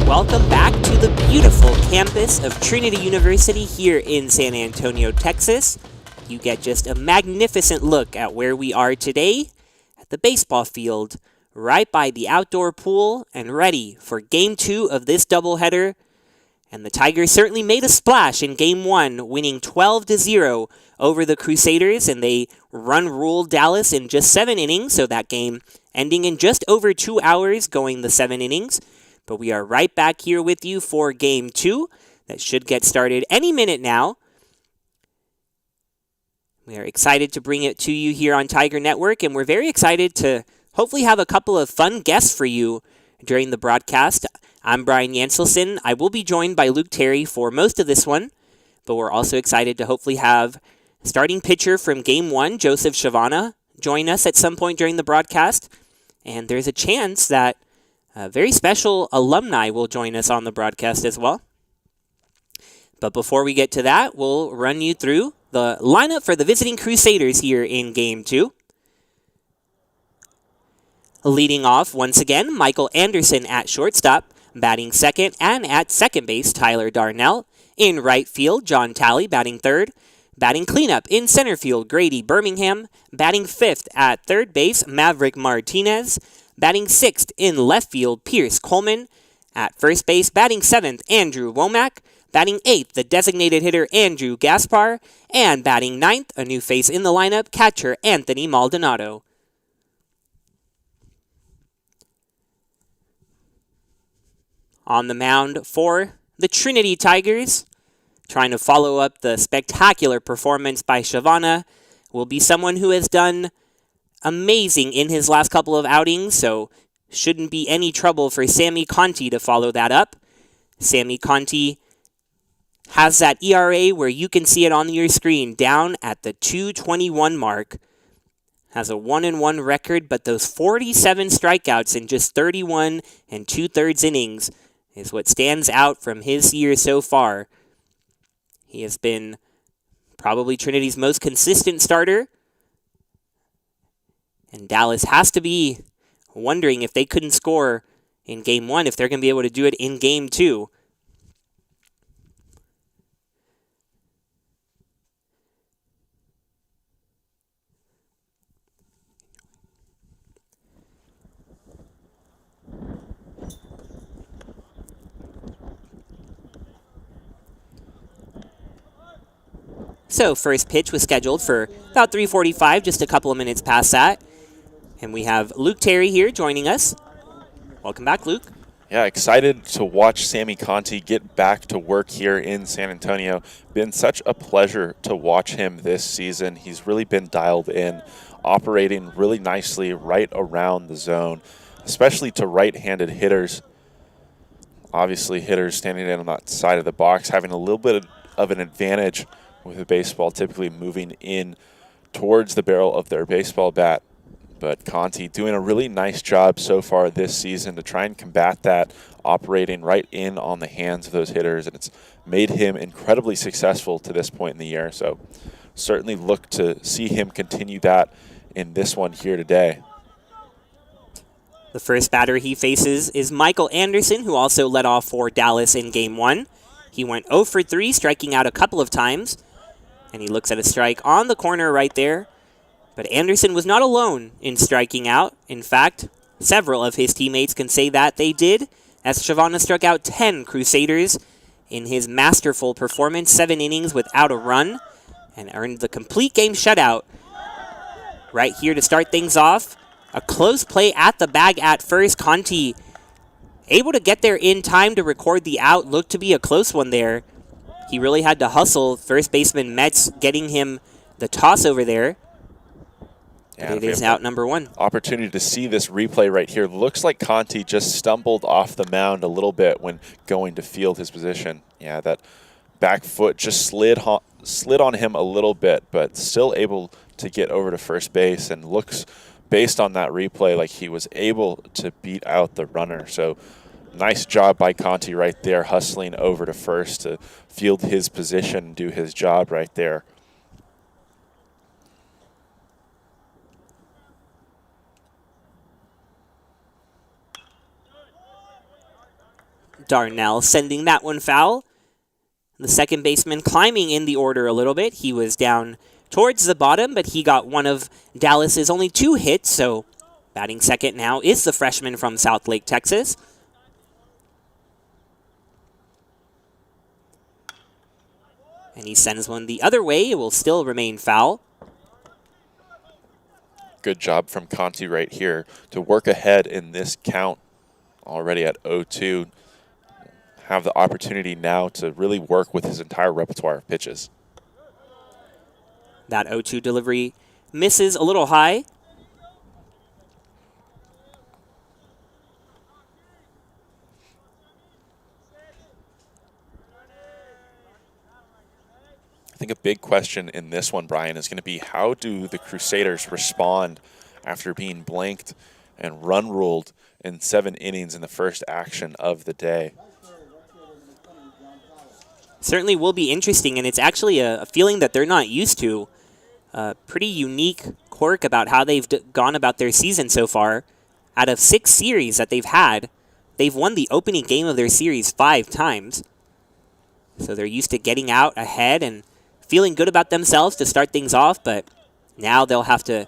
Welcome back to the beautiful campus of Trinity University here in San Antonio, Texas. You get just a magnificent look at where we are today at the baseball field, right by the outdoor pool and ready for Game 2 of this doubleheader. And the Tigers certainly made a splash in Game 1, winning 12-0 over the Crusaders, and they ruled Dallas in just 7 innings, so that game ending in just over 2 hours, going the 7 innings. But we are right back here with you for Game 2. That should get started any minute now. We are excited to bring it to you here on Tiger Network, and we're very excited to hopefully have a couple of fun guests for you during the broadcast. I'm Brian Yanselson. I will be joined by Luke Terry for most of this one, but we're also excited to hopefully have starting pitcher from Game 1, Joseph Shavana, join us at some point during the broadcast. And there's a chance that a very special alumni will join us on the broadcast as well. But before we get to that, we'll run you through the lineup for the visiting Crusaders here in Game 2. Leading off, once again, Michael Anderson at shortstop. Batting second and at second base, Tyler Darnell. In right field, John Talley batting third. Batting cleanup in center field, Grady Birmingham. Batting fifth at third base, Maverick Martinez. Batting sixth in left field, Pierce Coleman. At first base, batting seventh, Andrew Womack. Batting eighth, the designated hitter, Andrew Gaspar. And batting ninth, a new face in the lineup, catcher Anthony Maldonado. On the mound for the Trinity Tigers, trying to follow up the spectacular performance by Shavana, will be someone who has done amazing in his last couple of outings, so shouldn't be any trouble for Sammy Conti to follow that up. Sammy Conti has that ERA where you can see it on your screen, down at the 2.21 mark. Has a 1-1 record, but those 47 strikeouts in just 31 2/3 innings is what stands out from his year so far. He has been probably Trinity's most consistent starter. And Dallas has to be wondering if they couldn't score in Game 1, if they're going to be able to do it in Game 2. So first pitch was scheduled for about 3:45, just a couple of minutes past that. And we have Luke Terry here joining us. Welcome back, Luke. Yeah, excited to watch Sammy Conti get back to work here in San Antonio. Been such a pleasure to watch him this season. He's really been dialed in, operating really nicely right around the zone, especially to right-handed hitters. Obviously, hitters standing in on that side of the box, having a little bit of an advantage with a baseball typically moving in towards the barrel of their baseball bat. But Conti doing a really nice job so far this season to try and combat that, operating right in on the hands of those hitters, and it's made him incredibly successful to this point in the year. So certainly look to see him continue that in this one here today. The first batter he faces is Michael Anderson, who also led off for Dallas in Game 1. He went 0 for 3, striking out a couple of times, and he looks at a strike on the corner right there. But Anderson was not alone in striking out. In fact, several of his teammates can say that they did, as Shavana struck out 10 Crusaders in his masterful performance, 7 innings without a run, and earned the complete game shutout. Right here to start things off, a close play at the bag at first. Conti able to get there in time to record the out. Looked to be a close one there. He really had to hustle. First baseman Metz getting him the toss over there. Yeah, it is out number 1. Opportunity to see this replay right here. Looks like Conti just stumbled off the mound a little bit when going to field his position. Yeah, that back foot just slid on him a little bit, but still able to get over to first base, and looks, based on that replay, like he was able to beat out the runner. So nice job by Conti right there, hustling over to first to field his position and do his job right there. Darnell sending that one foul. The second baseman climbing in the order a little bit. He was down towards the bottom, but he got one of Dallas's only 2 hits, so batting second now is the freshman from South Lake, Texas. And he sends one the other way. It will still remain foul. Good job from Conti right here to work ahead in this count already at 0-2. Have the opportunity now to really work with his entire repertoire of pitches. That 0-2 delivery misses a little high. I think a big question in this one, Brian, is going to be how do the Crusaders respond after being blanked and run ruled in 7 innings in the first action of the day? Certainly will be interesting, and it's actually a feeling that they're not used to. A pretty unique quirk about how they've gone about their season so far. Out of 6 series that they've had, they've won the opening game of their series 5 times. So they're used to getting out ahead and feeling good about themselves to start things off, but now they'll have to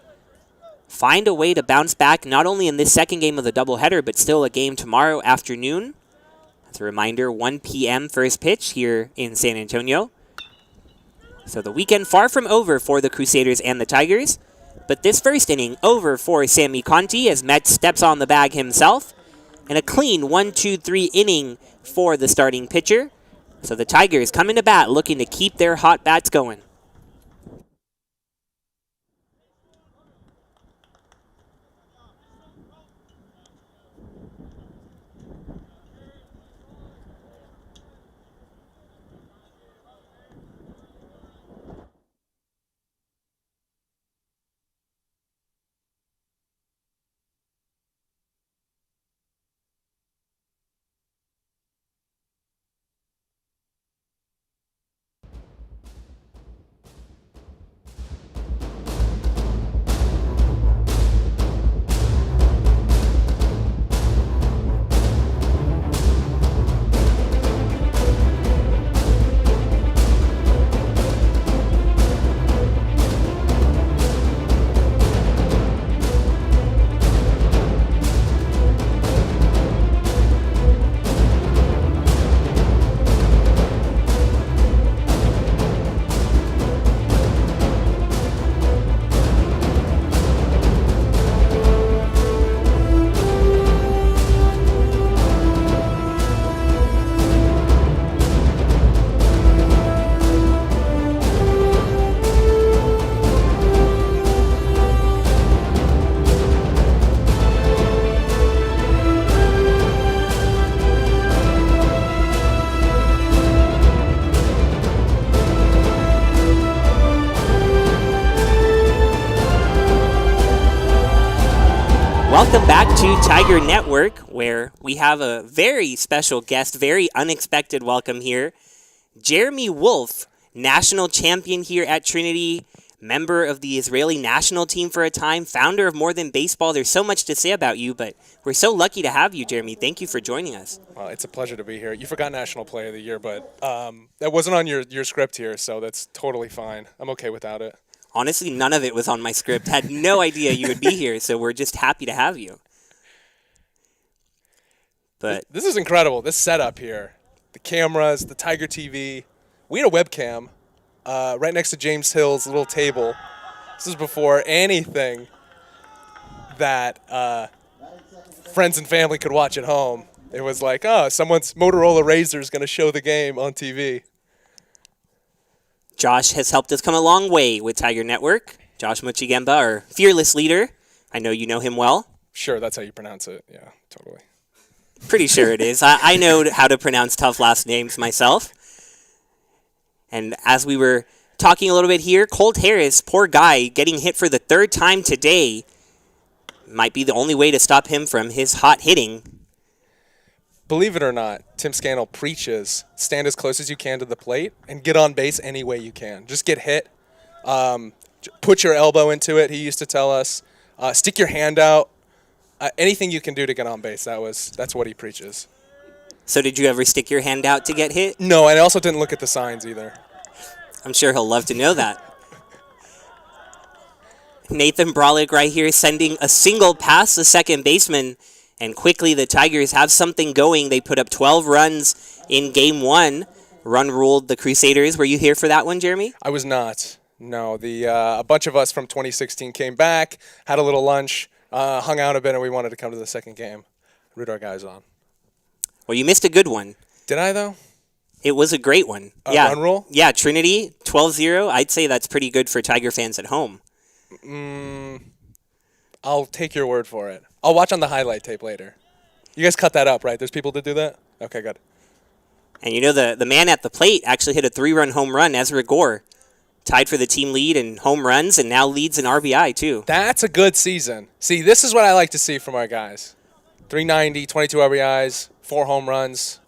find a way to bounce back, not only in this second game of the doubleheader, but still a game tomorrow afternoon. As a reminder, 1 p.m. first pitch here in San Antonio. So the weekend far from over for the Crusaders and the Tigers. But this first inning over for Sammy Conti as Metz steps on the bag himself. And a clean 1-2-3 inning for the starting pitcher. So the Tigers coming to bat looking to keep their hot bats going. Welcome back to Tiger Network, where we have a very special guest, very unexpected welcome here. Jeremy Wolf, national champion here at Trinity, member of the Israeli national team for a time, founder of More Than Baseball. There's so much to say about you, but we're so lucky to have you, Jeremy. Thank you for joining us. Well, it's a pleasure to be here. You forgot National Player of the Year, but that wasn't on your script here, so that's totally fine. I'm okay without it. Honestly, none of it was on my script. Had no idea you would be here, so we're just happy to have you. But This is incredible, this setup here. The cameras, the Tiger TV. We had a webcam right next to James Hill's little table. This is before anything that friends and family could watch at home. It was like, oh, someone's Motorola Razr is going to show the game on TV. Josh has helped us come a long way with Tiger Network. Josh Muchigemba, our fearless leader. I know you know him well. Sure, that's how you pronounce it. Yeah, totally. Pretty sure it is. I know how to pronounce tough last names myself. And as we were talking a little bit here, Colt Harris, poor guy, getting hit for the 3rd time today. Might be the only way to stop him from his hot hitting. Believe it or not, Tim Scannell preaches, stand as close as you can to the plate and get on base any way you can. Just get hit. Put your elbow into it, he used to tell us. Stick your hand out. Anything you can do to get on base, that's what he preaches. So did you ever stick your hand out to get hit? No, and I also didn't look at the signs either. I'm sure he'll love to know that. Nathan Brolick right here sending a single past the second baseman, and quickly the Tigers have something going. They put up 12 runs in game one. Run ruled the Crusaders. Were you here for that one, Jeremy? I was not. No, a bunch of us from 2016 came back, had a little lunch, hung out a bit, and we wanted to come to the second game, root our guys on. Well, you missed a good one. Did I, though? It was a great one. Run rule? Yeah, Trinity, 12-0. I'd say that's pretty good for Tiger fans at home. I'll take your word for it. I'll watch on the highlight tape later. You guys cut that up, right? There's people that do that? Okay, good. And you know the man at the plate actually hit a 3-run home run, Ezra Gore. Tied for the team lead in home runs and now leads in RBI, too. That's a good season. See, this is what I like to see from our guys. 390, 22 RBIs, 4 home runs.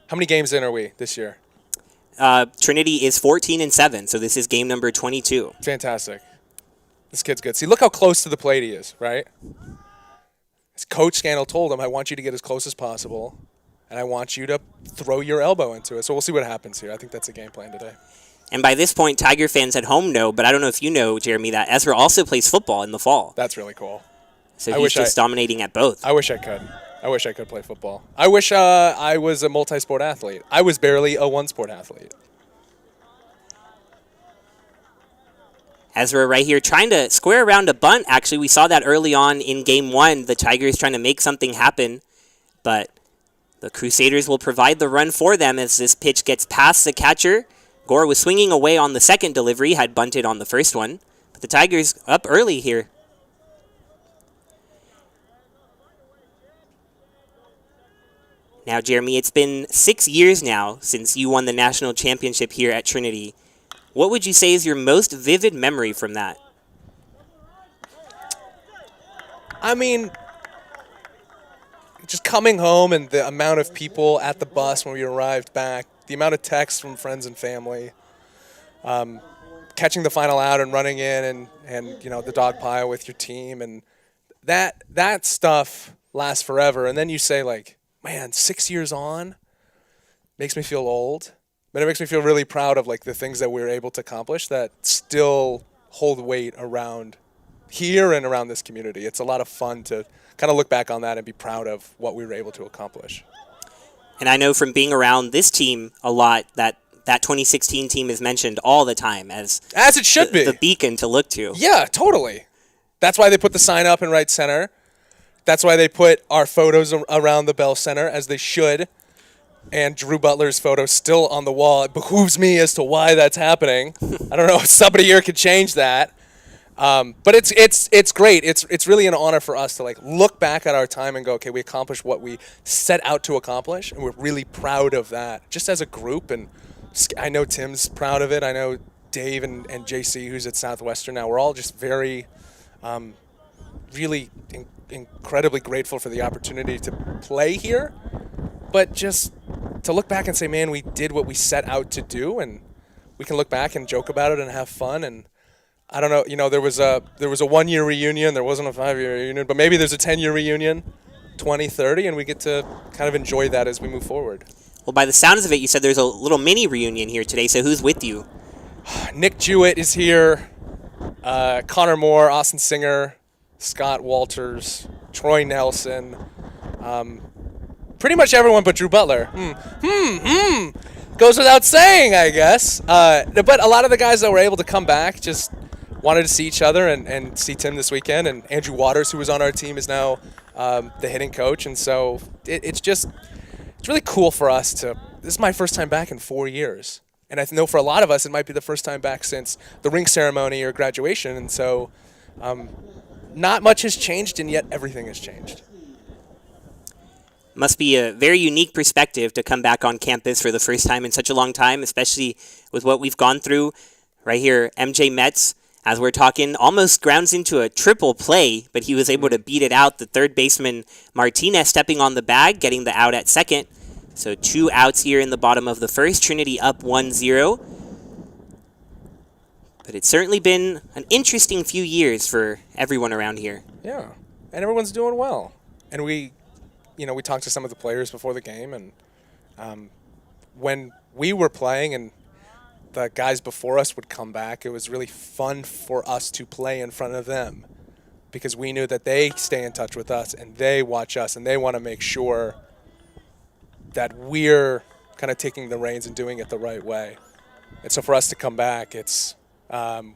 How many games in are we this year? Trinity is 14-7, so this is game number 22. Fantastic. This kid's good. See, look how close to the plate he is, right? His coach Scandal told him, I want you to get as close as possible, and I want you to throw your elbow into it. So we'll see what happens here. I think that's the game plan today. And by this point, Tiger fans at home know, but I don't know if you know, Jeremy, that Ezra also plays football in the fall. That's really cool. So he's just dominating at both. I wish I could. I wish I could play football. I wish I was a multi-sport athlete. I was barely a one-sport athlete. Ezra right here trying to square around a bunt. Actually, we saw that early on in game one. The Tigers trying to make something happen, but the Crusaders will provide the run for them as this pitch gets past the catcher. Gore was swinging away on the second delivery, had bunted on the first one. But the Tigers up early here. Now, Jeremy, it's been 6 years now since you won the national championship here at Trinity. What would you say is your most vivid memory from that? I mean, just coming home and the amount of people at the bus when we arrived back, the amount of texts from friends and family, catching the final out and running in and you know, the dog pile with your team, and that stuff lasts forever. And then you say, like, man, 6 years on makes me feel old. But it makes me feel really proud of, like, the things that we were able to accomplish that still hold weight around here and around this community. It's a lot of fun to kind of look back on that and be proud of what we were able to accomplish. And I know from being around this team a lot that 2016 team is mentioned all the time as it should be. The beacon to look to. Yeah, totally. That's why they put the sign up in right center. That's why they put our photos around the Bell Center, as they should. And Drew Butler's photo still on the wall. It behooves me as to why that's happening. I don't know if somebody here could change that. But it's great. It's really an honor for us to, like, look back at our time and go, okay, we accomplished what we set out to accomplish, and we're really proud of that, just as a group. And I know Tim's proud of it. I know Dave and JC, who's at Southwestern now. We're all just very, really incredibly grateful for the opportunity to play here. But just to look back and say, man, we did what we set out to do, and we can look back and joke about it and have fun. And I don't know, you know, there was a 1-year reunion, there wasn't a 5-year reunion, but maybe there's a 10-year reunion, 20, 30, and we get to kind of enjoy that as we move forward. Well, by the sounds of it, you said there's a little mini reunion here today, so who's with you? Nick Jewett is here, Connor Moore, Austin Singer, Scott Walters, Troy Nelson, pretty much everyone but Drew Butler. Goes without saying, I guess. But a lot of the guys that were able to come back just wanted to see each other and see Tim this weekend. And Andrew Waters, who was on our team, is now the hitting coach. And so it's really cool for us to – this is my first time back in 4 years. And I know for a lot of us it might be the first time back since the ring ceremony or graduation. And so not much has changed, and yet everything has changed. Must be a very unique perspective to come back on campus for the first time in such a long time, especially with what we've gone through. Right here, MJ Metz, as we're talking, almost grounds into a triple play, but he was able to beat it out. The third baseman, Martinez, stepping on the bag, getting the out at second. So 2 outs here in the bottom of the first. Trinity up 1-0. But it's certainly been an interesting few years for everyone around here. Yeah, and everyone's doing well. And we talked to some of the players before the game, and When we were playing and the guys before us would come back, it was really fun for us to play in front of them because we knew that they stay in touch with us and they watch us and they want to make sure that we're kind of taking the reins and doing it the right way. And so for us to come back, it's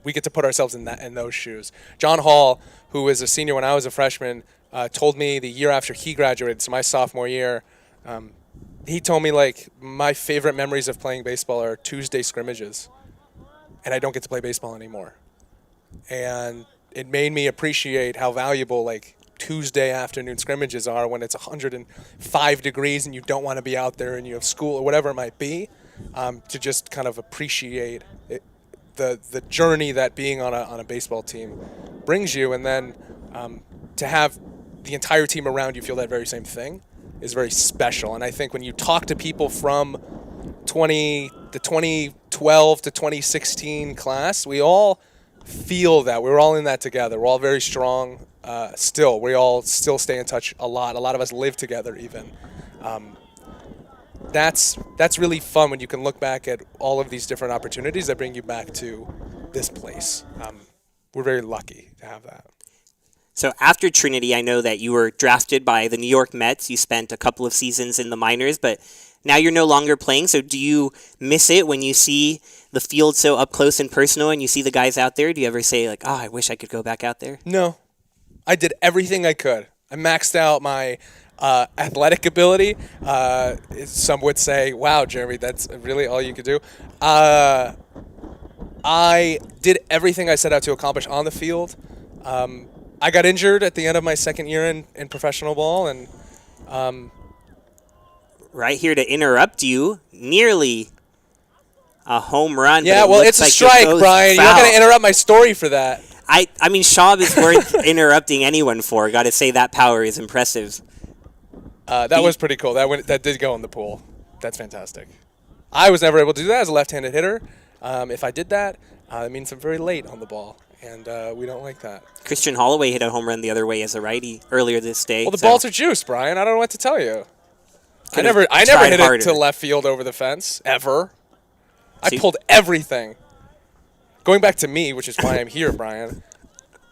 we get to put ourselves in those shoes. John Hall, who was a senior when I was a freshman, told me the year after he graduated, so my sophomore year, he told me, like, my favorite memories of playing baseball are Tuesday scrimmages, and I don't get to play baseball anymore. And it made me appreciate how valuable, like, Tuesday afternoon scrimmages are when it's 105 degrees and you don't want to be out there and you have school or whatever it might be, to just kind of appreciate it, the journey that being on a baseball team brings you, and then to have the entire team around you feel that very same thing is very special. And I think when you talk to people from the 2012 to 2016 class, we all feel that. We're all in that together. We're all very strong still. We all still stay in touch a lot. A lot of us live together even. That's really fun when you can look back at all of these different opportunities that bring you back to this place. We're very lucky to have that. So after Trinity, I know that you were drafted by the New York Mets. You spent a couple of seasons in the minors, but now you're no longer playing. So do you miss it when you see the field so up close and personal and you see the guys out there? Do you ever say, like, oh, I wish I could go back out there? No. I did everything I could. I maxed out my athletic ability. Some would say, wow, Jeremy, that's really all you could do. I did everything I set out to accomplish on the field. I got injured at the end of my second year in professional ball, and right here to interrupt you, nearly a home run. Yeah, but well, it's a strike, Brian. You're not going to interrupt my story for that. I mean, Schaub is worth interrupting anyone for. Got to say that power is impressive. That was pretty cool. That did go in the pool. That's fantastic. I was never able to do that as a left-handed hitter. If I did that, it means I'm very late on the ball, and we don't like that. Christian Holloway hit a home run the other way as a righty earlier this day. Well, the balls are juice, Brian. I don't know what to tell you. I never hit harder. it to left field over the fence, ever. I pulled everything. Going back to me, which is why I'm here, Brian,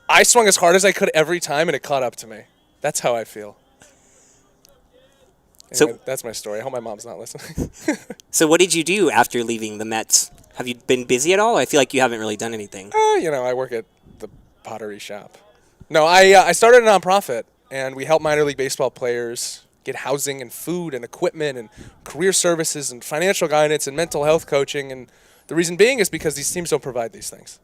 I swung as hard as I could every time, and it caught up to me. That's how I feel. Anyway, that's my story. I hope my mom's not listening. So what did you do after leaving the Mets? Have you been busy at all? I feel like you haven't really done anything. I work at the pottery shop. No, I started a nonprofit, and we help minor league baseball players get housing and food and equipment and career services and financial guidance and mental health coaching. And the reason being is because these teams don't provide these things.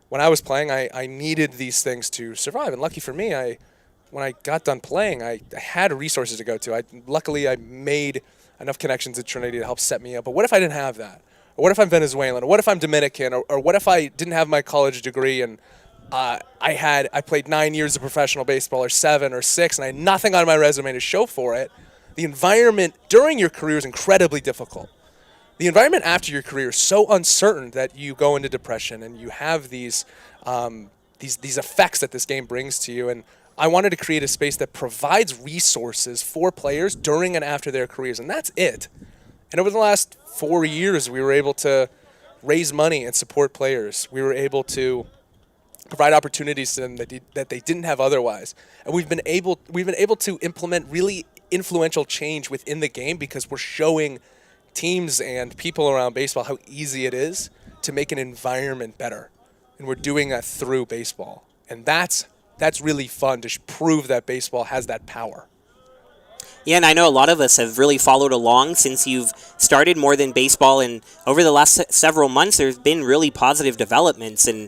When I was playing, I needed these things to survive. And lucky for me, when I got done playing, I had resources to go to. Luckily, I made enough connections at Trinity to help set me up. But what if I didn't have that? Or what if I'm Venezuelan? Or what if I'm Dominican? Or what if I didn't have my college degree and I played 9 years of professional baseball or 7 or 6 and I had nothing on my resume to show for it? The environment during your career is incredibly difficult. The environment after your career is so uncertain that you go into depression and you have these effects that this game brings to you. And I wanted to create a space that provides resources for players during and after their careers, and that's it. And over the last 4 years, we were able to raise money and support players. We were able to provide opportunities to them that they didn't have otherwise. And we've been able to implement really influential change within the game because we're showing teams and people around baseball how easy it is to make an environment better. And we're doing that through baseball. And that's really fun to prove that baseball has that power. Yeah, and I know a lot of us have really followed along since you've started More Than Baseball, and over the last several months there's been really positive developments and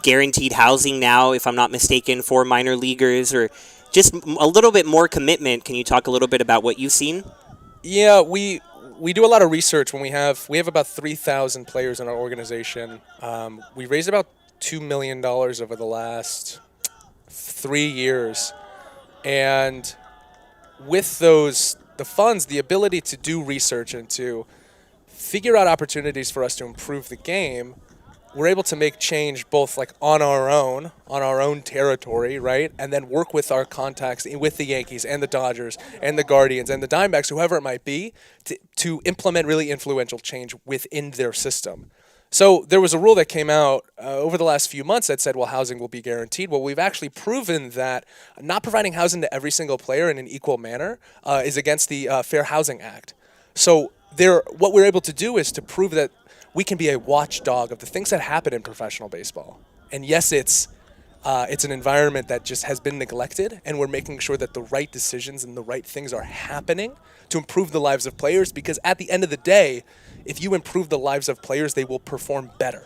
guaranteed housing now, if I'm not mistaken, for minor leaguers, or just a little bit more commitment. Can you talk a little bit about what you've seen? Yeah, we do a lot of research when we have about 3,000 players in our organization. We raised about $2 million over the last 3 years, and with the funds, the ability to do research and to figure out opportunities for us to improve the game, we're able to make change both like on our own territory, right? And then work with our contacts with the Yankees and the Dodgers and the Guardians and the Diamondbacks, whoever it might be, to implement really influential change within their system. So there was a rule that came out over the last few months that said, well, housing will be guaranteed. Well, we've actually proven that not providing housing to every single player in an equal manner is against the Fair Housing Act. So what we're able to do is to prove that we can be a watchdog of the things that happen in professional baseball. And yes, it's an environment that just has been neglected, and we're making sure that the right decisions and the right things are happening to improve the lives of players, because at the end of the day, if you improve the lives of players, they will perform better.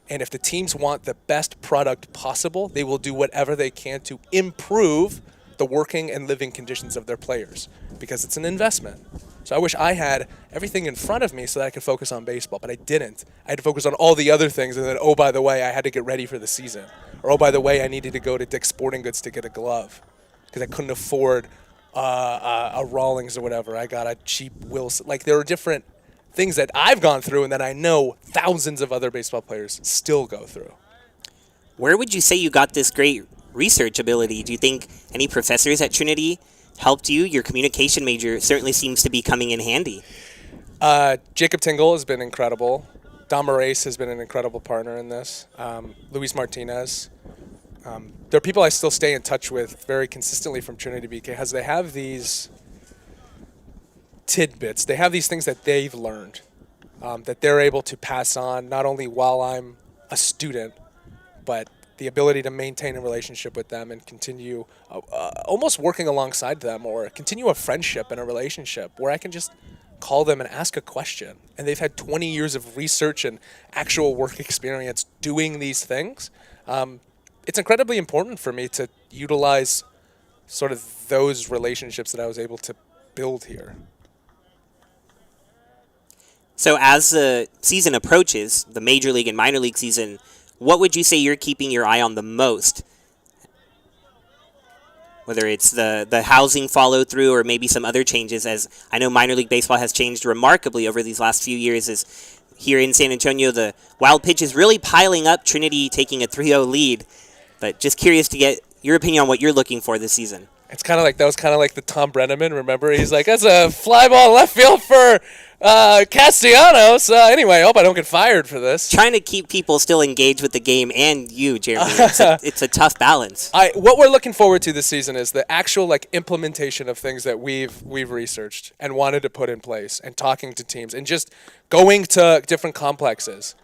And if the teams want the best product possible, they will do whatever they can to improve the working and living conditions of their players, because it's an investment. So I wish I had everything in front of me so that I could focus on baseball, but I didn't. I had to focus on all the other things, and then, oh, by the way, I had to get ready for the season. Or, oh, by the way, I needed to go to Dick's Sporting Goods to get a glove because I couldn't afford a Rawlings or whatever. I got a cheap Wilson. Like, there are different things that I've gone through and that I know thousands of other baseball players still go through. Where would you say you got this great research ability? Do you think any professors at Trinity helped you? Your communication major certainly seems to be coming in handy. Jacob Tingle has been incredible. Don Moraes has been an incredible partner in this. Luis Martinez. There are people I still stay in touch with very consistently from Trinity because they have these tidbits. They have these things that they've learned that they're able to pass on, not only while I'm a student, but the ability to maintain a relationship with them and continue almost working alongside them, or continue a friendship and a relationship where I can just call them and ask a question. And they've had 20 years of research and actual work experience doing these things. It's incredibly important for me to utilize sort of those relationships that I was able to build here. So as the season approaches, the major league and minor league season, what would you say you're keeping your eye on the most? Whether it's the housing follow through or maybe some other changes, as I know minor league baseball has changed remarkably over these last few years, as here in San Antonio, the wild pitch is really piling up, Trinity taking a 3-0 lead. But just curious to get your opinion on what you're looking for this season. It's kind of like, that was kind of like the Tom Brenneman, remember? He's like, that's a fly ball left field for Castellanos. Anyway, I hope I don't get fired for this. Trying to keep people still engaged with the game, and you, Jeremy. It's a tough balance. What we're looking forward to this season is the actual implementation of things that we've researched and wanted to put in place, and talking to teams and just going to different complexes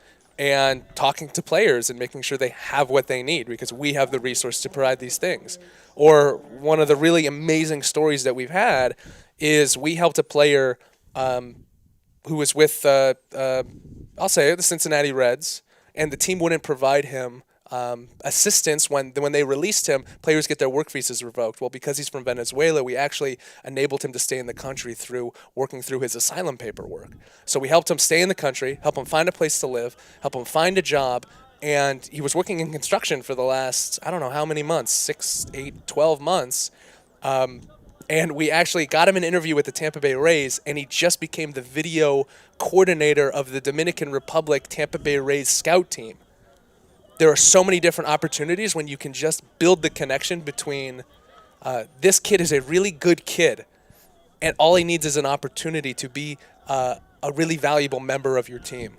and talking to players and making sure they have what they need, because we have the resource to provide these things. Or one of the really amazing stories that we've had is we helped a player who was with, I'll say it, the Cincinnati Reds, and the team wouldn't provide him assistance when they released him. Players get their work visas revoked. Well, because he's from Venezuela, we actually enabled him to stay in the country through working through his asylum paperwork. So we helped him stay in the country, help him find a place to live, help him find a job, and he was working in construction for the last, I don't know how many months, 6, 8, 12 months. And we actually got him an interview with the Tampa Bay Rays, and he just became the video coordinator of the Dominican Republic Tampa Bay Rays scout team. There are so many different opportunities when you can just build the connection between this kid is a really good kid, and all he needs is an opportunity to be a really valuable member of your team.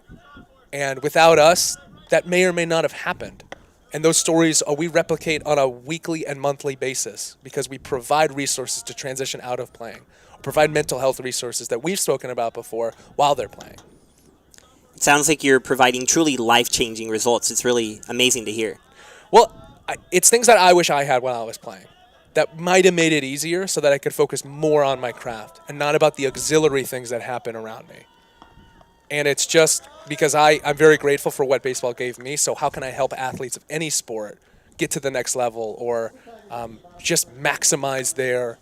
And without us, that may or may not have happened. And those stories we replicate on a weekly and monthly basis, because we provide resources to transition out of playing, provide mental health resources that we've spoken about before while they're playing. It sounds like you're providing truly life-changing results. It's really amazing to hear. Well, it's things that I wish I had when I was playing that might have made it easier so that I could focus more on my craft and not about the auxiliary things that happen around me. And it's just because I'm very grateful for what baseball gave me, so how can I help athletes of any sport get to the next level, or just maximize their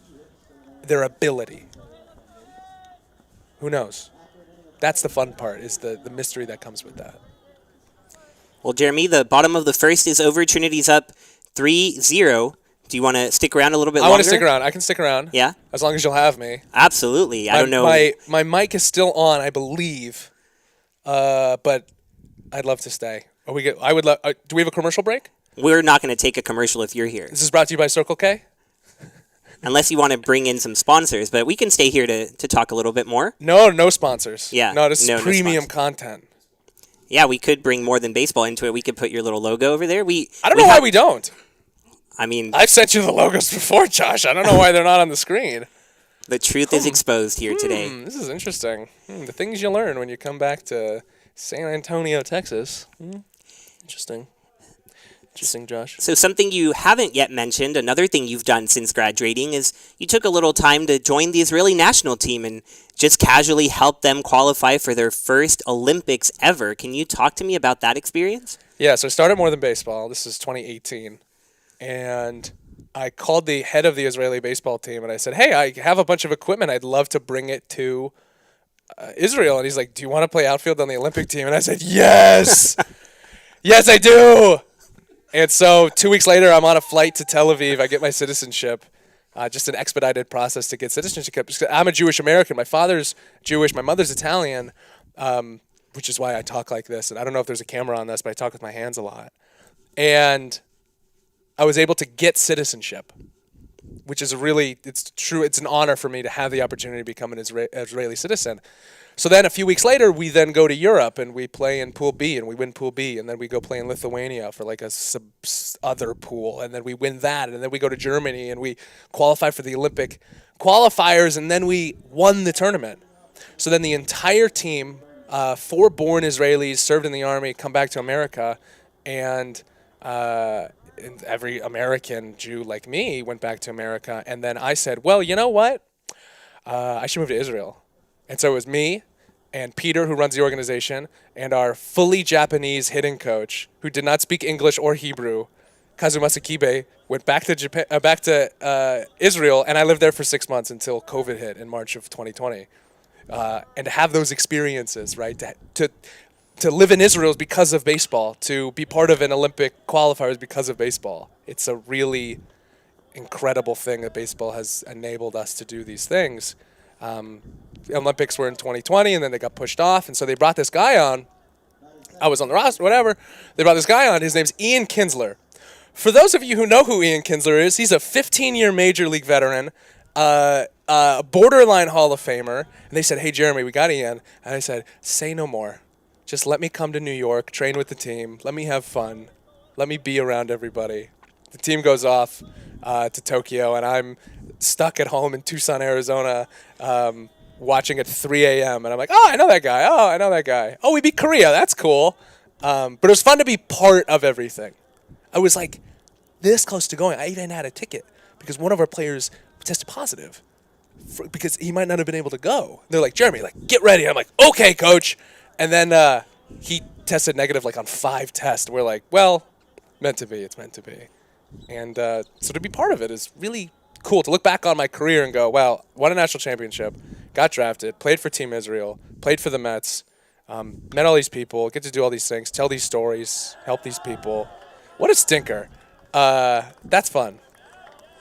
ability? Who knows? That's the fun part, is the mystery that comes with that. Well, Jeremy, the bottom of the first is over. Trinity's up 3-0. Do you want to stick around a little bit longer? I want to stick around. I can stick around. Yeah? As long as you'll have me. Absolutely. I don't know. My mic is still on, I believe, but I'd love to stay. I would love. Do we have a commercial break? We're not going to take a commercial if you're here, This is brought to you by Circle K. unless you want to bring in some sponsors. But we can stay here to talk a little bit more. No sponsors. Yeah, No, this is no premium sponsors. content. Yeah, we could bring more than baseball into it. We could put your little logo over there. I don't know why we don't. I mean, I've sent you the logos before, Josh. I don't know why they're not on the screen. the truth is exposed here today. This is interesting. The things you learn when you come back to San Antonio, Texas. Interesting. Interesting, Josh. So something you haven't yet mentioned, another thing you've done since graduating, is you took a little time to join the Israeli national team and just casually help them qualify for their first Olympics ever. Can you talk to me about that experience? Yeah, so I started More Than Baseball. This is 2018. And I called the head of the Israeli baseball team and I said, hey, I have a bunch of equipment. I'd love to bring it to Israel. And he's like, do you want to play outfield on the Olympic team? And I said, yes. Yes, I do. And so 2 weeks later, I'm on a flight to Tel Aviv. I get my citizenship, just an expedited process to get citizenship. I'm a Jewish American. My father's Jewish. My mother's Italian, which is why I talk like this. And I don't know if there's a camera on this, but I talk with my hands a lot. And I was able to get citizenship, which is it's true. It's an honor for me to have the opportunity to become an Israeli citizen. So then a few weeks later, we then go to Europe and we play in Pool B and we win Pool B. And then we go play in Lithuania for like a other pool. And then we win that. And then we go to Germany and we qualify for the Olympic qualifiers. And then we won the tournament. So then the entire team, 4 born Israelis, served in the army, come back to America. And every American Jew like me went back to America. And then I said, well, you know what? I should move to Israel. And so it was me and Peter, who runs the organization, and our fully Japanese hitting coach, who did not speak English or Hebrew, Kazumasa Kibe, went back to Israel, and I lived there for 6 months until COVID hit in March of 2020. And to have those experiences, right, to live in Israel is because of baseball, to be part of an Olympic qualifier is because of baseball. It's a really incredible thing that baseball has enabled us to do these things. The Olympics were in 2020, and then they got pushed off, and so they brought this guy on. I was on the roster, whatever. They brought this guy on. His name's Ian Kinsler. For those of you who know who Ian Kinsler is, he's a 15-year Major League veteran, borderline Hall of Famer. And they said, hey, Jeremy, we got Ian. And I said, say no more. Just let me come to New York, train with the team. Let me have fun. Let me be around everybody. The team goes off to Tokyo, and I'm stuck at home in Tucson, Arizona, watching at 3 a.m. And I'm like, oh, I know that guy. Oh, I know that guy. Oh, we beat Korea. That's cool. But it was fun to be part of everything. I was like this close to going. I even had a ticket because one of our players tested positive because he might not have been able to go. They're like, Jeremy, like, get ready. I'm like, okay, coach. And then he tested negative like on 5 tests. We're like, well, meant to be. It's meant to be. And so to be part of it is really cool. To look back on my career and go, wow, won a national championship, got drafted, played for Team Israel, played for the Mets, met all these people, get to do all these things, tell these stories, help these people. What a stinker. That's fun.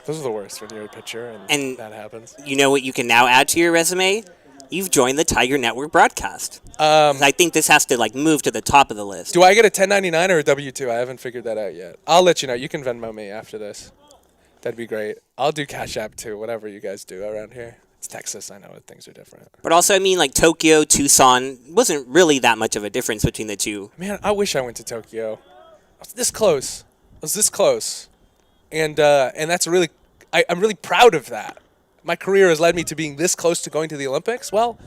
Those are the worst when you're a pitcher and that happens. You know what you can now add to your resume? You've joined the Tiger Network broadcast. I think this has to move to the top of the list. Do I get a 1099 or a W-2? I haven't figured that out yet. I'll let you know. You can Venmo me after this. That'd be great. I'll do Cash App too, whatever you guys do around here. It's Texas. I know things are different. But also, I mean, Tokyo, Tucson, wasn't really that much of a difference between the two. Man, I wish I went to Tokyo. I was this close. And that's really, I'm really proud of that. My career has led me to being this close to going to the Olympics. Well,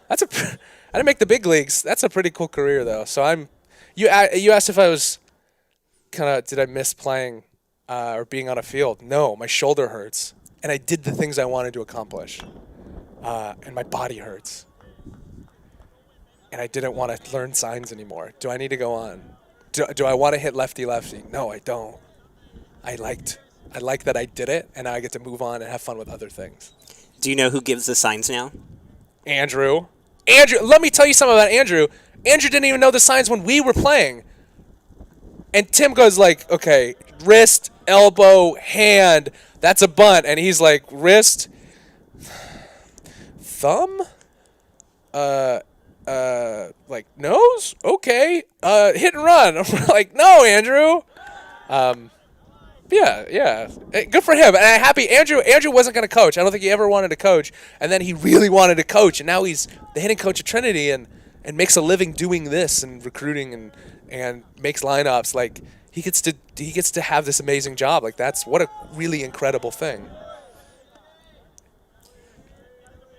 I didn't make the big leagues. That's a pretty cool career, though. So you asked if I was did I miss playing or being on a field? No, my shoulder hurts. And I did the things I wanted to accomplish. And my body hurts. And I didn't want to learn signs anymore. Do I need to go on? Do I want to hit lefty-lefty? No, I don't. I like that I did it, and now I get to move on and have fun with other things. Do you know who gives the signs now? Andrew, let me tell you something about Andrew. Andrew didn't even know the signs when we were playing. And Tim goes like, okay, wrist, elbow, hand, that's a bunt. And he's like, wrist, thumb, like, nose? Okay. Hit and run. I'm like, no, Andrew. Yeah. Good for him. And I'm happy Andrew wasn't going to coach. I don't think he ever wanted to coach. And then he really wanted to coach. And now he's the hitting coach at Trinity and makes a living doing this and recruiting and makes lineups. Like, he gets to have this amazing job. Like, that's what a really incredible thing.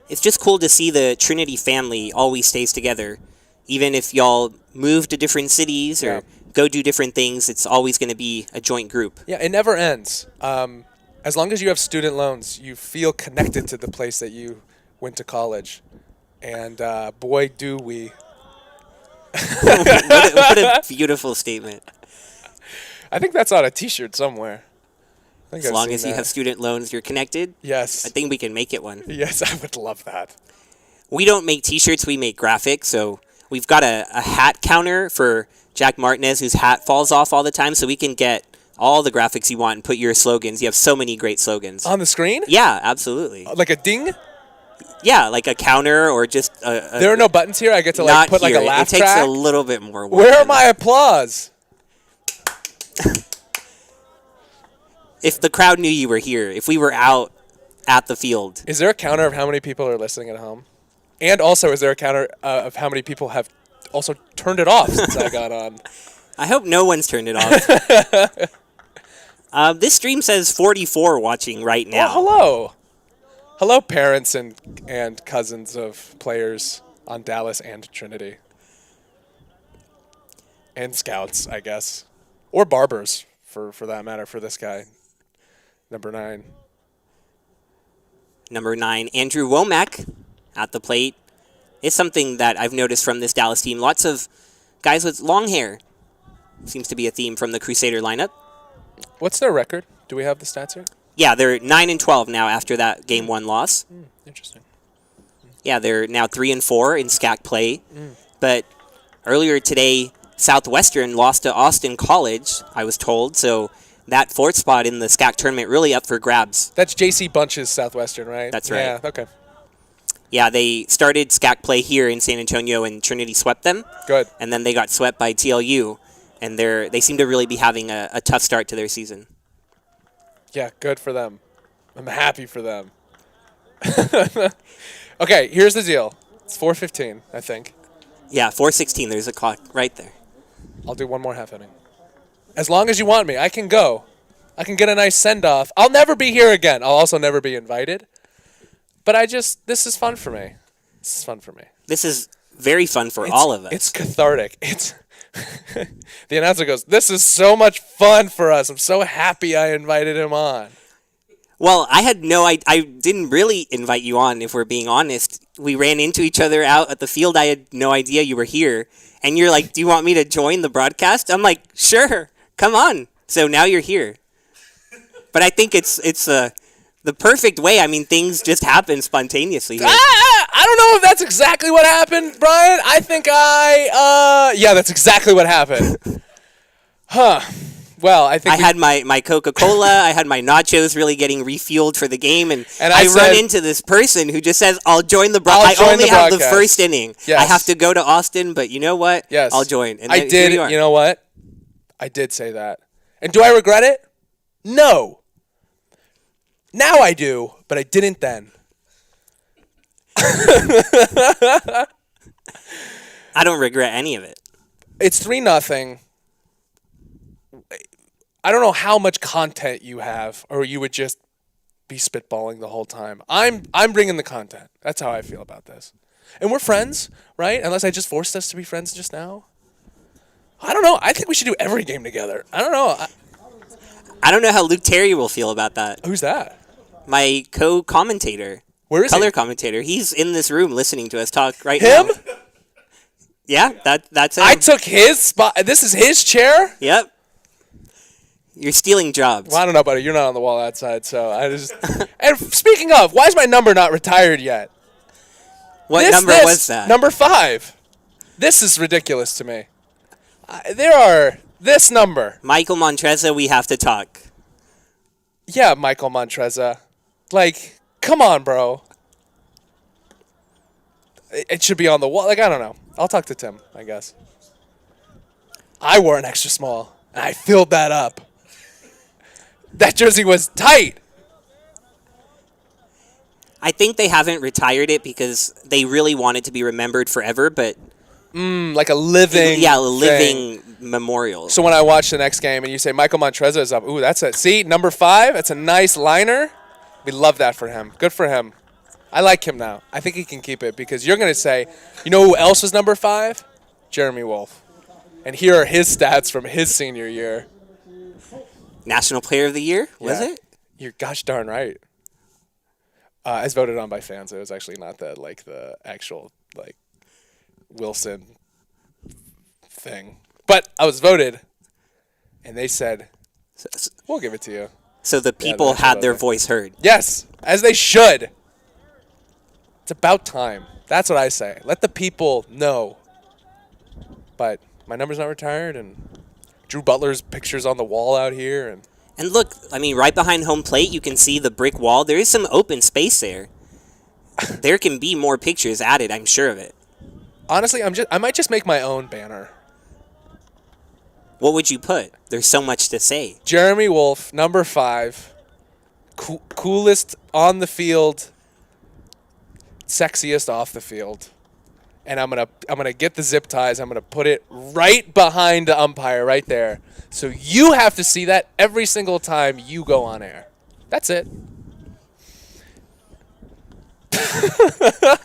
It's just cool to see the Trinity family always stays together. Even if y'all move to different cities or go do different things, it's always going to be a joint group. Yeah, it never ends. As long as you have student loans, you feel connected to the place that you went to college. And boy, do we. what a beautiful statement. I think that's on a T-shirt somewhere. As long as you have student loans, you're connected? Yes. I think we can make it one. Yes, I would love that. We don't make T-shirts, we make graphics. So we've got a hat counter for Jack Martinez, whose hat falls off all the time, so we can get all the graphics you want and put your slogans. You have so many great slogans. On the screen? Yeah, absolutely. Like a ding? Yeah, like a counter or just a there are no buttons here? I get to like put here. like a laugh track? It takes track? a little bit more work. Where are my applause? If the crowd knew you were here, if we were out at the field. Is there a counter of how many people are listening at home? And also, is there a counter of how many people have also turned it off since I got on? I hope no one's turned it off. This stream says 44 watching right now. Oh, hello. Hello, parents and cousins of players on Dallas and Trinity. And scouts, I guess. Or barbers, for that matter, for this guy. Number 9. Number 9, Andrew Womack at the plate. It's something that I've noticed from this Dallas team. Lots of guys with long hair. Seems to be a theme from the Crusader lineup. What's their record? Do we have the stats here? Yeah, they're 9-12 now after that Game 1 loss. Interesting. Yeah, they're now 3-4 in SCAC play. But earlier today, Southwestern lost to Austin College, I was told. So that 4th spot in the SCAC tournament really up for grabs. That's J.C. Bunch's Southwestern, right? That's right. Yeah, okay. Yeah, they started SCAC play here in San Antonio, and Trinity swept them. Good. And then they got swept by TLU, and they seem to really be having a tough start to their season. Yeah, good for them. I'm happy for them. Okay, here's the deal. It's 4:15, I think. Yeah, 4:16. There's a clock right there. I'll do one more half inning. As long as you want me, I can go. I can get a nice send-off. I'll never be here again. I'll also never be invited. But this is fun for me. This is fun for me. This is very fun for all of us. It's cathartic. It's the announcer goes, "This is so much fun for us. I'm so happy I invited him on." Well, I didn't really invite you on, if we're being honest. We ran into each other out at the field. I had no idea you were here. And you're like, "Do you want me to join the broadcast?" I'm like, "Sure, come on." So now you're here. But I think it's the perfect way. I mean, things just happen spontaneously here. I don't know if that's exactly what happened, Brian. I think yeah, that's exactly what happened. Huh. Well, I think I had my Coca-Cola, I had my nachos really getting refueled for the game, and I run into this person who just says, "I'll join the broadcast. I only have the first inning. Yes. I have to go to Austin, but you know what? Yes. I'll join." And I did. You know what? I did say that. And do I regret it? No. Now I do, but I didn't then. I don't regret any of it. It's 3-0. I don't know how much content you have, or you would just be spitballing the whole time. I'm bringing the content. That's how I feel about this. And we're friends, right? Unless I just forced us to be friends just now. I don't know. I think we should do every game together. I don't know. I don't know how Luke Terry will feel about that. Who's that? My co-commentator. Where is Color he? commentator. He's in this room listening to us talk right now. Him? Yeah, that's him. I took his spot. This is his chair? Yep. You're stealing jobs. Well, I don't know, buddy. You're not on the wall outside, so I just... And speaking of, why is my number not retired yet? What number was that? Number 5. This is ridiculous to me. This number. Michael Montreza, we have to talk. Yeah, Michael Montreza. Come on, bro. It should be on the wall. I don't know. I'll talk to Tim, I guess. I wore an extra small, and I filled that up. That jersey was tight. I think they haven't retired it because they really want it to be remembered forever, but Like a living living thing. memorial. So when I watch the next game and you say Michael Montreza is up, ooh, that's it. See, number 5, that's a nice liner. We love that for him. Good for him. I like him now. I think he can keep it because you're going to say, you know who else was number 5? Jeremy Wolf. And here are his stats from his senior year. National Player of the Year, was Yeah. it? You're gosh darn right. As voted on by fans, it was actually not the actual Wilson thing. But I was voted, and they said, we'll give it to you. So the people that's had about their it. voice heard. Yes, as they should. It's about time. That's what I say. Let the people know. But my number's not retired, and Drew Butler's picture's on the wall out here. And look, I mean, right behind home plate, you can see the brick wall. There is some open space there. There can be more pictures added, I'm sure of it. Honestly, I might just make my own banner. What would you put? There's so much to say. Jeremy Wolf, number 5, coolest on the field, sexiest off the field. And I'm gonna get the zip ties. I'm gonna put it right behind the umpire, right there. So you have to see that every single time you go on air. That's it.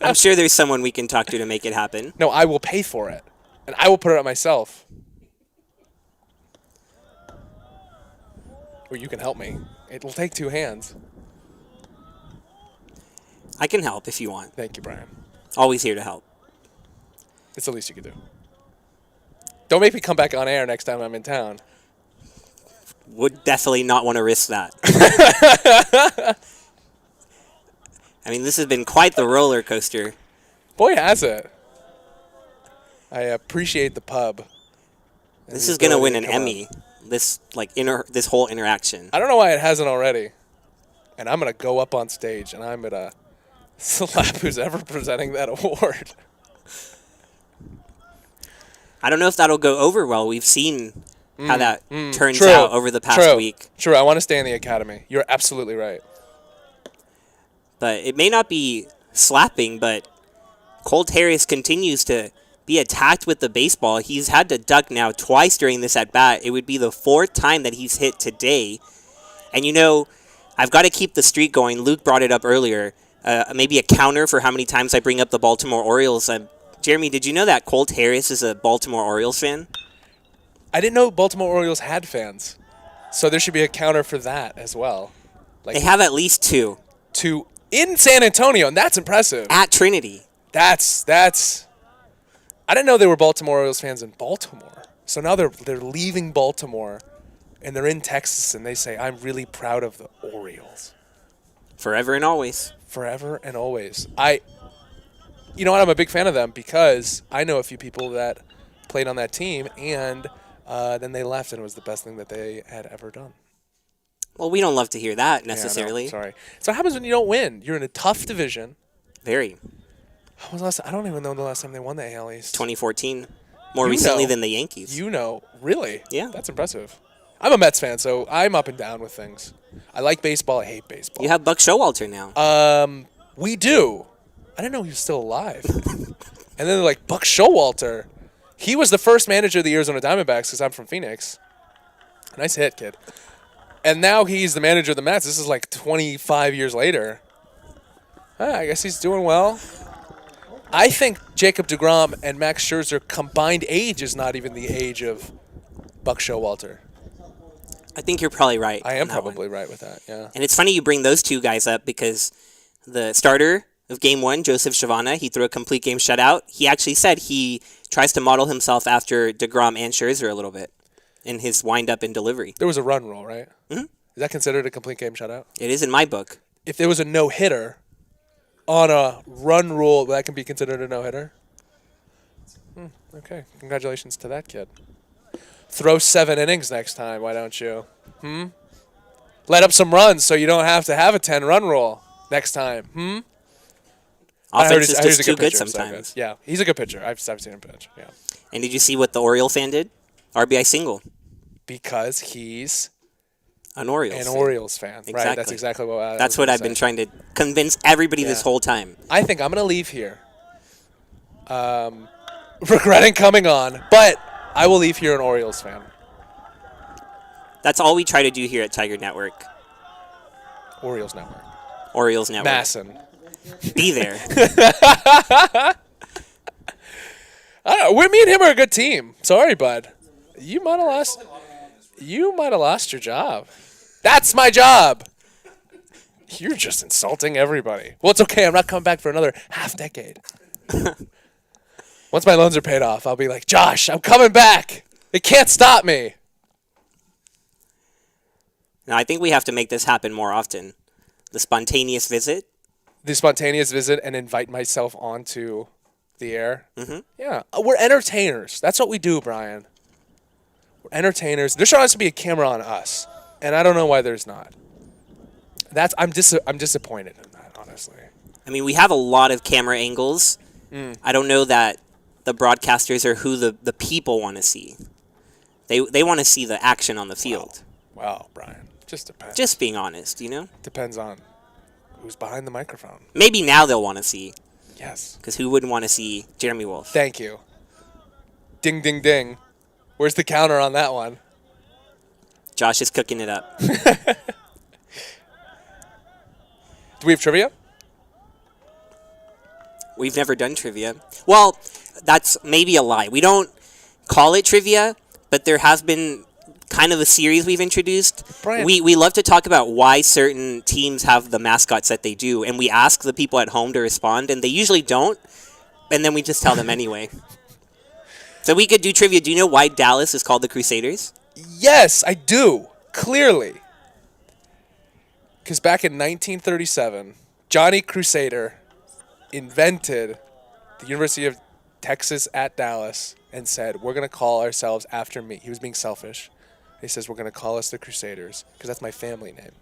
I'm sure there's someone we can talk to make it happen. No, I will pay for it, and I will put it up myself. Or you can help me. It will take 2 hands. I can help if you want. Thank you, Brian. Always here to help. It's the least you can do. Don't make me come back on air next time I'm in town. Would definitely not want to risk that. I mean, this has been quite the roller coaster. Boy, has it. I appreciate the pub. This is going to win an Emmy. This this whole interaction. I don't know why it hasn't already. And I'm going to go up on stage and I'm going to slap who's ever presenting that award. I don't know if that'll go over well. We've seen how that turns True. out over the past week. True. I want to stay in the academy. You're absolutely right. But it may not be slapping, but Colt Harris continues to be attacked with the baseball. He's had to duck now twice during this at-bat. It would be the 4th time that he's hit today. And, you know, I've got to keep the streak going. Luke brought it up earlier. Maybe a counter for how many times I bring up the Baltimore Orioles. Jeremy, did you know that Colt Harris is a Baltimore Orioles fan? I didn't know Baltimore Orioles had fans. So there should be a counter for that as well. They have at least 2. In San Antonio, and that's impressive. At Trinity. That's I didn't know they were Baltimore Orioles fans in Baltimore. So now they're leaving Baltimore and they're in Texas and they say, I'm really proud of the Orioles. Forever and always. Forever and always. You know what, I'm a big fan of them because I know a few people that played on that team and then they left and it was the best thing that they had ever done. Well, we don't love to hear that necessarily. Yeah, sorry. So what happens when you don't win? You're in a tough division. Very. When was the last, I don't even know the last time they won the AL East. 2014. More recently than the Yankees. You know. Really? Yeah. That's impressive. I'm a Mets fan, so I'm up and down with things. I like baseball. I hate baseball. You have Buck Showalter now. We do. I didn't know he was still alive. And then they're like, Buck Showalter. He was the first manager of the Arizona Diamondbacks because I'm from Phoenix. Nice hit, kid. And now he's the manager of the Mets. This is like 25 years later. I guess he's doing well. I think Jacob deGrom and Max Scherzer combined age is not even the age of Buck Showalter. I think you're probably right. I am on that probably one. right with that, yeah. And it's funny you bring those two guys up because the starter of Game 1, Joseph Shavana, he threw a complete game shutout. He actually said he tries to model himself after deGrom and Scherzer a little bit in his wind-up and delivery. There was a run rule, right? Mm-hmm. Is that considered a complete game shutout? It is in my book. If there was a no-hitter on a run rule, that can be considered a no-hitter? Okay, congratulations to that kid. Throw 7 innings next time, why don't you? Let up some runs so you don't have to have a 10-run rule next time. Offense is I heard just he's a too good pitcher, so sometimes. yeah, he's a good pitcher. I've seen him pitch. Yeah, And did you see what the Oriole fan did? RBI single. because he's An Orioles an fan. Orioles fan. Right. That's Exactly. exactly what I That's was what gonna I've been say. trying to convince everybody this Yeah. whole time. I think I'm gonna leave here, regretting coming on, but I will leave here an Orioles fan. That's all we try to do here at Tiger Network. Orioles Network. Orioles Network. Masson. Be there. I don't know. Me and him are a good team. Sorry, bud. You might have lost. You might have lost your job. That's my job. You're just insulting everybody. Well, it's okay. I'm not coming back for another half decade. Once my loans are paid off, I'll be like, Josh, I'm coming back. It can't stop me. Now, I think we have to make this happen more often. The spontaneous visit. The spontaneous visit and invite myself onto the air. Mm-hmm. Yeah, we're entertainers. That's what we do, Brian. We're entertainers. There should also be a camera on us, and I don't know why there's not. I'm disappointed in that, honestly. I mean, we have a lot of camera angles. I don't know that the broadcasters are who the people want to see. They want to see the action on the field. Wow, Brian. Just depends. Just being honest, you know? Depends on who's behind the microphone. Maybe now they'll want to see, Yes. because who wouldn't want to see Jeremy Wolf? Thank you. Ding, ding, ding. Where's the counter on that one? Josh is cooking it up. Do we have trivia? We've never done trivia. Well, that's maybe a lie. We don't call it trivia, but there has been kind of a series we've introduced. Brian. We love to talk about why certain teams have the mascots that they do, and we ask the people at home to respond, and they usually don't, and then we just tell them anyway. So we could do trivia. Do you know why Dallas is called the Crusaders? Yes, I do. Clearly. Because back in 1937, Johnny Crusader invented the University of Texas at Dallas and said, we're going to call ourselves after me. He was being selfish. He says, we're going to call us the Crusaders because that's my family name.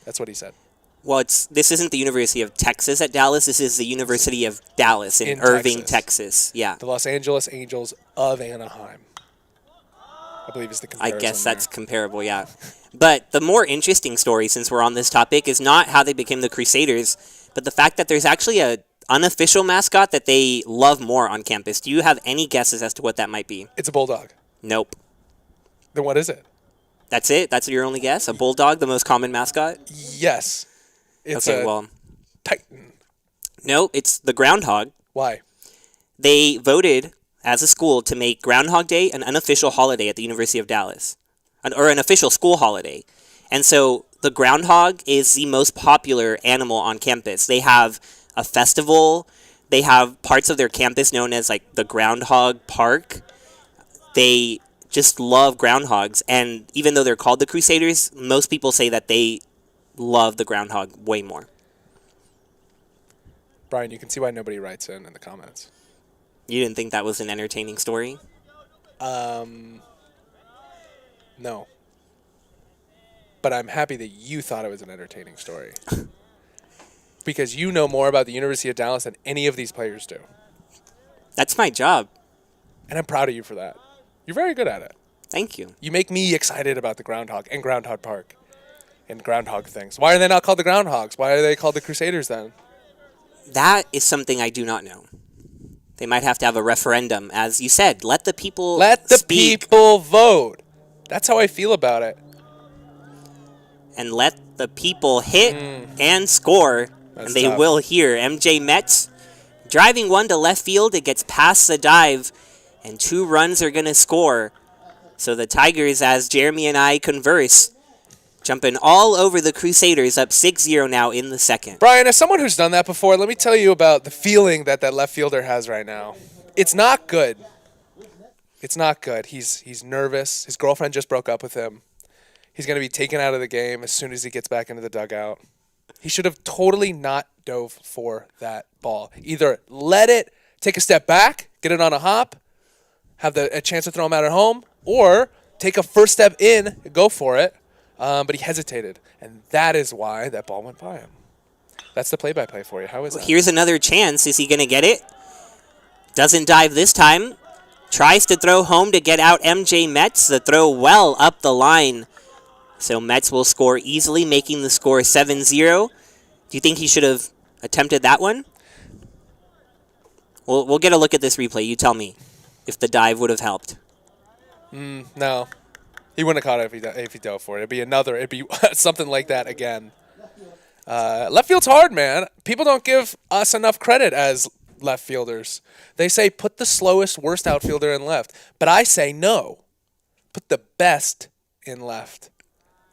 That's what he said. Well, this isn't the University of Texas at Dallas. This is the University of Dallas in Irving, Texas. Yeah. The Los Angeles Angels of Anaheim, I believe is the I comparison. guess that's comparable, yeah. But the more interesting story, since we're on this topic, is not how they became the Crusaders, but the fact that there's actually a unofficial mascot that they love more on campus. Do you have any guesses as to what that might be? It's a bulldog. Nope. Then what is it? That's it? That's your only guess? A bulldog, the most common mascot? Yes. It's Okay, a well, Titan. no, it's the groundhog. Why? They voted as a school to make Groundhog Day an unofficial holiday at the University of Dallas, or an official school holiday. And so the groundhog is the most popular animal on campus. They have a festival. They have parts of their campus known as like the Groundhog Park. They just love groundhogs, and even though they're called the Crusaders, most people say that they love the groundhog way more. Brian, you can see why nobody writes in the comments. You didn't think that was an entertaining story? No. But I'm happy that you thought it was an entertaining story. Because you know more about the University of Dallas than any of these players do. That's my job. And I'm proud of you for that. You're very good at it. Thank you. You make me excited about the Groundhog and Groundhog Park and Groundhog things. Why are they not called the Groundhogs? Why are they called the Crusaders then? That is something I do not know. They might have to have a referendum. As you said, let the people Let the speak people vote. That's how I feel about it. and let the people hit and score, That's and they tough. will hear. MJ Metz driving one to left field. It gets past the dive, and 2 runs are going to score. So the Tigers, as Jeremy and I converse, jumping all over the Crusaders, up 6-0 now in the second. Brian, as someone who's done that before, let me tell you about the feeling that left fielder has right now. It's not good. It's not good. He's nervous. His girlfriend just broke up with him. He's going to be taken out of the game as soon as he gets back into the dugout. He should have totally not dove for that ball. Either let it take a step back, get it on a hop, have a chance to throw him out at home, or take a first step in, go for it. But he hesitated, and that is why that ball went by him. That's the play-by-play for you. How is that? Here's another chance. Is he going to get it? Doesn't dive this time. Tries to throw home to get out MJ Metz. The throw well up the line. So Metz will score easily, making the score 7-0. Do you think he should have attempted that one? We'll get a look at this replay. You tell me if the dive would have helped. No. He wouldn't have caught it if he dove for it. It'd be something like that again. Left field's hard, man. People don't give us enough credit as left fielders. They say put the slowest, worst outfielder in left. But I say no. Put the best in left.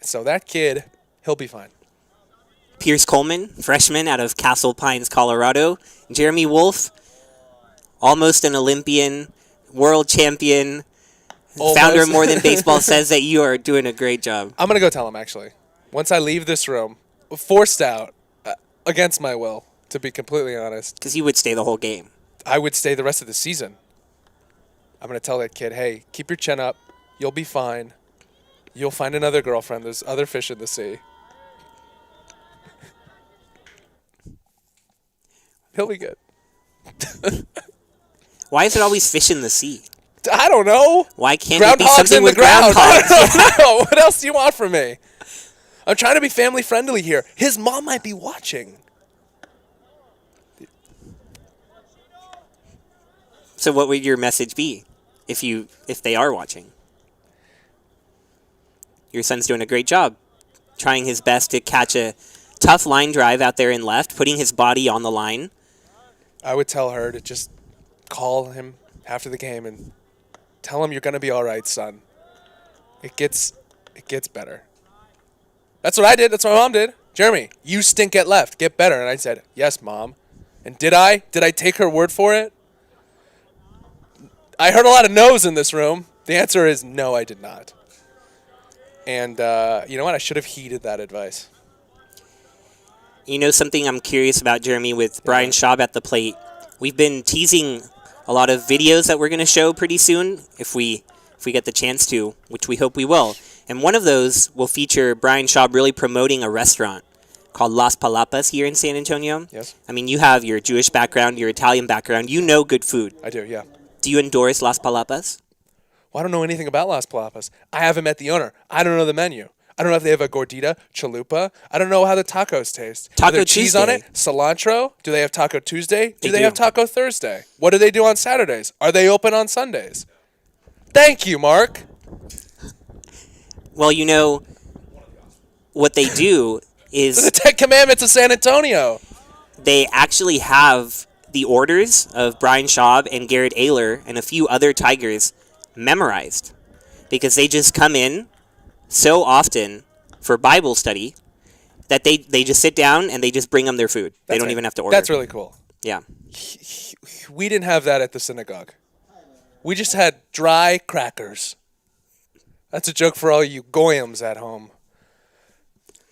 So that kid, he'll be fine. Pierce Coleman, freshman out of Castle Pines, Colorado. Jeremy Wolf, almost an Olympian, world champion, Almost. founder of More Than Baseball, says that you are doing a great job. I'm going to go tell him, actually. Once I leave this room, forced out, against my will, to be completely honest. Because you would stay the whole game. I would stay the rest of the season. I'm going to tell that kid, hey, keep your chin up. You'll be fine. You'll find another girlfriend. There's other fish in the sea. He'll be good. Why is it always fish in the sea? I don't know. Why can't it be Groundhogs something in the with ground. groundhogs? I don't know. What else do you want from me? I'm trying to be family friendly here. His mom might be watching. So what would your message be if they are watching? Your son's doing a great job, trying his best to catch a tough line drive out there in left, putting his body on the line. I would tell her to just call him after the game and tell him you're going to be all right, son. It gets better. That's what I did. That's what my mom did. Jeremy, you stink at left. Get better. And I said, yes, Mom. And did I? Did I take her word for it? I heard a lot of no's in this room. The answer is no, I did not. And you know what? I should have heeded that advice. You know something I'm curious about, Jeremy, with Brian Schaub at the plate? We've been teasing a lot of videos that we're going to show pretty soon if we get the chance to, which we hope we will. And one of those will feature Brian Schaub really promoting a restaurant called Las Palapas here in San Antonio. Yes. I mean, you have your Jewish background, your Italian background. You know good food. I do, yeah. Do you endorse Las Palapas? Well, I don't know anything about Las Palapas. I haven't met the owner. I don't know the menu. I don't know if they have a gordita, chalupa. I don't know how the tacos taste. Taco Is there cheese on Tuesday. it? Cilantro? Do they have Taco Tuesday? They They do. have Taco Thursday? What do they do on Saturdays? Are they open on Sundays? Thank you, Mark. Well, you know, what they do The is Ten Commandments of San Antonio. they actually have the orders of Brian Schaub and Garrett Ayler and a few other Tigers memorized because they just come in so often for Bible study that they just sit down and they just bring them their food. They That's don't it. even have to order. That's really cool. Yeah. We didn't have that at the synagogue. We just had dry crackers. That's a joke for all you goyams at home.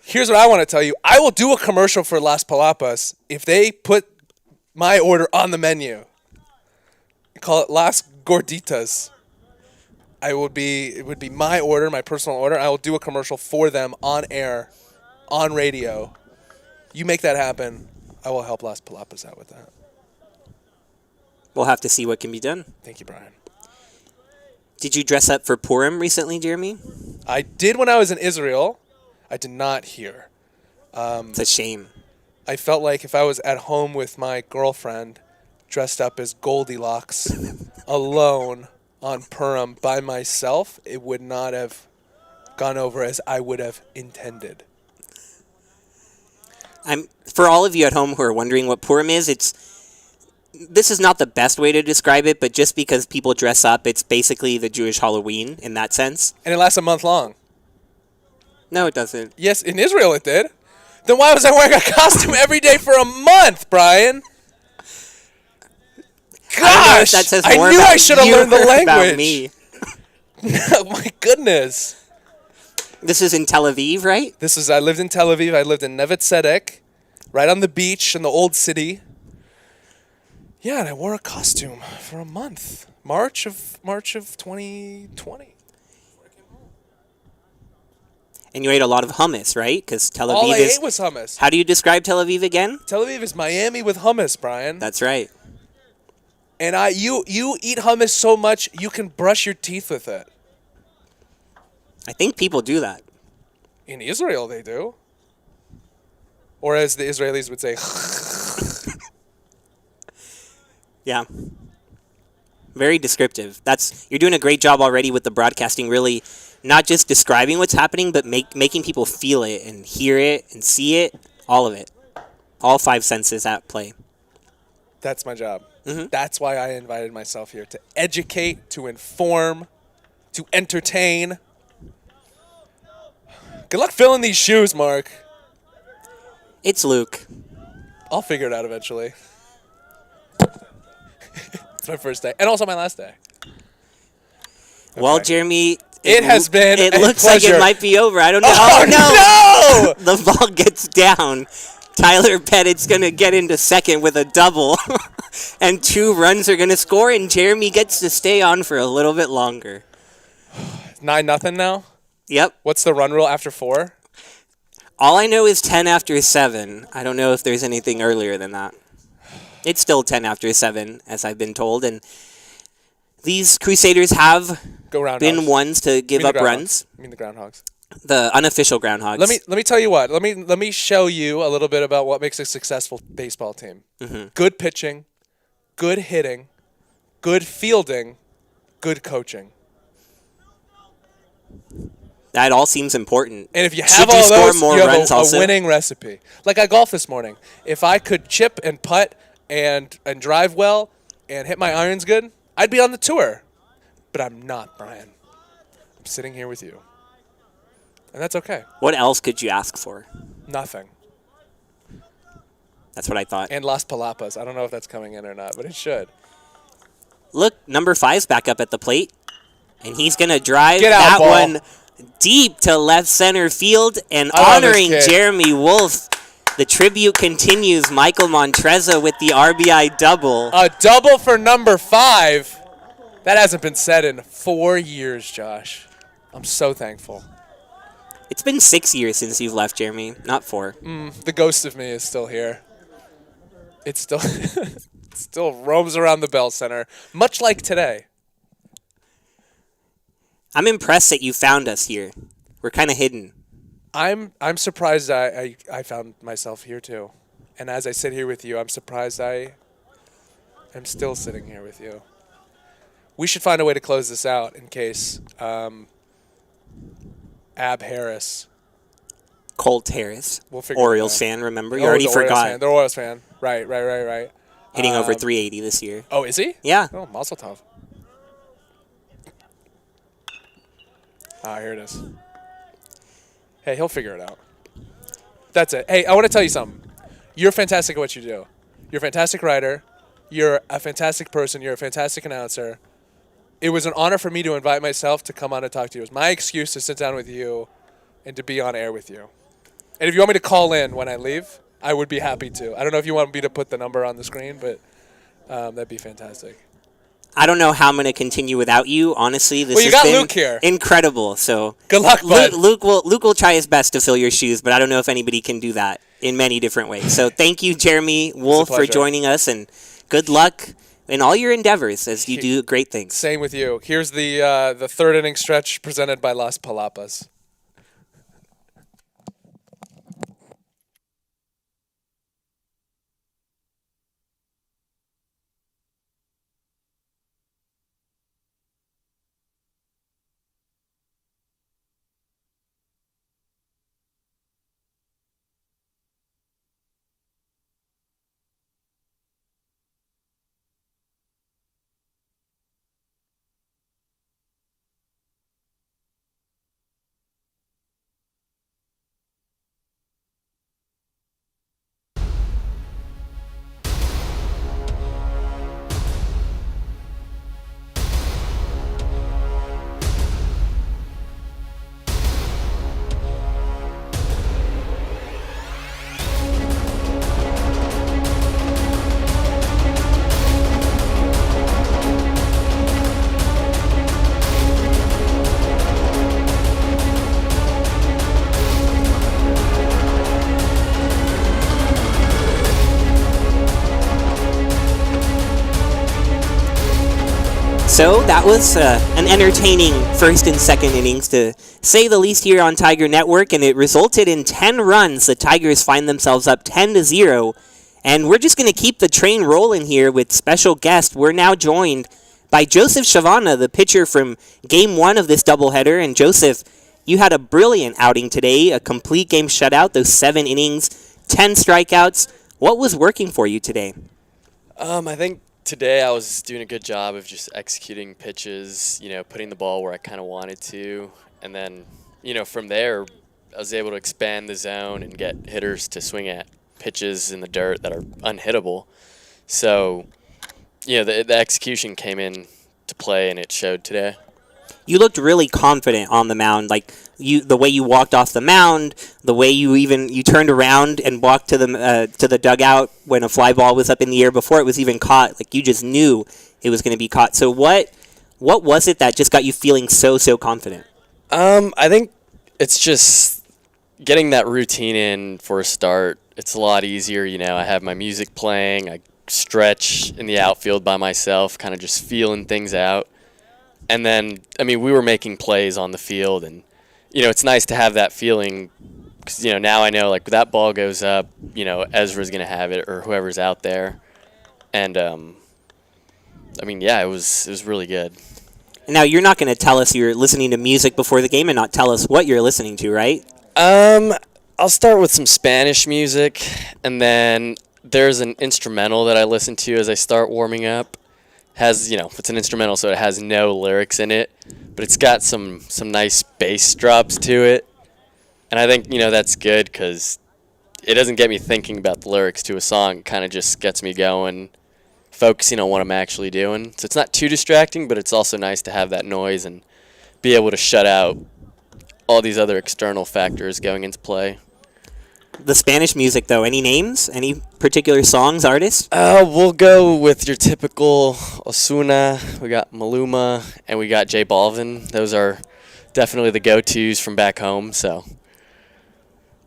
Here's what I want to tell you. I will do a commercial for Las Palapas if they put my order on the menu. Call it Las Gorditas. It would be my order, my personal order. I will do a commercial for them on air, on radio. You make that happen, I will help Las Palapas out with that. We'll have to see what can be done. Thank you, Brian. Did you dress up for Purim recently, Jeremy? I did when I was in Israel. I did not here. It's a shame. I felt like if I was at home with my girlfriend, dressed up as Goldilocks, alone on Purim by myself, it would not have gone over as I would have intended. For all of you at home who are wondering what Purim is, this is not the best way to describe it, but just because people dress up, it's basically the Jewish Halloween in that sense. And it lasts a month long. No, it doesn't. Yes, in Israel it did. Then why was I wearing a costume every day for a month, Brian? I don't know if Gosh, that says I more knew about I should have you learned the or about language. me. Oh my goodness. This is in Tel Aviv, right? I lived in Tel Aviv. I lived in Neve Tzedek, right on the beach in the old city. Yeah, and I wore a costume for a month. March of 2020. And you ate a lot of hummus, right? Because Tel All Aviv I is. ate was hummus. How do you describe Tel Aviv again? Tel Aviv is Miami with hummus, Brian. That's right. And you eat hummus so much you can brush your teeth with it. I think people do that. In Israel, they do. Or as the Israelis would say, Yeah. Very descriptive. You're doing a great job already with the broadcasting, really not just describing what's happening, but making people feel it and hear it and see it, all of it. All 5 senses at play. that's my job. Mm-hmm. That's why I invited myself here, to educate, to inform, to entertain. Good luck filling these shoes, Mark. It's Luke. I'll figure it out eventually. It's my first day, and also my last day. Well, Okay. Jeremy, It has been It a looks pleasure. like it might be over. I don't know. Oh, no! The ball gets down. Tyler Pettit's going to get into second with a double. And 2 runs are going to score, and Jeremy gets to stay on for a little bit longer. 9-0 now. Yep. What's the run rule after 4? All I know is 10 after 7. I don't know if there's anything earlier than that. It's still 10 after 7, as I've been told, and these Crusaders have Go Roundhogs. been ones to give You mean up the Groundhogs. runs. You mean the Groundhogs? The unofficial Groundhogs. Let me tell you what. Let me show you a little bit about what makes a successful baseball team. Mm-hmm. Good pitching, good hitting, good fielding, good coaching. That all seems important. And if you Should have you all score those, more you runs have a also? winning recipe. Like I golfed this morning. If I could chip and putt and drive well and hit my irons good, I'd be on the tour. But I'm not, Brian. I'm sitting here with you. And that's okay. What else could you ask for? Nothing. That's what I thought. And Las Palapas. I don't know if that's coming in or not, but it should. Look, number 5's back up at the plate, and he's going to drive Get out, that ball. one deep to left center field, and I love this honoring kid. Jeremy Wolf. The tribute continues. Michael Montreza with the RBI double. A double for number 5. That hasn't been said in 4 years, Josh. I'm so thankful. It's been 6 years since you've left, Jeremy, not 4. The ghost of me is still here. It's still it still roams around the Bell Center, much like today. I'm impressed that you found us here. We're kind of hidden. I'm surprised I found myself here too. And as I sit here with you, I'm surprised I am still sitting here with you. We should find a way to close this out in case Ab Harris. Colt Harris, We'll figure Orioles it out. fan, remember? You Oh, already the Orioles forgot. fan. The Orioles fan. Right. Hitting over 380 this year. Oh, is he? Yeah. Oh, Mazel Tov. Ah, here it is. Hey, he'll figure it out. That's it. Hey, I want to tell you something. You're fantastic at what you do. You're a fantastic writer. You're a fantastic person. You're a fantastic announcer. It was an honor for me to invite myself to come on and talk to you. It was my excuse to sit down with you and to be on air with you. And if you want me to call in when I leave, I would be happy to. I don't know if you want me to put the number on the screen, but that'd be fantastic. I don't know how I'm going to continue without you. Honestly, this Well, you has got been Luke here. incredible. So Good luck, bud. Luke will try his best to fill your shoes, but I don't know if anybody can do that in many different ways. So thank you, Jeremy Wolf, for pleasure. joining us, and good luck in all your endeavors as you do great things. Same with you. Here's the third inning stretch presented by Las Palapas. So that was an entertaining first and second innings, to say the least, here on Tiger Network, and it resulted in 10 runs. The Tigers find themselves up 10-0, and we're just going to keep the train rolling here with special guest. We're now joined by Joseph Shavana, the pitcher from Game 1 of this doubleheader. And Joseph, you had a brilliant outing today, a complete game shutout, those 7 innings, 10 strikeouts. What was working for you today? I think today I was doing a good job of just executing pitches, putting the ball where I kind of wanted to. And then, from there, I was able to expand the zone and get hitters to swing at pitches in the dirt that are unhittable. So, the execution came in to play, and it showed today. You looked really confident on the mound, the way you walked off the mound, the way you turned around and walked to the dugout when a fly ball was up in the air before it was even caught. Like, you just knew it was going to be caught. So what was it that just got you feeling so confident? I think it's just getting that routine in for a start. It's a lot easier, I have my music playing, I stretch in the outfield by myself, kind of just feeling things out. And then, we were making plays on the field, and, it's nice to have that feeling because, now I know, that ball goes up, Ezra's going to have it or whoever's out there. And, it was really good. Now, you're not going to tell us you're listening to music before the game and not tell us what you're listening to, right? I'll start with some Spanish music, and then there's an instrumental that I listen to as I start warming up. It's an instrumental, so it has no lyrics in it, but it's got some nice bass drops to it. And I think, that's good because it doesn't get me thinking about the lyrics to a song. It kind of just gets me going, focusing on what I'm actually doing. So it's not too distracting, but it's also nice to have that noise and be able to shut out all these other external factors going into play. The Spanish music, though, any names? Any particular songs, artists? We'll go with your typical Osuna. We got Maluma, and we got J Balvin. Those are definitely the go-tos from back home. So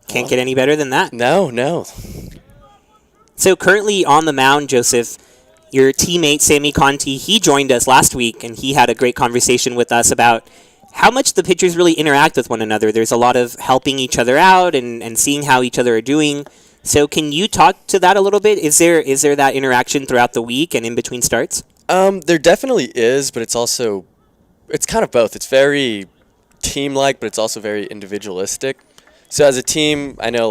can't get any better than that. No. So currently on the mound, Joseph, your teammate Sammy Conti, he joined us last week, and he had a great conversation with us about how much the pitchers really interact with one another. There's a lot of helping each other out and seeing how each other are doing. So can you talk to that a little bit? Is there that interaction throughout the week and in between starts? There definitely is, but it's kind of both. It's very team-like, but it's also very individualistic. So as a team, I know,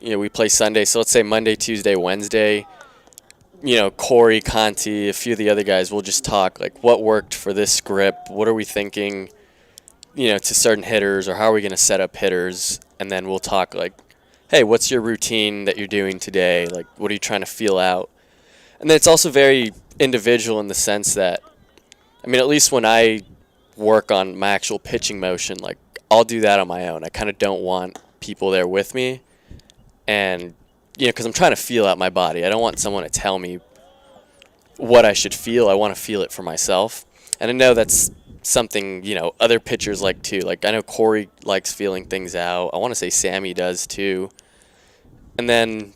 we play Sunday, so let's say Monday, Tuesday, Wednesday, Corey, Conti, a few of the other guys will just talk, what worked for this script, what are we thinking, to certain hitters, or how are we going to set up hitters, and then we'll talk hey, what's your routine that you're doing today, what are you trying to feel out? And then it's also very individual in the sense that, at least when I work on my actual pitching motion, I'll do that on my own. I kind of don't want people there with me, and because I'm trying to feel out my body. I don't want someone to tell me what I should feel. I want to feel it for myself. And I know that's something, other pitchers like too. I know Corey likes feeling things out. I want to say Sammy does too. And then,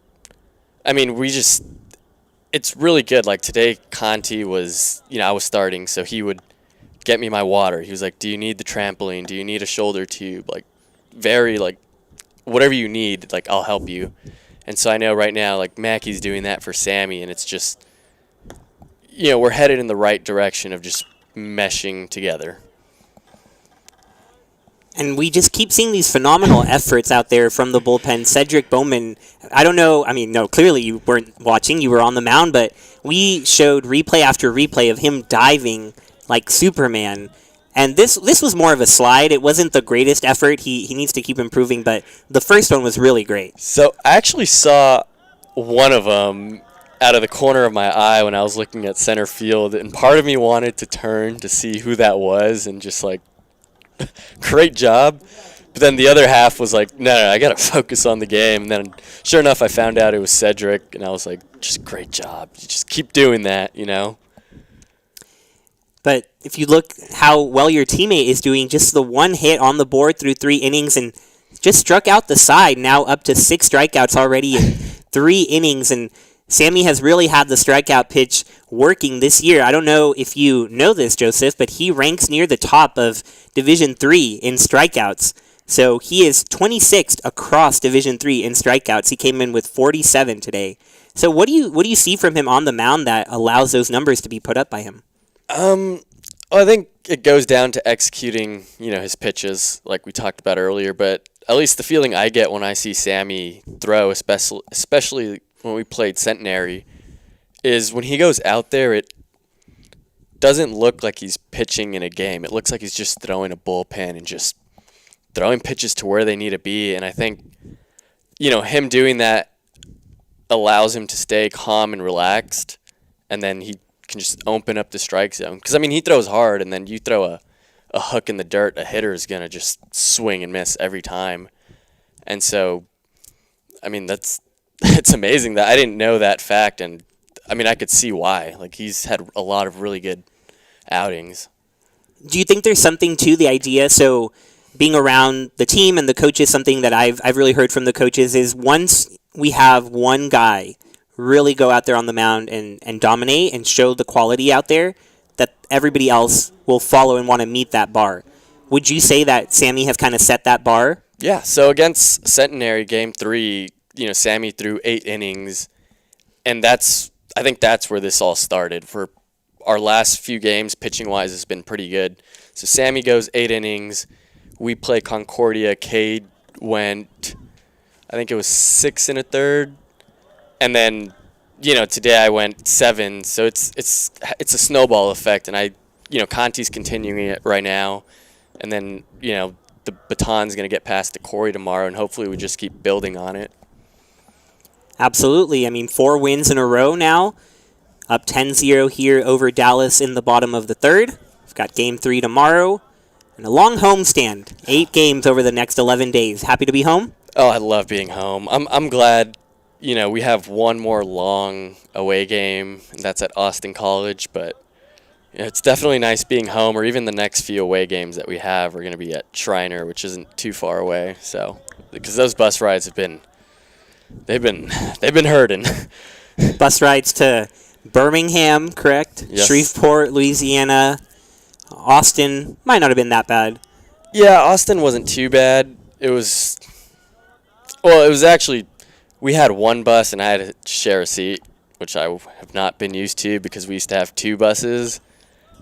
it's really good. Today, Conti was, I was starting, so he would get me my water. He was like, do you need the trampoline? Do you need a shoulder tube? Whatever you need, I'll help you. And so I know right now, Mackey's doing that for Sammy, and it's just, we're headed in the right direction of just meshing together. And we just keep seeing these phenomenal efforts out there from the bullpen. Cedric Bowman, I don't know, no, clearly you weren't watching, you were on the mound, but we showed replay after replay of him diving like Superman. And this was more of a slide. It wasn't the greatest effort. He needs to keep improving, but the first one was really great. So I actually saw one of them out of the corner of my eye when I was looking at center field, and part of me wanted to turn to see who that was and just great job. But then the other half was no, I got to focus on the game. And then sure enough, I found out it was Cedric, and I was just great job. You just keep doing that, But if you look how well your teammate is doing, just the one hit on the board through 3 innings and just struck out the side, now up to 6 strikeouts already in 3 innings. And Sammy has really had the strikeout pitch working this year. I don't know if you know this, Joseph, but he ranks near the top of Division III in strikeouts. So he is 26th across Division III in strikeouts. He came in with 47 today. So what do you see from him on the mound that allows those numbers to be put up by him? I think it goes down to executing, his pitches like we talked about earlier. But at least the feeling I get when I see Sammy throw, especially when we played Centenary, is when he goes out there, it doesn't look like he's pitching in a game. It looks like he's just throwing a bullpen and just throwing pitches to where they need to be. And I think, him doing that allows him to stay calm and relaxed, and then he can just open up the strike zone. Because, he throws hard, and then you throw a hook in the dirt, a hitter is going to just swing and miss every time. And so, it's amazing that I didn't know that fact, and, I could see why. Like, he's had a lot of really good outings. Do you think there's something to the idea? So being around the team and the coaches, something that I've really heard from the coaches is once we have one guy really go out there on the mound and dominate and show the quality out there, that everybody else will follow and want to meet that bar. Would you say that Sammy has kind of set that bar? Yeah, so against Centenary, Game 3, Sammy threw 8 innings, and I think that's where this all started. For our last few games, pitching-wise, has been pretty good. So Sammy goes 8 innings. We play Concordia. Cade went, I think it was 6 1/3. And then, today I went 7. So it's a snowball effect. And Conti's continuing it right now. And then, the baton's going to get passed to Corey tomorrow. And hopefully we just keep building on it. Absolutely. 4 wins in a row now. Up 10-0 here over Dallas in the bottom of the third. We've got Game 3 tomorrow. And a long homestand. 8 games over the next 11 days. Happy to be home? Oh, I love being home. I'm glad, we have one more long away game, and that's at Austin College. But it's definitely nice being home, or even the next few away games that we have are going to be at Shriner, which isn't too far away. So, because those bus rides have been, they've been hurting. Bus rides to Birmingham, correct? Yes. Shreveport, Louisiana. Austin might not have been that bad. Yeah, Austin wasn't too bad. It was actually, we had one bus and I had to share a seat, which I have not been used to because we used to have 2 buses.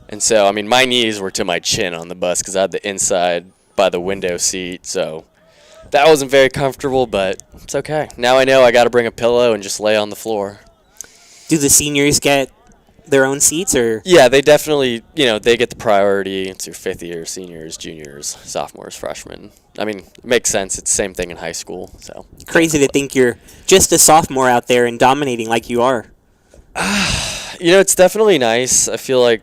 And so, my knees were to my chin on the bus because I had the inside by the window seat. So that wasn't very comfortable, but it's okay. Now I know I got to bring a pillow and just lay on the floor. Do the seniors get their own seats, or? Yeah, they definitely, they get the priority. It's your 5th year, seniors, juniors, sophomores, freshmen. It makes sense. It's the same thing in high school. So Crazy to think you're just a sophomore out there and dominating like you are. It's definitely nice. I feel like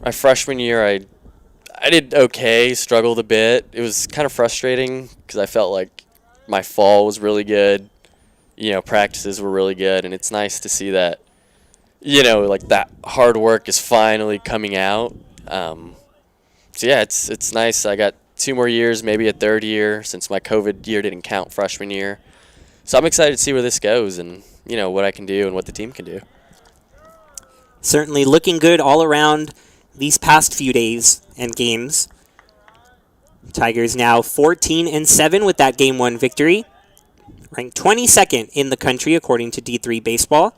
my freshman year, I did okay, struggled a bit. It was kind of frustrating because I felt like my fall was really good. Practices were really good, and it's nice to see that, that hard work is finally coming out. So yeah, it's nice. I got 2 more years, maybe a 3rd year, since my COVID year didn't count freshman year. So I'm excited to see where this goes and, what I can do and what the team can do. Certainly looking good all around these past few days and games. Tigers now 14-7 with that Game 1 victory. Ranked 22nd in the country according to D3 Baseball.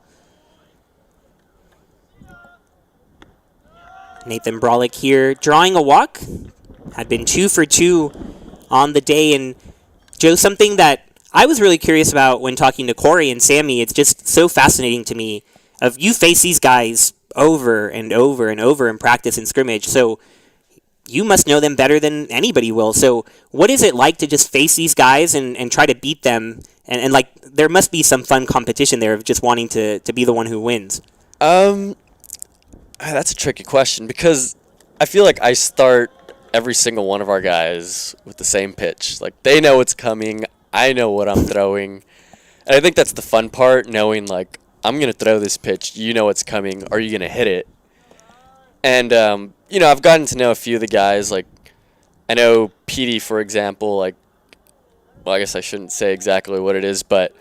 Nathan Brolick here drawing a walk. Had been 2 for 2 on the day. And Joe, something that I was really curious about when talking to Corey and Sammy, it's just so fascinating to me. You face these guys over and over and over in practice and scrimmage, so you must know them better than anybody will. So what is it like to just face these guys and try to beat them? And there must be some fun competition there of just wanting to be the one who wins. That's a tricky question because I feel like I start every single one of our guys with the same pitch. Like, they know what's coming. I know what I'm throwing. And I think that's the fun part, knowing, I'm going to throw this pitch. You know what's coming. Are you going to hit it? And, I've gotten to know a few of the guys. I know Petey, for example, I guess I shouldn't say exactly what it is, but,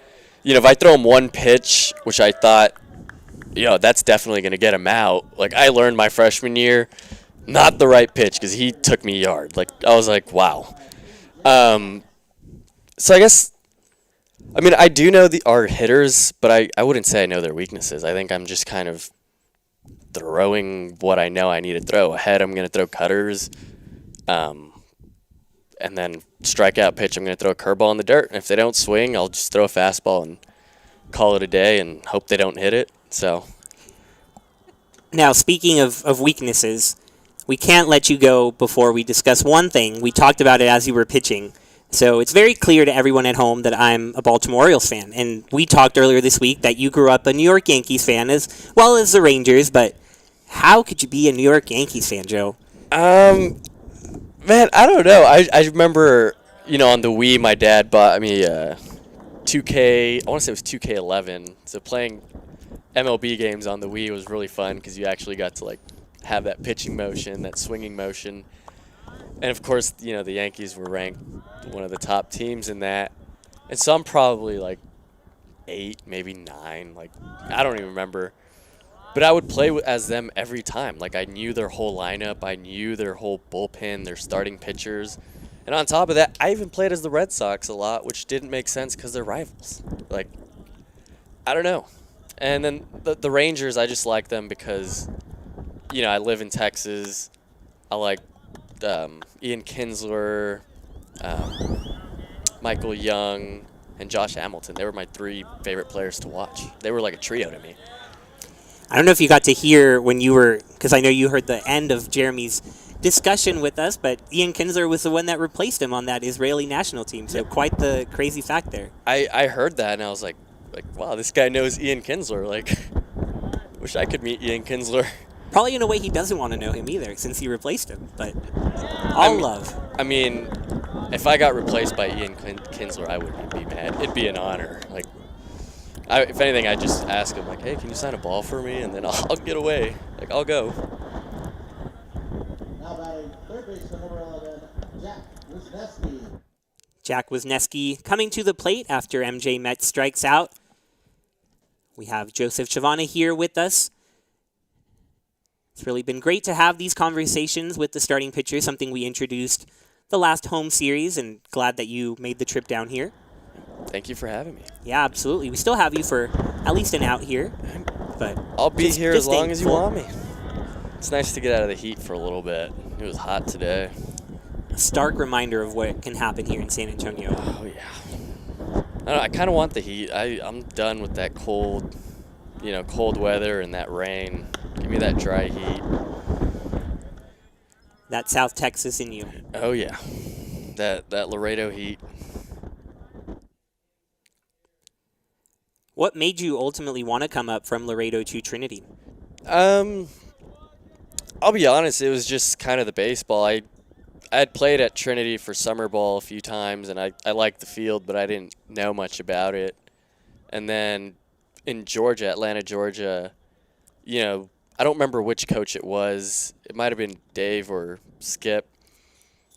if I throw him one pitch, which I thought, that's definitely going to get him out. Like, I learned my freshman year, not the right pitch because he took me yard. Like, I was like, wow. So I guess, I do know our hitters, but I wouldn't say I know their weaknesses. I think I'm just kind of throwing what I know I need to throw. Ahead, I'm going to throw cutters. And then strikeout pitch, I'm going to throw a curveball in the dirt. And if they don't swing, I'll just throw a fastball and call it a day and hope they don't hit it. So, Now, speaking of weaknesses, we can't let you go before we discuss one thing. We talked about it as you were pitching. So it's very clear to everyone at home that I'm a Baltimore Orioles fan. And we talked earlier this week that you grew up a New York Yankees fan as well as the Rangers. But how could you be a New York Yankees fan, Joe? man, I don't know. I remember, on the Wii, my dad bought me 2K. I want to say it was 2K11. So playing MLB games on the Wii was really fun because you actually got to have that pitching motion, that swinging motion. And of course, the Yankees were ranked one of the top teams in that. And so I'm probably 8, maybe 9. I don't even remember. But I would play as them every time. I knew their whole lineup. I knew their whole bullpen, their starting pitchers. And on top of that, I even played as the Red Sox a lot, which didn't make sense because they're rivals. I don't know. And then the Rangers, I just like them because, I live in Texas. I like Ian Kinsler, Michael Young, and Josh Hamilton. They were my 3 favorite players to watch. They were like a trio to me. I don't know if you got to hear when you were, because I know you heard the end of Jeremy's discussion with us, but Ian Kinsler was the one that replaced him on that Israeli national team. So quite the crazy fact there. I heard that and I was like, wow, this guy knows Ian Kinsler. Wish I could meet Ian Kinsler. Probably in a way he doesn't want to know him either, since he replaced him. But all love. If I got replaced by Ian Kinsler, I wouldn't be mad. It'd be an honor. If anything, I'd just ask him, hey, can you sign a ball for me? And then I'll get away. I'll go. Now batting third baseman number 11, Jack Wisniewski. Jack Wisniewski coming to the plate after MJ Metz strikes out. We have Joseph Chavana here with us. It's really been great to have these conversations with the starting pitchers, something we introduced the last home series, and glad that you made the trip down here. Thank you for having me. Yeah, absolutely. We still have you for at least an out here, but I'll be here as long as you full. want me. It's nice to get out of the heat for a little bit. It was hot today. A stark reminder of what can happen here in San Antonio. Oh, yeah. I kind of want the heat. I'm done with that cold weather and that rain. Give me that dry heat. That South Texas in you. Oh, yeah. That Laredo heat. What made you ultimately want to come up from Laredo to Trinity? I'll be honest, it was just kind of the baseball. I had played at Trinity for summer ball a few times, and I liked the field, but I didn't know much about it. And then in Georgia, Atlanta, Georgia, I don't remember which coach it was. It might have been Dave or Skip.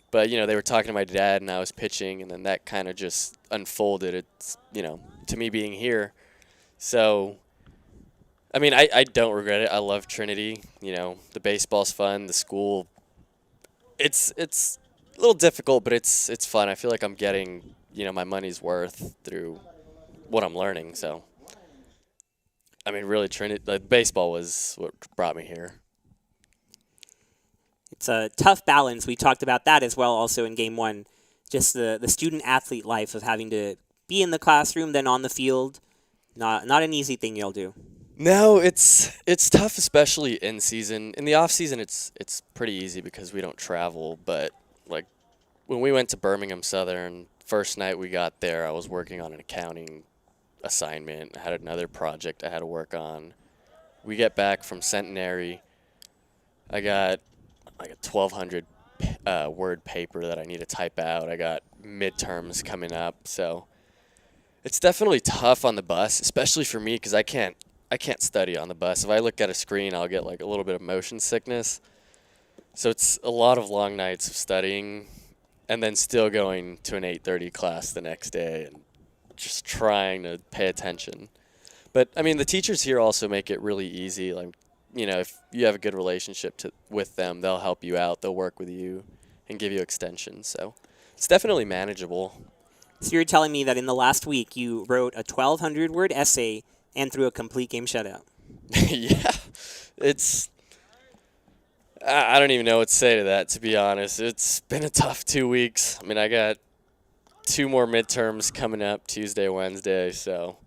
But, they were talking to my dad, and I was pitching, and then that kind of just unfolded. It's, to me being here. So, I don't regret it. I love Trinity. The baseball's fun. The school, it's a little difficult, but it's fun. I feel like I'm getting, my money's worth through what I'm learning. So, really, Trinity, baseball was what brought me here. It's a tough balance. We talked about that as well also in Game 1. Just the student-athlete life of having to be in the classroom, then on the field. Not an easy thing you'll do. No, it's tough, especially in season. In the off season, it's pretty easy because we don't travel. But when we went to Birmingham Southern, first night we got there, I was working on an accounting assignment. I had another project I had to work on. We get back from Centenary. I got a 1,200 word paper that I need to type out. I got midterms coming up, so. It's definitely tough on the bus, especially for me because I can't study on the bus. If I look at a screen, I'll get a little bit of motion sickness. So it's a lot of long nights of studying and then still going to an 8:30 class the next day. And just trying to pay attention. But I mean, the teachers here also make it really easy. Like, if you have a good relationship with them, they'll help you out. They'll work with you and give you extensions. So it's definitely manageable. So you're telling me that in the last week you wrote a 1,200-word essay and threw a complete game shutout. Yeah, I don't even know what to say to that, to be honest. It's been a tough 2 weeks. I mean, I got 2 more midterms coming up Tuesday, Wednesday, so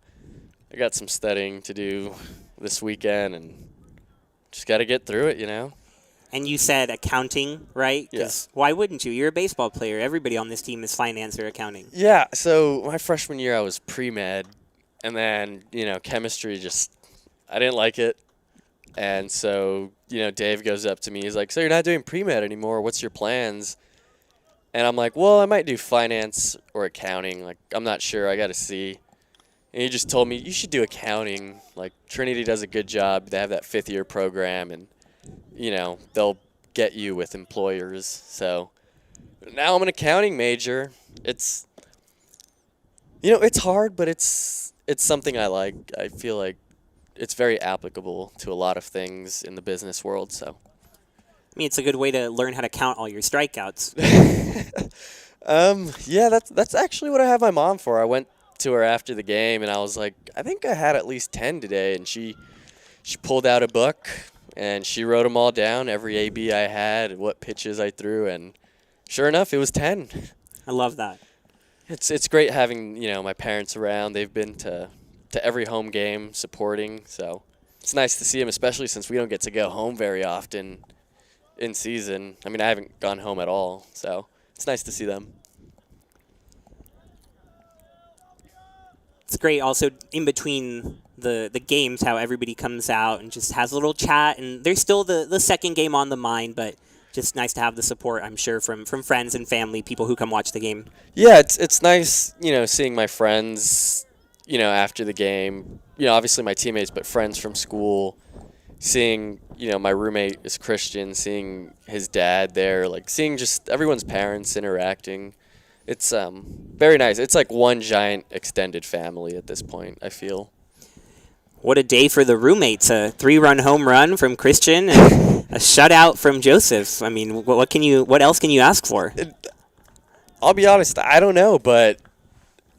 I got some studying to do this weekend and just got to get through it. And you said accounting, right? Yes. Why wouldn't you? You're a baseball player. Everybody on this team is finance or accounting. Yeah, so my freshman year I was pre-med, and then, chemistry I didn't like it. And so, Dave goes up to me. He's like, so you're not doing pre-med anymore. What's your plans? And I'm like, well, I might do finance or accounting. Like, I'm not sure. I got to see. And he just told me, you should do accounting. Like, Trinity does a good job. They have that 5th-year program, and, they'll get you with employers. So now I'm an accounting major. It's hard, but it's something I like. I feel like it's very applicable to a lot of things in the business world. So, I mean, it's a good way to learn how to count all your strikeouts. Yeah, that's actually what I have my mom for. I went to her after the game, and I was like, I think I had at least 10 today, and she pulled out a book, and she wrote them all down, every AB I had, what pitches I threw, and sure enough, it was 10. I love that. It's great having, my parents around. They've been to every home game supporting, so it's nice to see them, especially since we don't get to go home very often in season. I mean, I haven't gone home at all, so it's nice to see them. It's great also in between the games how everybody comes out and just has a little chat, and there's still the second game on the mind, but just nice to have the support, I'm sure, from friends and family, people who come watch the game. Yeah, it's nice, seeing my friends, after the game, obviously my teammates, but friends from school, seeing, my roommate is Christian, seeing his dad there, like seeing just everyone's parents interacting. It's very nice. It's like one giant extended family at this point, I feel. What a day for the roommates. A 3-run home run from Christian and a shutout from Joseph. I mean, what else can you ask for? I'll be honest, I don't know, but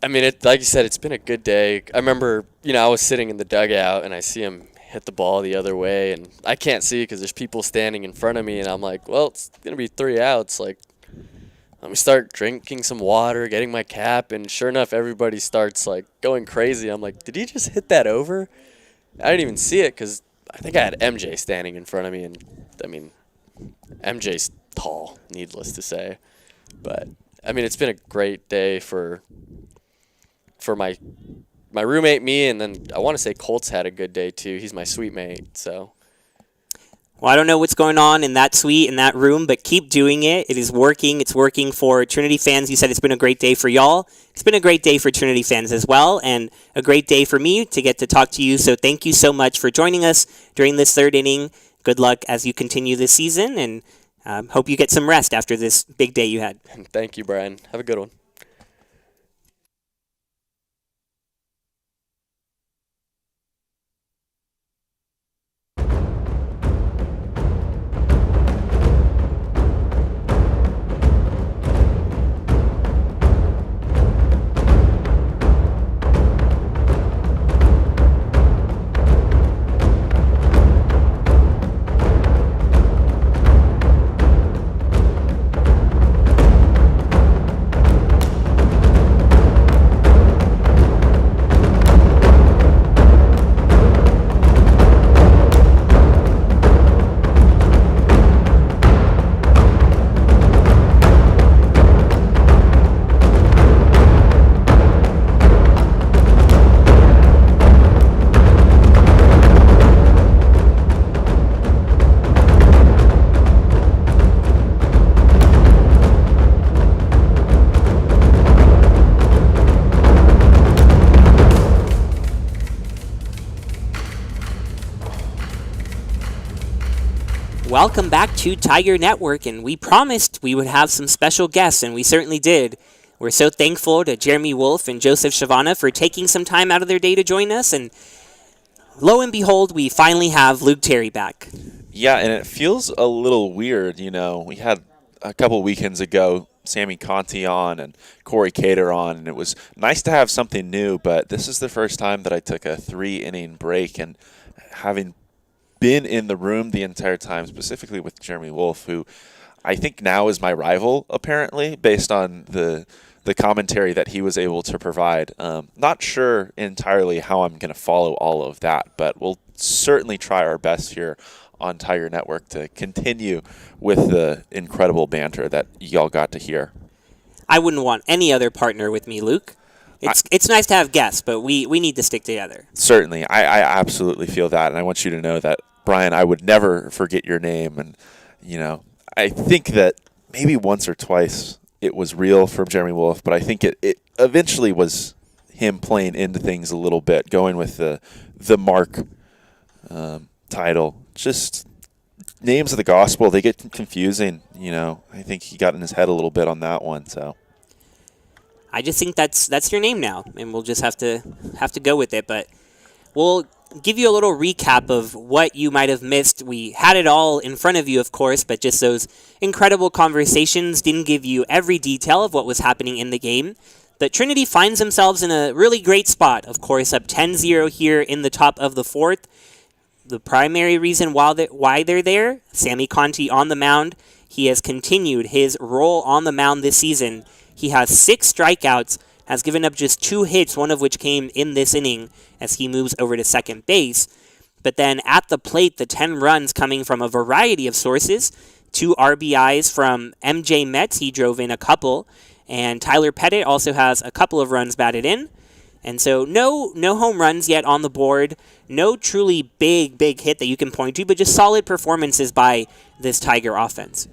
I mean, like you said, it's been a good day. I remember, I was sitting in the dugout and I see him hit the ball the other way, and I can't see because there's people standing in front of me, and I'm like, well, it's going to be 3 outs. Like, let me start drinking some water, getting my cap, and sure enough, everybody starts, like, going crazy. I'm like, did he just hit that over? I didn't even see it because I think I had MJ standing in front of me, and, I mean, MJ's tall, needless to say. But, I mean, it's been a great day for my roommate, me, and then I want to say Colt's had a good day too. He's my suite mate, so. Well, I don't know what's going on in that suite, in that room, but keep doing it. It is working. It's working for Trinity fans. You said it's been a great day for y'all. It's been a great day for Trinity fans as well, and a great day for me to get to talk to you. So thank you so much for joining us during this 3rd inning. Good luck as you continue this season, and hope you get some rest after this big day you had. Thank you, Brian. Have a good one. Welcome back to Tiger Network, and we promised we would have some special guests, and we certainly did. We're so thankful to Jeremy Wolf and Joseph Shavana for taking some time out of their day to join us, and lo and behold, we finally have Luke Terry back. Yeah, and it feels a little weird, we had a couple weekends ago Sammy Conti on and Corey Cater on, and it was nice to have something new, but this is the first time that I took a 3-inning break, and having been in the room the entire time, specifically with Jeremy Wolf, who I think now is my rival, apparently, based on the commentary that he was able to provide. Not sure entirely how I'm going to follow all of that, but we'll certainly try our best here on Tiger Network to continue with the incredible banter that y'all got to hear. I wouldn't want any other partner with me, Luke. It's nice to have guests, but we need to stick together. Certainly. I absolutely feel that, and I want you to know that, Brian, I would never forget your name, and, I think that maybe once or twice it was real from Jeremy Wolf, but I think it eventually was him playing into things a little bit, going with the Mark title. Just names of the gospel, they get confusing, I think he got in his head a little bit on that one, so. I just think that's your name now, and we'll just have to go with it, but we'll give you a little recap of what you might have missed. We had it all in front of you, of course, but just those incredible conversations didn't give you every detail of what was happening in the game. But Trinity finds themselves in a really great spot, of course, up 10-0 here in the top of the fourth. The primary reason why they're there, Sammy Conti on the mound. He has continued his role on the mound this season. He has 6 strikeouts, has given up just 2 hits, one of which came in this inning as he moves over to second base. But then at the plate, the 10 runs coming from a variety of sources. 2 RBIs from MJ Metz, he drove in a couple. And Tyler Pettit also has a couple of runs batted in. And so no home runs yet on the board. No truly big hit that you can point to, but just solid performances by this Tiger offense.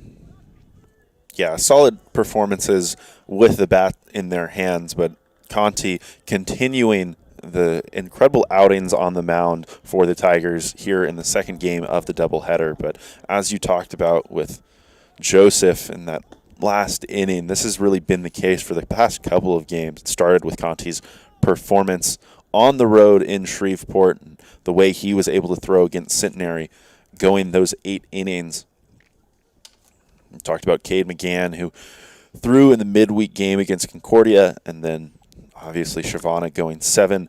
Yeah, solid performances with the bat in their hands, but Conti continuing the incredible outings on the mound for the Tigers here in the second game of the doubleheader. But as you talked about with Joseph in that last inning, this has really been the case for the past couple of games. It started with Conti's performance on the road in Shreveport, and the way he was able to throw against Centenary, going those 8 innings. We talked about Cade McGann, who threw in the midweek game against Concordia, and then obviously Shavana going 7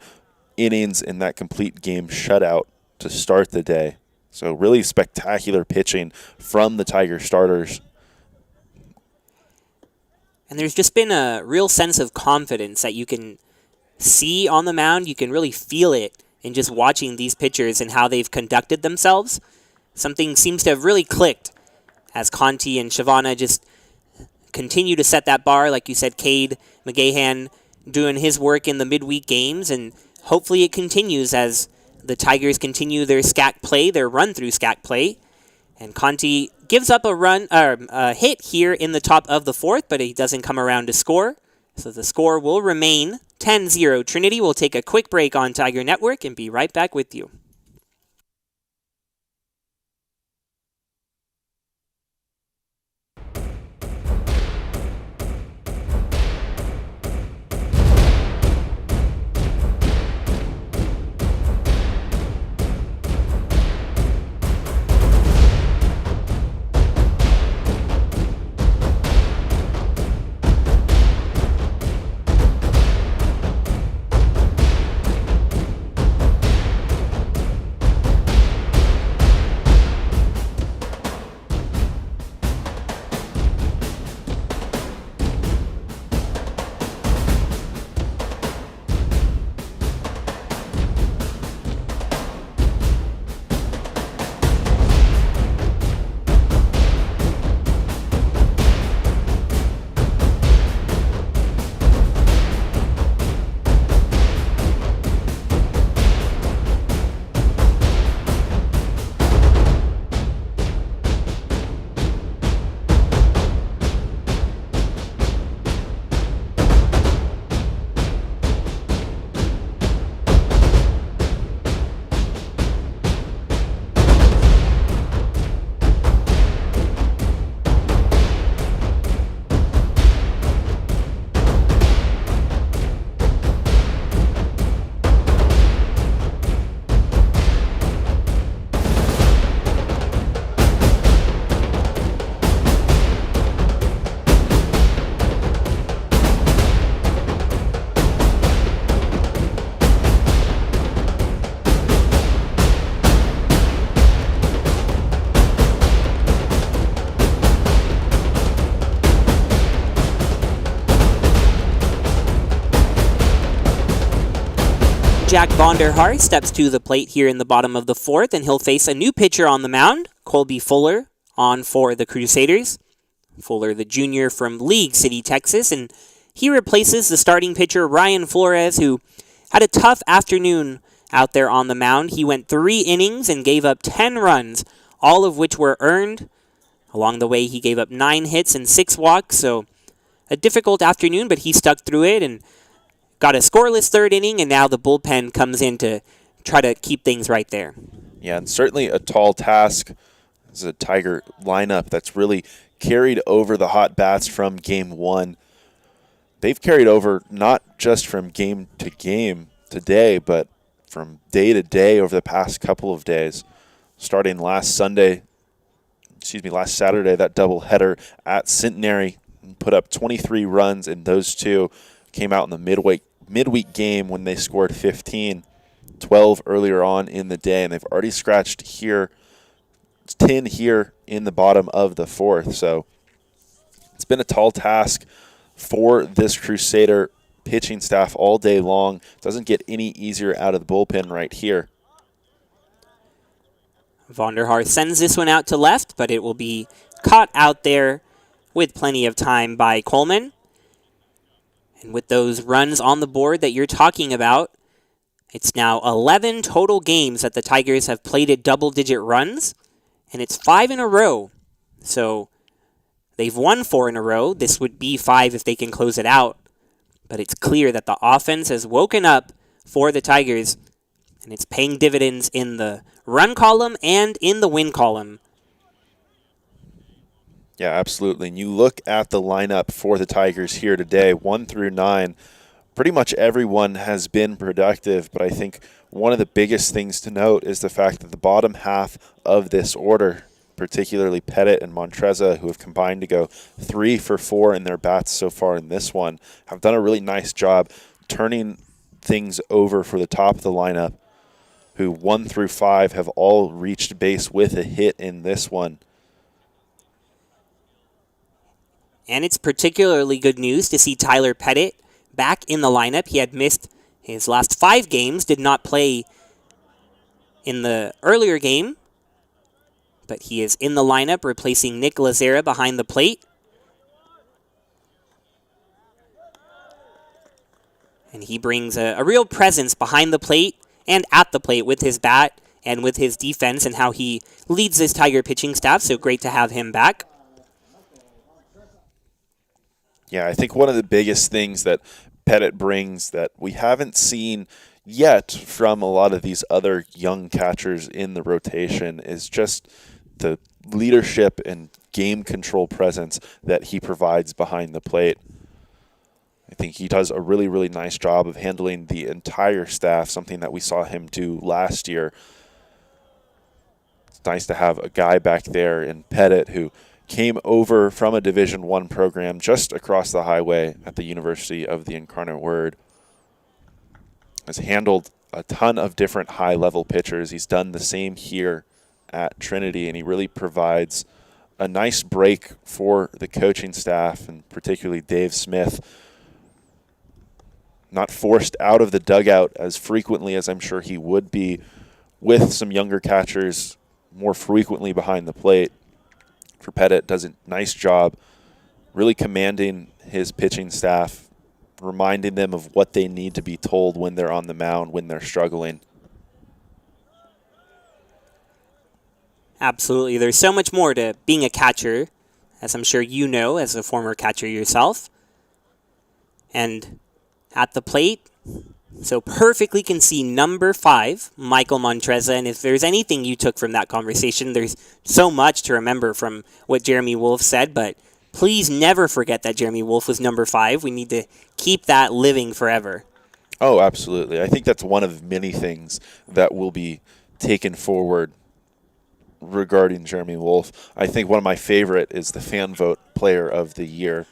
innings in that complete game shutout to start the day. So really spectacular pitching from the Tiger starters. And there's just been a real sense of confidence that you can see on the mound. You can really feel it in just watching these pitchers and how they've conducted themselves. Something seems to have really clicked as Conti and Shavana just continue to set that bar. Like you said, Cade McGahan doing his work in the midweek games, and hopefully it continues as the Tigers continue their SCAC play, their run-through SCAC play. And Conti gives up a hit here in the top of the fourth, but he doesn't come around to score. So the score will remain 10-0. Trinity will take a quick break on Tiger Network and be right back with you. Jack Vonderhaar steps to the plate here in the bottom of the fourth, and he'll face a new pitcher on the mound, Colby Fuller, on for the Crusaders. Fuller, the junior from League City, Texas, and he replaces the starting pitcher Ryan Flores, who had a tough afternoon out there on the mound. He went 3 innings and gave up 10 runs, all of which were earned. Along the way, he gave up 9 hits and 6 walks, so a difficult afternoon, but he stuck through it and got a scoreless third inning, and now the bullpen comes in to try to keep things right there. Yeah, and certainly a tall task. This is a Tiger lineup that's really carried over the hot bats from Game 1. They've carried over not just from game to game today, but from day to day over the past couple of days. Starting last Saturday, that doubleheader at Centenary put up 23 runs, and those two came out in the midweek game when they scored 15, 12 earlier on in the day, and they've already scratched 10 here in the bottom of the fourth. So it's been a tall task for this Crusader pitching staff all day long. Doesn't get any easier out of the bullpen right here. Vonderhaar sends this one out to left, but it will be caught out there with plenty of time by Coleman. And with those runs on the board that you're talking about, it's now 11 total games that the Tigers have played at double-digit runs, and it's 5 in a row. So they've won 4 in a row. This would be 5 if they can close it out. But it's clear that the offense has woken up for the Tigers, and it's paying dividends in the run column and in the win column. Yeah, absolutely. And you look at the lineup for the Tigers here today, 1 through 9. Pretty much everyone has been productive, but I think one of the biggest things to note is the fact that the bottom half of this order, particularly Pettit and Montreza, who have combined to go 3 for 4 in their bats so far in this one, have done a really nice job turning things over for the top of the lineup, who 1 through 5 have all reached base with a hit in this one. And it's particularly good news to see Tyler Pettit back in the lineup. He had missed his last 5 games, did not play in the earlier game, but he is in the lineup replacing Nick Lazera behind the plate. And he brings a real presence behind the plate and at the plate with his bat and with his defense and how he leads this Tiger pitching staff, so great to have him back. Yeah, I think one of the biggest things that Pettit brings that we haven't seen yet from a lot of these other young catchers in the rotation is just the leadership and game control presence that he provides behind the plate. I think he does a really, really nice job of handling the entire staff, something that we saw him do last year. It's nice to have a guy back there in Pettit who came over from a Division I program just across the highway at the University of the Incarnate Word. Has handled a ton of different high-level pitchers. He's done the same here at Trinity, and he really provides a nice break for the coaching staff, and particularly Dave Smith. Not forced out of the dugout as frequently as I'm sure he would be with some younger catchers more frequently behind the plate. For Pettit, does a nice job really commanding his pitching staff, reminding them of what they need to be told when they're on the mound, when they're struggling. Absolutely. There's so much more to being a catcher, as I'm sure you know as a former catcher yourself. And at the plate, so perfectly can see number 5, Michael Montreza. And if there's anything you took from that conversation, there's so much to remember from what Jeremy Wolf said, but please never forget that Jeremy Wolf was number 5. We need to keep that living forever. Oh, absolutely. I think that's one of many things that will be taken forward regarding Jeremy Wolf. I think one of my favorite is the fan vote player of the year.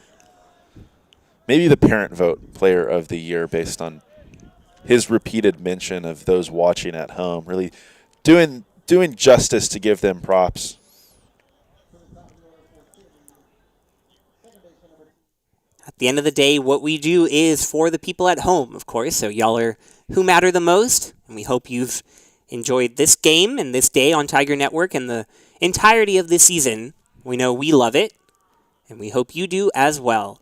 Maybe the parent vote player of the year based on his repeated mention of those watching at home, really doing justice to give them props. At the end of the day, what we do is for the people at home, of course. So y'all are who matter the most, and we hope you've enjoyed this game and this day on Tiger Network and the entirety of this season. We know we love it, and we hope you do as well.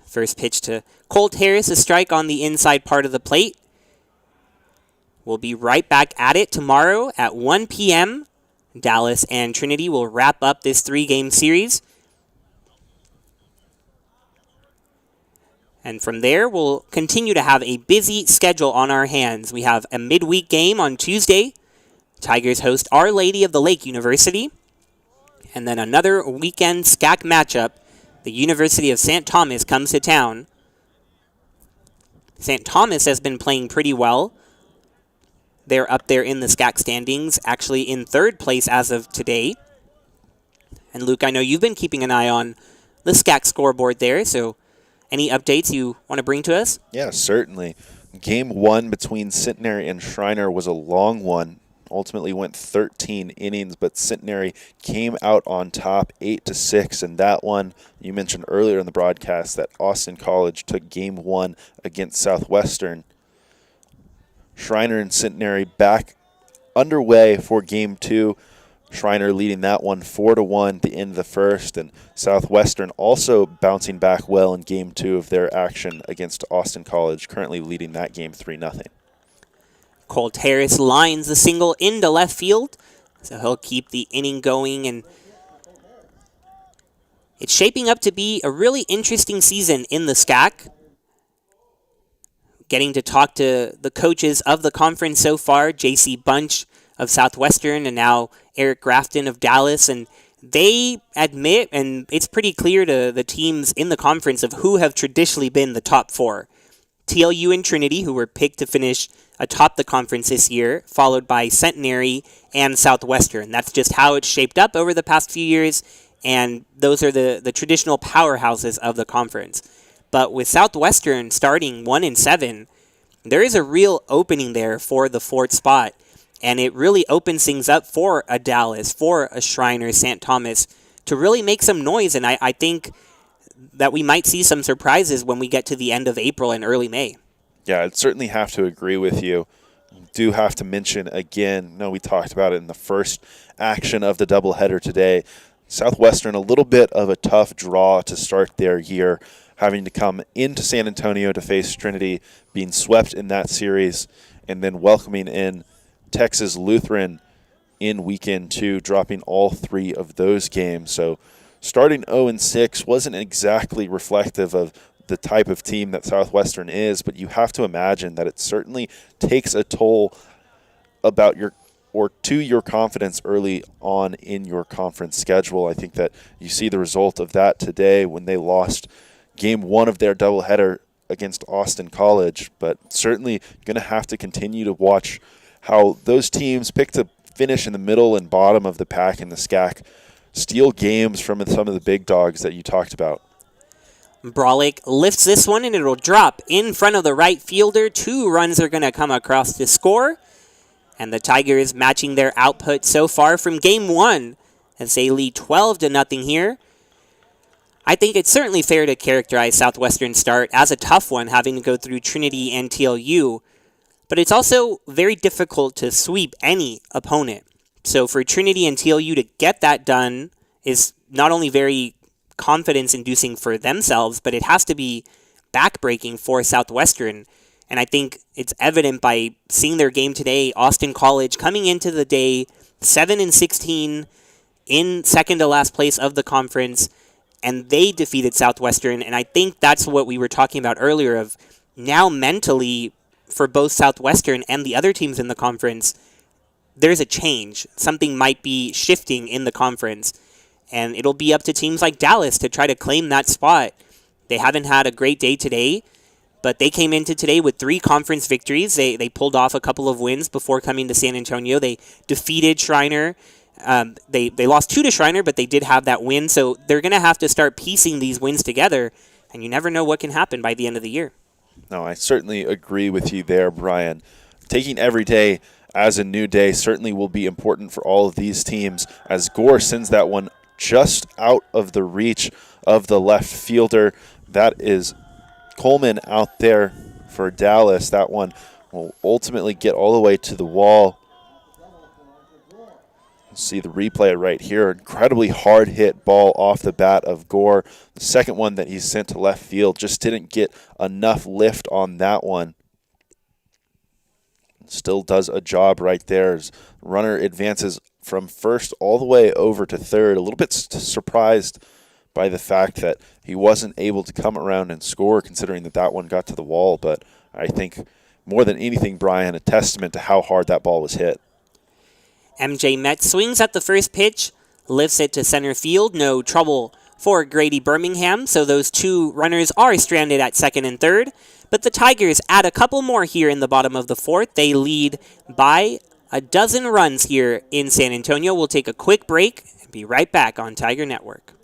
First pitch to Colt Harris, a strike on the inside part of the plate. We'll be right back at it tomorrow at 1 p.m. Dallas and Trinity will wrap up this 3-game series. And from there, we'll continue to have a busy schedule on our hands. We have a midweek game on Tuesday. Tigers host Our Lady of the Lake University. And then another weekend SCAC matchup. The University of St. Thomas comes to town. St. Thomas has been playing pretty well. They're up there in the SCAC standings, actually in 3rd place as of today. And Luke, I know you've been keeping an eye on the SCAC scoreboard there, so any updates you want to bring to us? Yeah, certainly. Game 1 between Centenary and Schreiner was a long one. Ultimately went 13 innings, but Centenary came out on top 8-6. And that one, you mentioned earlier in the broadcast that Austin College took Game 1 against Southwestern. Schreiner and Centenary back underway for Game 2. Schreiner leading that one 4-1 at the end of the first, and Southwestern also bouncing back well in Game 2 of their action against Austin College, currently leading that game 3-0. Colt Harris lines the single into left field, so he'll keep the inning going, and it's shaping up to be a really interesting season in the SCAC. Getting to talk to the coaches of the conference so far, J.C. Bunch of Southwestern and now Eric Grafton of Dallas, and they admit, and it's pretty clear to the teams in the conference of who have traditionally been the top 4. TLU and Trinity, who were picked to finish atop the conference this year, followed by Centenary and Southwestern. That's just how it's shaped up over the past few years, and those are the traditional powerhouses of the conference. But with Southwestern starting 1-7, there is a real opening there for the 4th spot, and it really opens things up for a Dallas, for a Schreiner, St. Thomas, to really make some noise, and I think that we might see some surprises when we get to the end of April and early May. Yeah, I'd certainly have to agree with you. Do have to mention again, we talked about it in the first action of the doubleheader today. Southwestern, a little bit of a tough draw to start their year, having to come into San Antonio to face Trinity, being swept in that series, and then welcoming in Texas Lutheran in weekend 2, dropping all 3 of those games. So starting 0-6 wasn't exactly reflective of the type of team that Southwestern is, but you have to imagine that it certainly takes a toll about to your confidence early on in your conference schedule. I think that you see the result of that today when they lost Game 1 of their doubleheader against Austin College, but certainly going to have to continue to watch how those teams pick to finish in the middle and bottom of the pack in the SCAC, steal games from some of the big dogs that you talked about. Brolick lifts this one, and it'll drop in front of the right fielder. 2 runs are going to come across to score, and the Tigers matching their output so far from Game 1 as they lead 12-0 here. I think it's certainly fair to characterize Southwestern's start as a tough one, having to go through Trinity and TLU, but it's also very difficult to sweep any opponent. So for Trinity and TLU to get that done is not only very confidence-inducing for themselves, but it has to be backbreaking for Southwestern. And I think it's evident by seeing their game today. Austin College coming into the day 7-16 in second to last place of the conference, and they defeated Southwestern. And I think that's what we were talking about earlier of now mentally for both Southwestern and the other teams in the conference, there's a change. Something might be shifting in the conference. And it'll be up to teams like Dallas to try to claim that spot. They haven't had a great day today, but they came into today with 3 conference victories. They pulled off a couple of wins before coming to San Antonio. They defeated Schreiner. They lost 2 to Schreiner, but they did have that win. So they're going to have to start piecing these wins together, and you never know what can happen by the end of the year. No, I certainly agree with you there, Brian. Taking every day as a new day certainly will be important for all of these teams as Gore sends that one just out of the reach of the left fielder. That is Coleman out there for Dallas. That one will ultimately get all the way to the wall. See the replay right here. Incredibly hard hit ball off the bat of Gore. The second one that he sent to left field just didn't get enough lift on that one. Still does a job right there as runner advances from first all the way over to third. A little bit surprised by the fact that he wasn't able to come around and score, considering that that one got to the wall. But I think more than anything, Brian, a testament to how hard that ball was hit. MJ Metz swings at the first pitch, lifts it to center field. No trouble for Grady Birmingham, so those two runners are stranded at second and third. But the Tigers add a couple more here in the bottom of the fourth. They lead by a dozen runs here in San Antonio. We'll take a quick break and be right back on Tiger Network.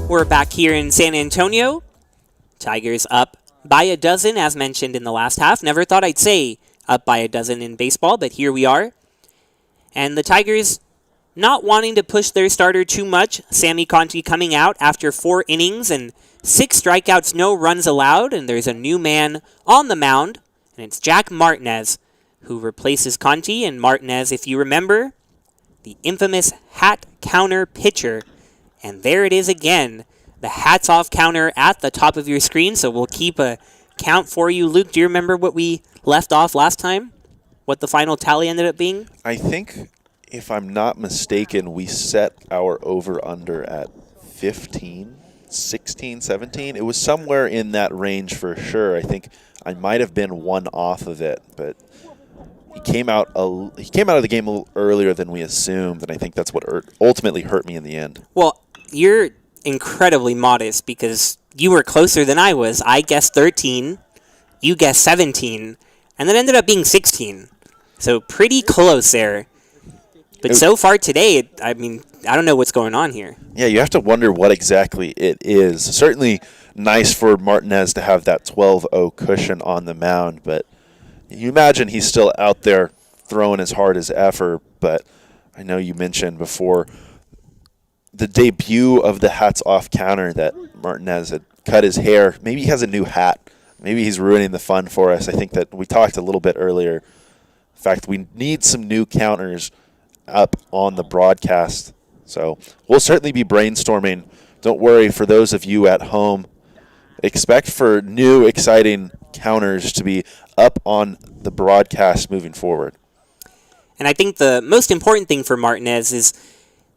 We're back here in San Antonio. Tigers up by a dozen, as mentioned in the last half. Never thought I'd say up by a dozen in baseball, but here we are. And the Tigers not wanting to push their starter too much. Sammy Conti coming out after 4 innings and 6 strikeouts, no runs allowed. And there's a new man on the mound, and it's Jack Martinez, who replaces Conti. And Martinez, if you remember, the infamous hat counter pitcher. And there it is again, the hats off counter at the top of your screen. So we'll keep a count for you. Luke, do you remember what we left off last time? What the final tally ended up being? I think, if I'm not mistaken, we set our over-under at 15, 16, 17. It was somewhere in that range for sure. I think I might have been one off of it, but he came out of the game a little earlier than we assumed, and I think that's what ultimately hurt me in the end. Well, you're incredibly modest because you were closer than I was. I guessed 13, you guessed 17, and then ended up being 16. So pretty close there. But so far today, I don't know what's going on here. Yeah, you have to wonder what exactly it is. Certainly nice for Martinez to have that 12-0 cushion on the mound, but you imagine he's still out there throwing as hard as ever. But I know you mentioned before the debut of the hats off counter that Martinez had cut his hair. Maybe he has a new hat. Maybe he's ruining the fun for us. I think that we talked a little bit earlier. In fact, we need some new counters up on the broadcast. So we'll certainly be brainstorming. Don't worry, for those of you at home, expect for new, exciting counters to be up on the broadcast moving forward. And I think the most important thing for Martinez is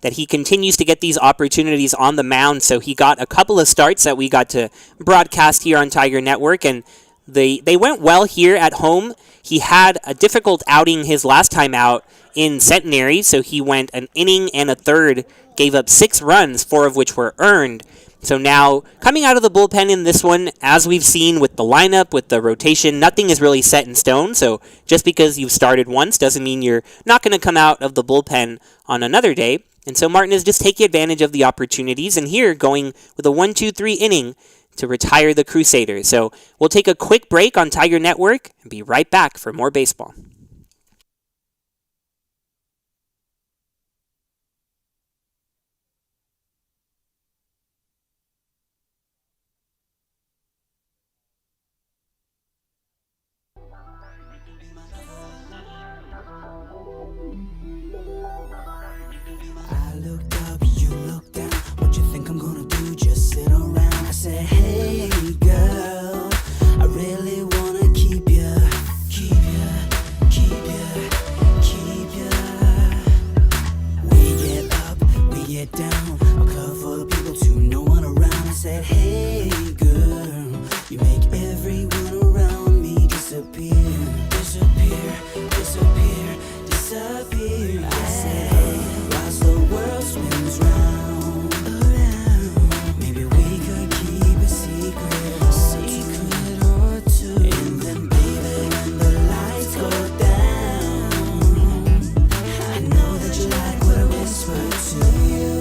that he continues to get these opportunities on the mound. So he got a couple of starts that we got to broadcast here on Tiger Network, and they went well here at home. He had a difficult outing his last time out in Centenary, so he went an inning and a third, gave up 6 runs, 4 of which were earned. So now, coming out of the bullpen in this one, as we've seen with the lineup, with the rotation, nothing is really set in stone. So just because you've started once doesn't mean you're not going to come out of the bullpen on another day. And so Martin is just taking advantage of the opportunities, and here going with a 1-2-3 inning to retire the Crusaders. So we'll take a quick break on Tiger Network and be right back for more baseball. I looked up, you looked down. What you think I'm gonna do? Just sit around. I said, hey girl, I really wanna keep ya, keep ya, keep ya, keep ya. We get up, we get down. A club full of people to no one around. I said, hey girl, you make everyone around me disappear, disappear, disappear, disappear. I said, hey, whilst the world spins round, around, maybe we could keep a secret or two. And then baby, when the lights go down, I know that you like what I whisper to you.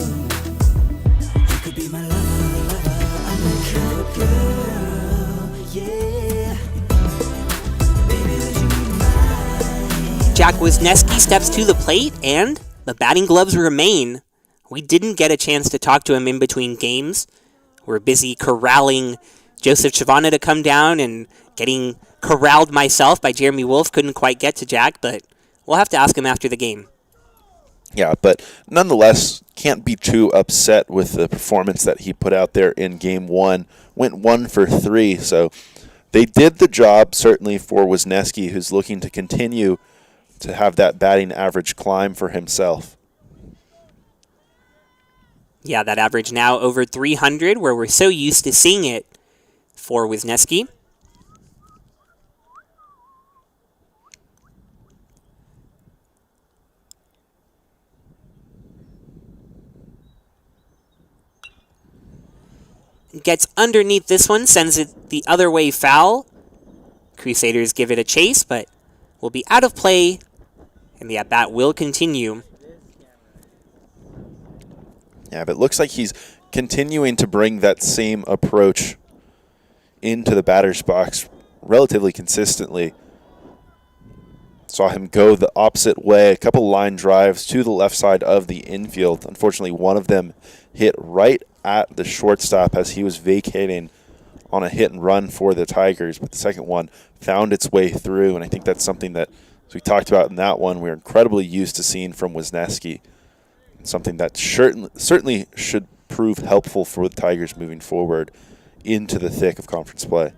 You could be my lover, I'm a cute girl, yeah. Baby, would you be mine? Jack Wisniewski steps to the plate, and the batting gloves remain. We didn't get a chance to talk to him in between games. We're busy corralling Joseph Chavana to come down and getting corralled myself by Jeremy Wolf. Couldn't quite get to Jack, but we'll have to ask him after the game. Yeah, but nonetheless, can't be too upset with the performance that he put out there in Game 1. Went 1 for 3, so they did the job, certainly, for Wisniewski, who's looking to continue to have that batting average climb for himself. Yeah, that average now over 300, where we're so used to seeing it for Wisniewski. Gets underneath this one, sends it the other way foul. Crusaders give it a chase, but will be out of play, and the at-bat will continue. Yeah, but it looks like he's continuing to bring that same approach into the batter's box relatively consistently. Saw him go the opposite way, a couple line drives to the left side of the infield. Unfortunately, one of them hit right at the shortstop as he was vacating on a hit and run for the Tigers, but the second one found its way through, and I think that's something that, as we talked about in that one, we're incredibly used to seeing from Wisniewski. Something that certainly should prove helpful for the Tigers moving forward into the thick of conference play.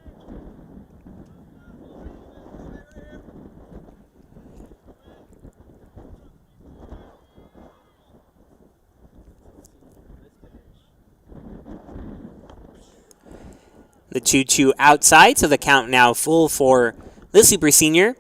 The 2-2 outside, so the count now full for the Super Senior.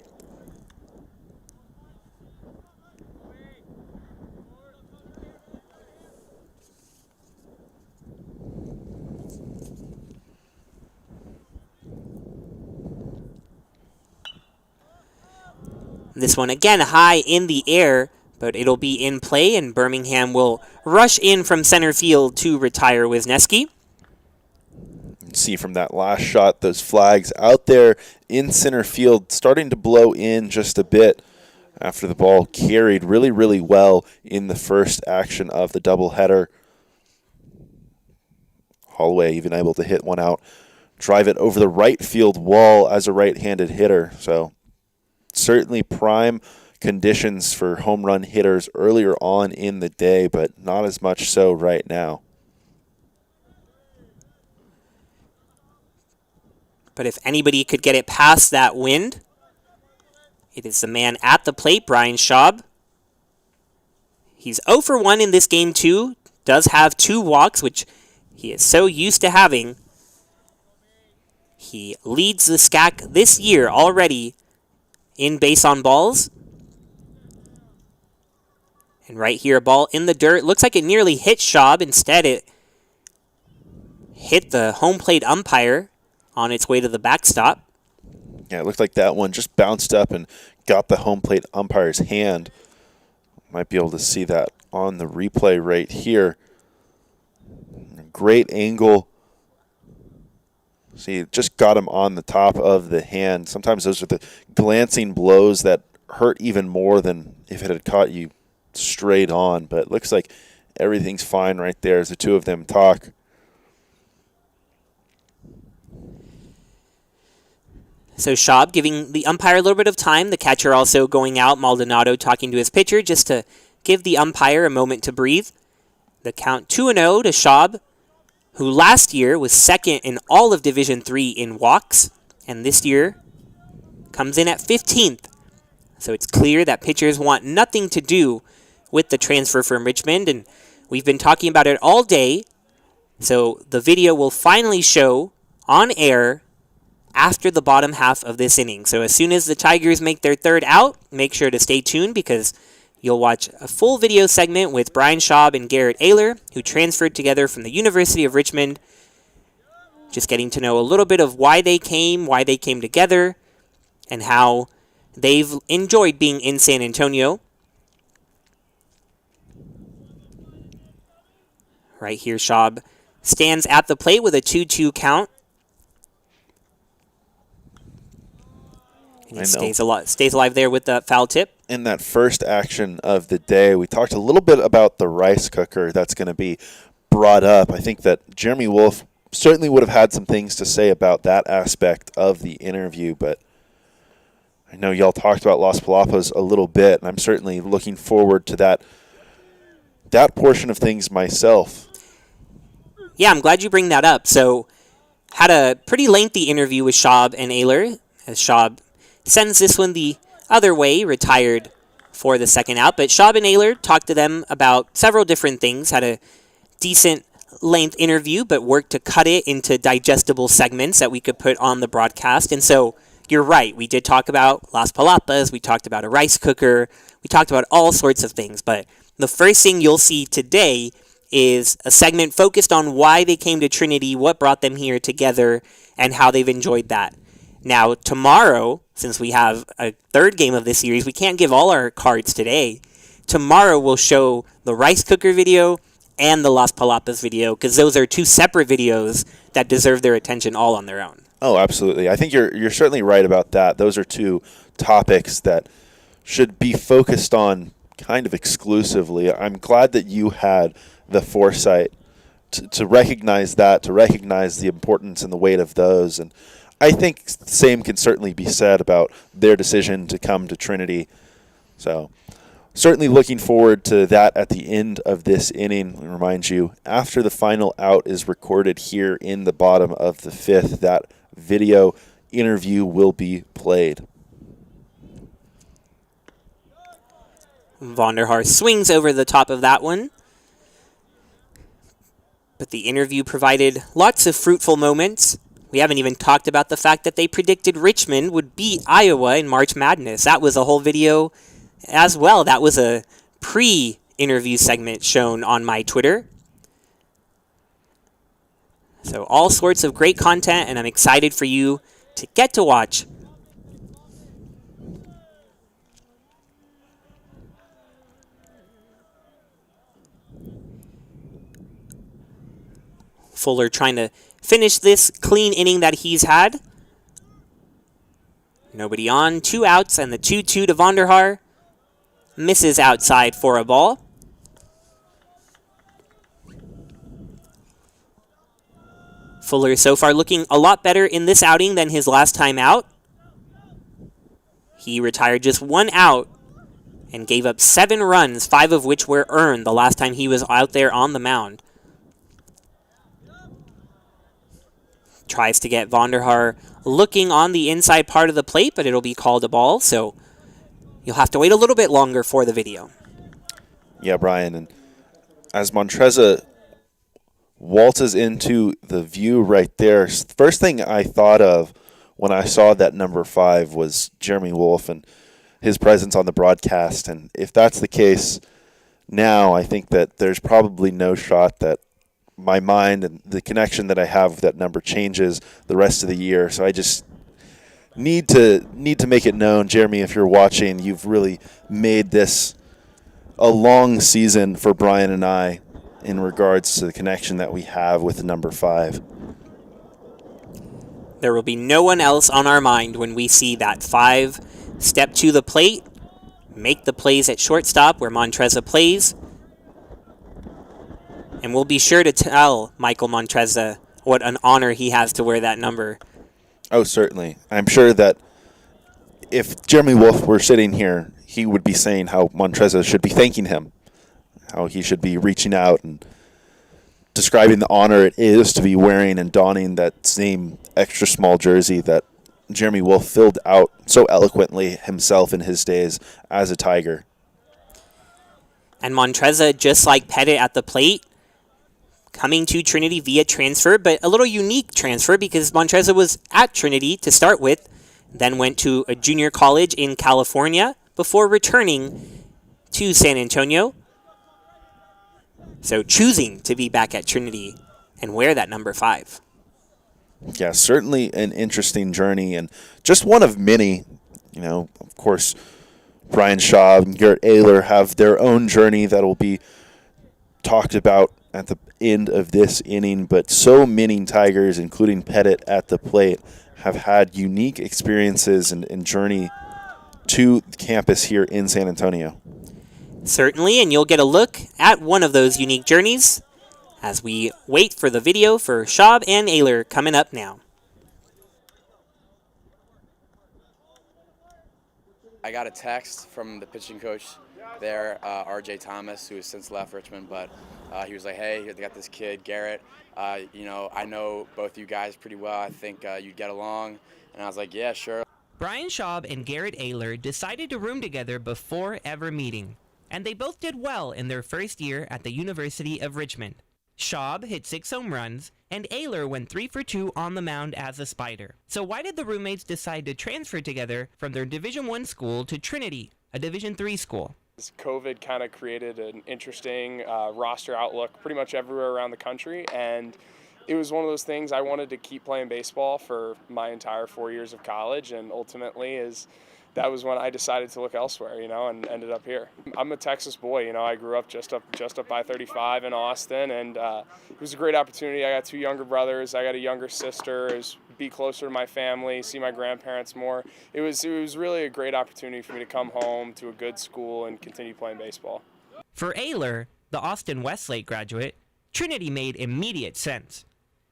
This one again high in the air, but it'll be in play, and Birmingham will rush in from center field to retire Wisniewski. See from that last shot, those flags out there in center field starting to blow in just a bit after the ball carried really, really well in the first action of the doubleheader. Holloway even able to hit one out, drive it over the right field wall as a right-handed hitter. So certainly prime conditions for home run hitters earlier on in the day, but not as much so right now. But if anybody could get it past that wind, it is the man at the plate, Brian Schaub. He's 0 for 1 in this game, too. Does have 2 walks, which he is so used to having. He leads the SCAC this year already in base on balls. And right here, a ball in the dirt. Looks like it nearly hit Schaub. Instead, it hit the home plate umpire on its way to the backstop. Yeah, it looked like that one just bounced up and got the home plate umpire's hand. Might be able to see that on the replay right here. Great angle. See, it just got him on the top of the hand. Sometimes those are the glancing blows that hurt even more than if it had caught you straight on. But it looks like everything's fine right there as the two of them talk. So Schaub giving the umpire a little bit of time. The catcher also going out, Maldonado talking to his pitcher just to give the umpire a moment to breathe. The count 2-0 to Schaub, who last year was second in all of Division III in walks, and this year comes in at 15th. So it's clear that pitchers want nothing to do with the transfer from Richmond, and we've been talking about it all day. So the video will finally show on air after the bottom half of this inning. So as soon as the Tigers make their third out, make sure to stay tuned because you'll watch a full video segment with Brian Schaub and Garrett Ayler, who transferred together from the University of Richmond. Just getting to know a little bit of why they came together, and how they've enjoyed being in San Antonio. Right here, Schaub stands at the plate with a 2-2 count. And he stays alive there with the foul tip. In that first action of the day, we talked a little bit about the rice cooker that's going to be brought up. I think that Jeremy Wolf certainly would have had some things to say about that aspect of the interview, but I know y'all talked about Las Palapas a little bit, and I'm certainly looking forward to that portion of things myself. Yeah, I'm glad you bring that up. So, had a pretty lengthy interview with Schaub and Ayler, as Schaub sends this one the other way, retired for the second out. But Schaub and Ayler talked to them about several different things, had a decent length interview, but worked to cut it into digestible segments that we could put on the broadcast. And so, you're right, we did talk about Las Palapas, we talked about a rice cooker, we talked about all sorts of things. But the first thing you'll see today is a segment focused on why they came to Trinity, what brought them here together, and how they've enjoyed that. Now, tomorrow, since we have a third game of this series, we can't give all our cards today. Tomorrow we'll show the rice cooker video and the Las Palapas video, because those are two separate videos that deserve their attention all on their own. Oh, absolutely. I think you're certainly right about that. Those are two topics that should be focused on kind of exclusively. I'm glad that you had the foresight to recognize that, to recognize the importance and the weight of those. And I think the same can certainly be said about their decision to come to Trinity. So certainly looking forward to that at the end of this inning. I remind you, after the final out is recorded here in the bottom of the fifth, that video interview will be played. Vonderhaar swings over the top of that one. But the interview provided lots of fruitful moments. We haven't even talked about the fact that they predicted Richmond would beat Iowa in March Madness. That was a whole video as well. That was a pre-interview segment shown on my Twitter. So all sorts of great content, and I'm excited for you to get to watch. Fuller trying to finish this clean inning that he's had. Nobody on, 2 outs, and the 2-2 to Vonderhaar. Misses outside for a ball. Fuller so far looking a lot better in this outing than his last time out. He retired just 1 out and gave up 7 runs, 5 of which were earned the last time he was out there on the mound. Tries to get Vonderhaar looking on the inside part of the plate, but it'll be called a ball, so you'll have to wait a little bit longer for the video. Yeah, Brian. And as Montreza waltzes into the view right there, first thing I thought of when I saw that number 5 was Jeremy Wolf and his presence on the broadcast. And if that's the case now, I think that there's probably no shot that my mind and the connection that I have with that number changes the rest of the year. So I just need to make it known, Jeremy, if you're watching, you've really made this a long season for Brian and I in regards to the connection that we have with the number 5. There will be no one else on our mind when we see that 5 step to the plate, make the plays at shortstop where Montreza plays, and we'll be sure to tell Michael Montreza what an honor he has to wear that number. Oh, certainly. I'm sure that if Jeremy Wolf were sitting here, he would be saying how Montreza should be thanking him, how he should be reaching out and describing the honor it is to be wearing and donning that same extra small jersey that Jeremy Wolf filled out so eloquently himself in his days as a Tiger. And Montreza, just like Pettit at the plate, coming to Trinity via transfer, but a little unique transfer because Montreza was at Trinity to start with, then went to a junior college in California before returning to San Antonio. So choosing to be back at Trinity and wear that number 5. Yeah, certainly an interesting journey and just one of many. You know, of course, Brian Schaub and Garrett Ayler have their own journey that will be talked about at the end of this inning, but so many Tigers, including Pettit at the plate, have had unique experiences and journey to the campus here in San Antonio. Certainly, and you'll get a look at one of those unique journeys as we wait for the video for Schaub and Ayler coming up now. I got a text from the pitching coach there, R.J. Thomas, who has since left Richmond, but he was like, hey, they got this kid, Garrett. I know both you guys pretty well. I think you'd get along. And I was like, yeah, sure. Brian Schaub and Garrett Ayler decided to room together before ever meeting, and they both did well in their first year at the University of Richmond. Schaub hit 6 home runs, and Ayler went 3 for 2 on the mound as a Spider. So why did the roommates decide to transfer together from their Division I school to Trinity, a Division III school? COVID kind of created an interesting roster outlook pretty much everywhere around the country, and it was one of those things. I wanted to keep playing baseball for my entire 4 years of college, and ultimately that was when I decided to look elsewhere, and ended up here. I'm a Texas boy, I grew up just up by 35 in Austin, and it was a great opportunity. I got 2 younger brothers, I got a younger sister. It was be closer to my family, see my grandparents more. It was really a great opportunity for me to come home to a good school and continue playing baseball. For Ayler, the Austin Westlake graduate, Trinity made immediate sense.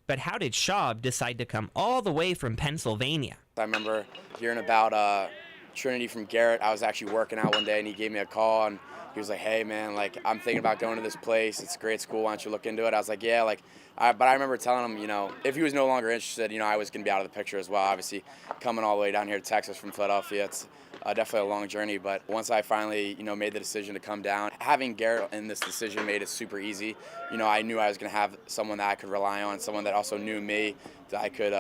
But how did Schaub decide to come all the way from Pennsylvania? I remember hearing about Trinity from Garrett. I was actually working out one day, and he gave me a call, and he was like, hey, man, I'm thinking about going to this place. It's a great school. Why don't you look into it? I was like, yeah, but I remember telling him, if he was no longer interested, I was going to be out of the picture as well. Obviously, coming all the way down here to Texas from Philadelphia, it's definitely a long journey. But once I finally, made the decision to come down, having Garrett in this decision made it super easy. I knew I was going to have someone that I could rely on, someone that also knew me, that I could,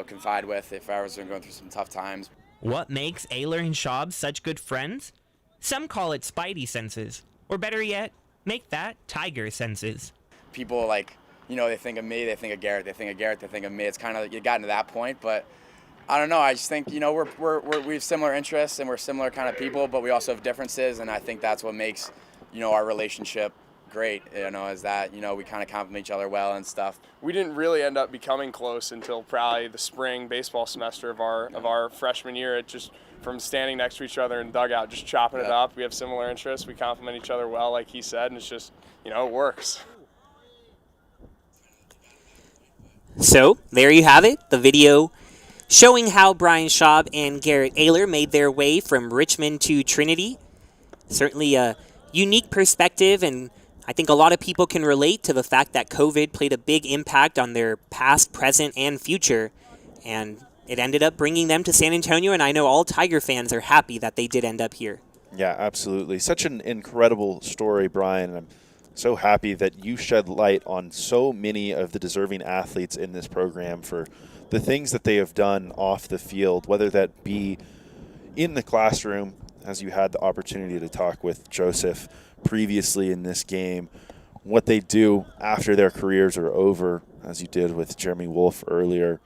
confide with if I was going through some tough times. What makes Ayler and Schaub such good friends? Some call it spidey senses, or better yet, make that tiger senses. People they think of me, they think of Garrett, they think of Garrett, they think of me. It's kind of, you gotten to that point, but I don't know. I just think, we have similar interests and we're similar kind of people, but we also have differences, and I think that's what makes, our relationship great, is that, we kind of complement each other well and stuff. We didn't really end up becoming close until probably the spring baseball semester of our freshman year. It just, from standing next to each other in the dugout, just chopping it up. We have similar interests. We complement each other well, like he said, and it's just, it works. So, there you have it, the video showing how Brian Schaub and Garrett Ayler made their way from Richmond to Trinity. Certainly a unique perspective, and I think a lot of people can relate to the fact that COVID played a big impact on their past, present, and future, and it ended up bringing them to San Antonio, and I know all Tiger fans are happy that they did end up here. Yeah, absolutely. Such an incredible story, Brian. I'm so happy that you shed light on so many of the deserving athletes in this program for the things that they have done off the field, whether that be in the classroom, as you had the opportunity to talk with Joseph previously in this game, what they do after their careers are over, as you did with Jeremy Wolf earlier,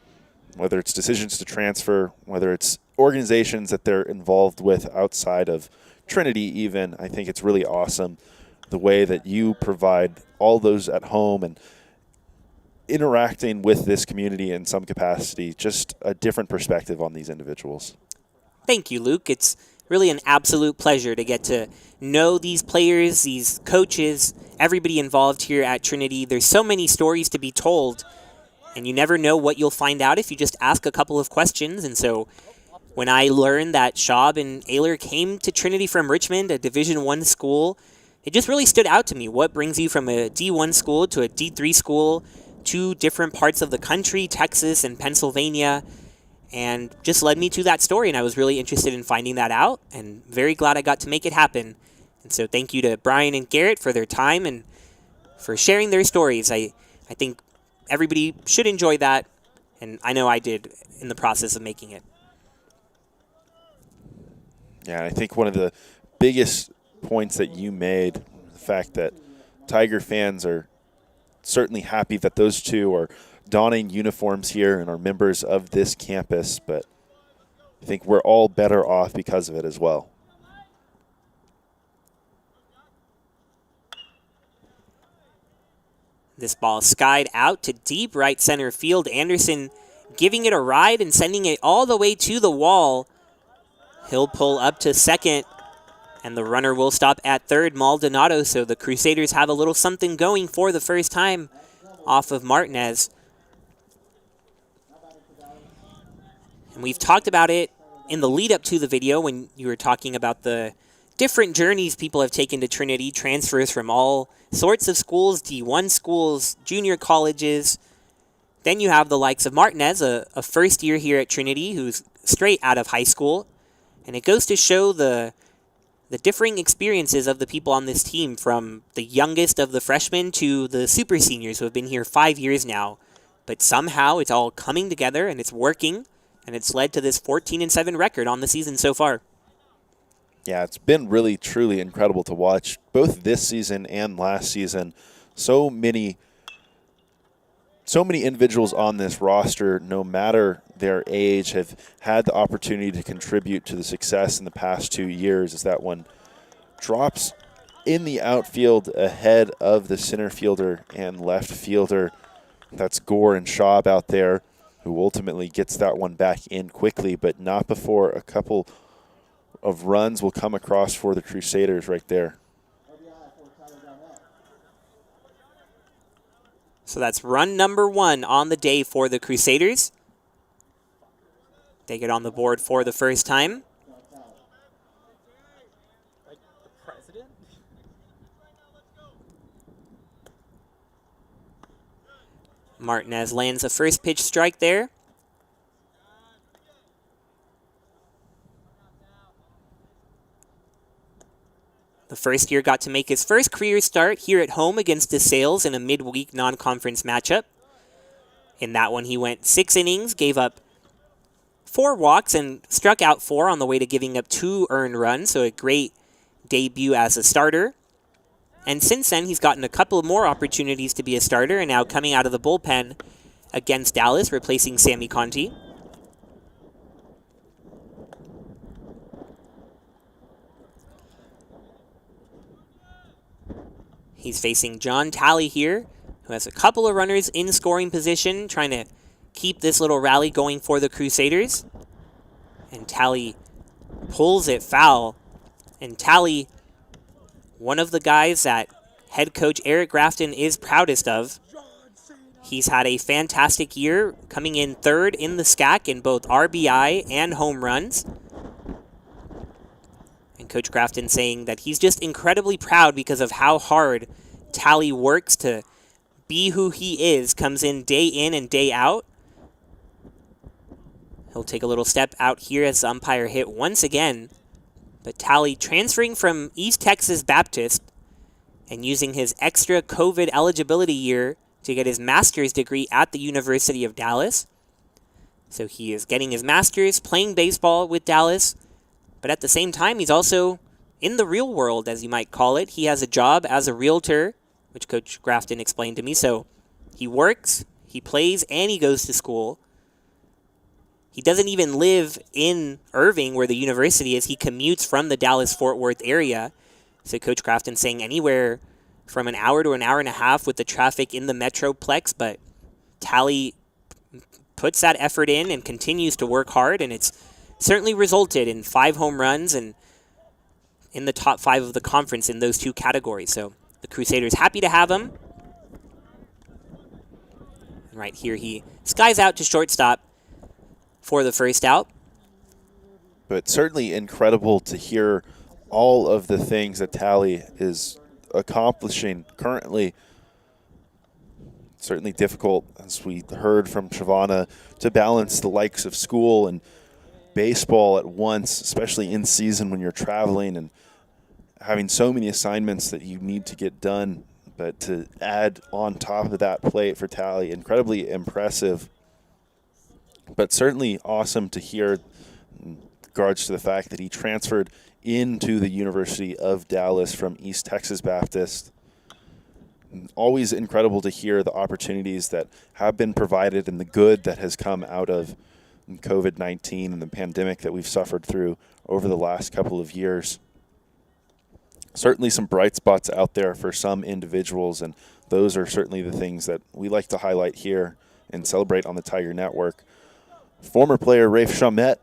whether it's decisions to transfer, whether it's organizations that they're involved with outside of Trinity even. I think it's really awesome the way that you provide all those at home and interacting with this community in some capacity, just a different perspective on these individuals. Thank you, Luke. It's really an absolute pleasure to get to know these players, these coaches, everybody involved here at Trinity. There's so many stories to be told, and you never know what you'll find out if you just ask a couple of questions. And so when I learned that Schaub and Ayler came to Trinity from Richmond, a Division I school, it just really stood out to me. What brings you from a D1 school to a D3 school, two different parts of the country, Texas and Pennsylvania, and just led me to that story, and I was really interested in finding that out, and very glad I got to make it happen. And so thank you to Brian and Garrett for their time and for sharing their stories. I think everybody should enjoy that, and I know I did in the process of making it. Yeah, I think one of the biggest points that you made, the fact that Tiger fans are certainly happy that those two are donning uniforms here and are members of this campus, but I think we're all better off because of it as well. This ball skied out to deep right center field. Anderson giving it a ride and sending it all the way to the wall. He'll pull up to second, and the runner will stop at third, Maldonado, so the Crusaders have a little something going for the first time off of Martinez. And we've talked about it in the lead up to the video when you were talking about the different journeys people have taken to Trinity, transfers from all sorts of schools, D1 schools, junior colleges. Then you have the likes of Martinez, a first year here at Trinity who's straight out of high school. And it goes to show the differing experiences of the people on this team, from the youngest of the freshmen to the super seniors who have been here 5 years now. But somehow it's all coming together and it's working. And it's led to this 14-7 record on the season so far. Yeah, it's been really, truly incredible to watch, both this season and last season. So many individuals on this roster, no matter their age, have had the opportunity to contribute to the success in the past 2 years, as that one drops in the outfield ahead of the center fielder and left fielder. That's Gore and Schaub out there, who ultimately gets that one back in quickly, but not before a couple of runs will come across for the Crusaders right there. So that's run number 1 on the day for the Crusaders. They get on the board for the first time. Martinez lands a first pitch strike there. The first year got to make his first career start here at home against DeSales in a midweek non-conference matchup. In that one, he went 6 innings, gave up 4 walks, and struck out 4 on the way to giving up 2 earned runs, so a great debut as a starter. And since then, he's gotten a couple more opportunities to be a starter, and now coming out of the bullpen against Dallas, replacing Sammy Conti. He's facing John Talley here, who has a couple of runners in scoring position, trying to keep this little rally going for the Crusaders. And Talley pulls it foul. And Talley, one of the guys that head coach Eric Grafton is proudest of. He's had a fantastic year, coming in 3rd in the SCAC in both RBI and home runs. And Coach Grafton saying that he's just incredibly proud because of how hard Talley works to be who he is, comes in and day out. He'll take a little step out here as the umpire hit once again But Tally transferring from East Texas Baptist and using his extra COVID eligibility year to get his master's degree at the University of Dallas. So he is getting his master's, playing baseball with Dallas, but at the same time, he's also in the real world, as you might call it. He has a job as a realtor, which Coach Grafton explained to me. So he works, he plays, and he goes to school. He doesn't even live in Irving, where the university is. He commutes from the Dallas-Fort Worth area. So Coach Grafton saying anywhere from an hour to an hour and a half with the traffic in the Metroplex, but Tally puts that effort in and continues to work hard, and it's certainly resulted in 5 home runs and in the top 5 of the conference in those 2 categories. So the Crusaders happy to have him. And right here he skies out to shortstop for the first out. But certainly incredible to hear all of the things that Tally is accomplishing currently. Certainly difficult, as we heard from Shavana, to balance the likes of school and baseball at once, especially in season when you're traveling and having so many assignments that you need to get done. But to add on top of that plate for Tally, incredibly impressive. But certainly awesome to hear in regards to the fact that he transferred into the University of Dallas from East Texas Baptist. Always incredible to hear the opportunities that have been provided and the good that has come out of COVID-19 and the pandemic that we've suffered through over the last couple of years. Certainly some bright spots out there for some individuals, and those are certainly the things that we like to highlight here and celebrate on the Tiger Network. Former player Rafe Chamet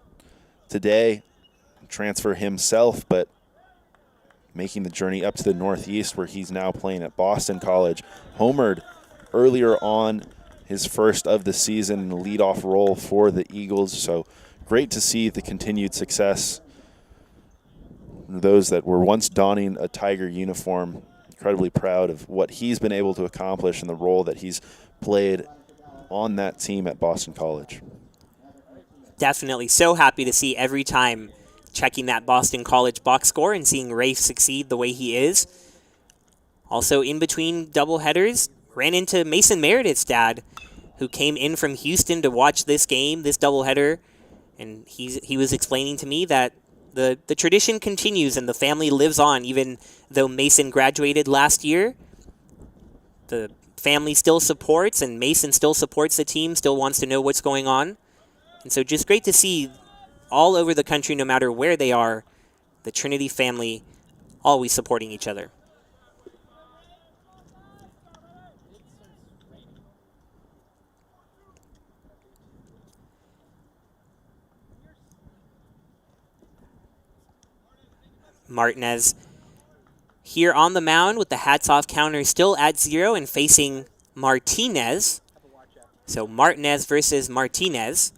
today, transfer himself, but making the journey up to the Northeast, where he's now playing at Boston College. Homered earlier on, his first of the season in the leadoff role for the Eagles. So great to see the continued success. Those that were once donning a Tiger uniform, incredibly proud of what he's been able to accomplish and the role that he's played on that team at Boston College. Definitely so happy to see every time checking that Boston College box score and seeing Rafe succeed the way he is. Also, in between doubleheaders, ran into Mason Meredith's dad, who came in from Houston to watch this game, this doubleheader, and he was explaining to me that the tradition continues and the family lives on, even though Mason graduated last year. The family still supports, and Mason still supports the team, still wants to know what's going on. And so just great to see all over the country, no matter where they are, the Trinity family always supporting each other. Martinez here on the mound with the hats-off counter still at 0 and facing Martinez. So Martinez versus Martinez.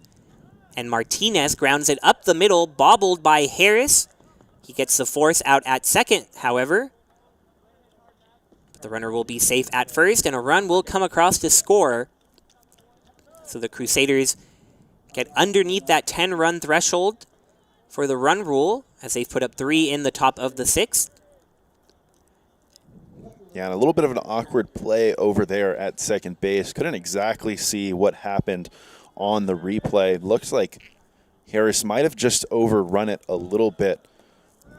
And Martinez grounds it up the middle, bobbled by Harris. He gets the force out at second, however. But the runner will be safe at first, and a run will come across to score. So the Crusaders get underneath that 10-run threshold for the run rule, as they've put up 3 in the top of the 6th. Yeah, and a little bit of an awkward play over there at second base. Couldn't exactly see what happened on the replay. Looks like Harris might have just overrun it a little bit,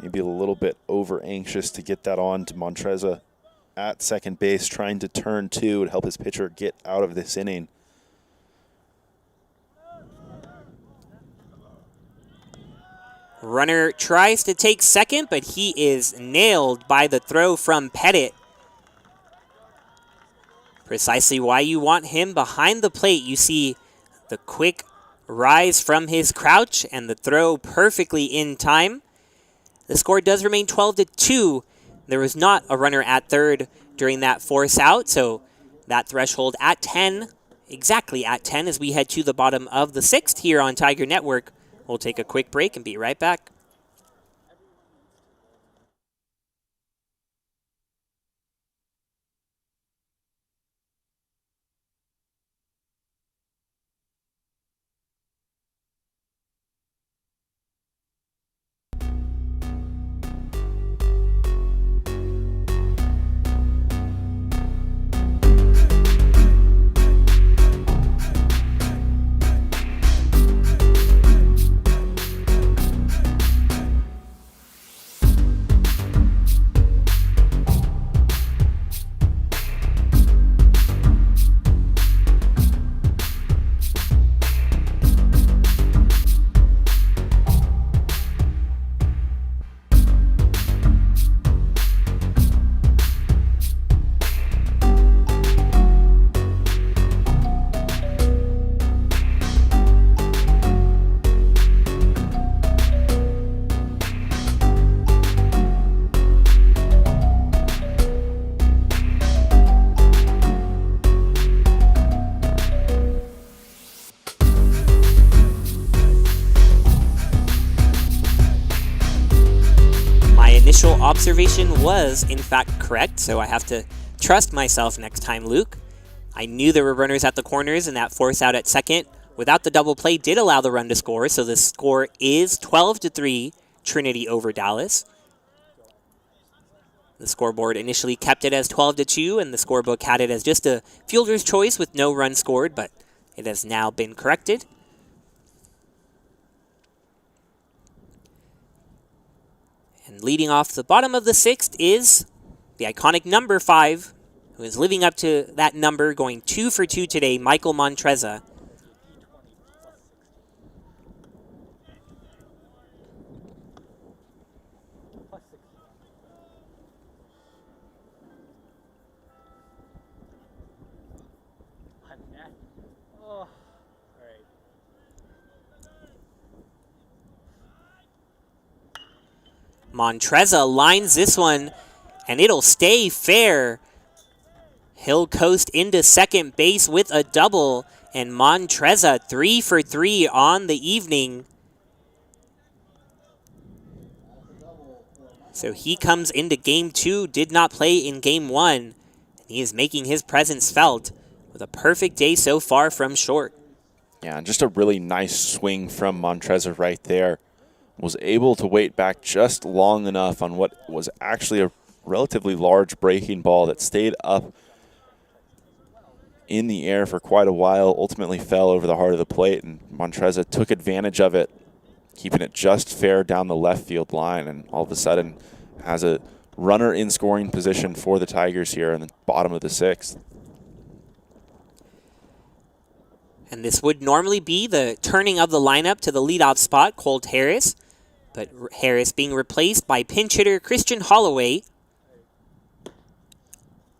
maybe a little bit over anxious to get that on to Montreza at second base, trying to turn 2 to help his pitcher get out of this inning. Runner tries to take second, but he is nailed by the throw from Pettit. Precisely why you want him behind the plate. You see the quick rise from his crouch and the throw perfectly in time. The score does remain 12-2. There was not a runner at third during that force out, so that threshold at 10, exactly at 10, as we head to the bottom of the 6th here on Tiger Network. We'll take a quick break and be right back. initial observation was, in fact, correct, so I have to trust myself next time, Luke. I knew there were runners at the corners, and that force out at second without the double play did allow the run to score, so the score is 12-3, Trinity over Dallas. The scoreboard initially kept it as 12-2, and the scorebook had it as just a fielder's choice with no run scored, but it has now been corrected. And leading off the bottom of the sixth is the iconic number 5, who is living up to that number, going 2 for 2 today, Michael Montreza. Montreza lines this one, and it'll stay fair. He'll coast into second base with a double, and Montreza 3 for 3 on the evening. So he comes into game 2, did not play in game 1, and he is making his presence felt with a perfect day so far from short. Yeah, and just a really nice swing from Montreza right there. Was able to wait back just long enough on what was actually a relatively large breaking ball that stayed up in the air for quite a while, ultimately fell over the heart of the plate, and Montreza took advantage of it, keeping it just fair down the left field line, and all of a sudden has a runner in scoring position for the Tigers here in the bottom of the sixth. And this would normally be the turning of the lineup to the leadoff spot, Colt Harris, but Harris being replaced by pinch hitter Christian Holloway.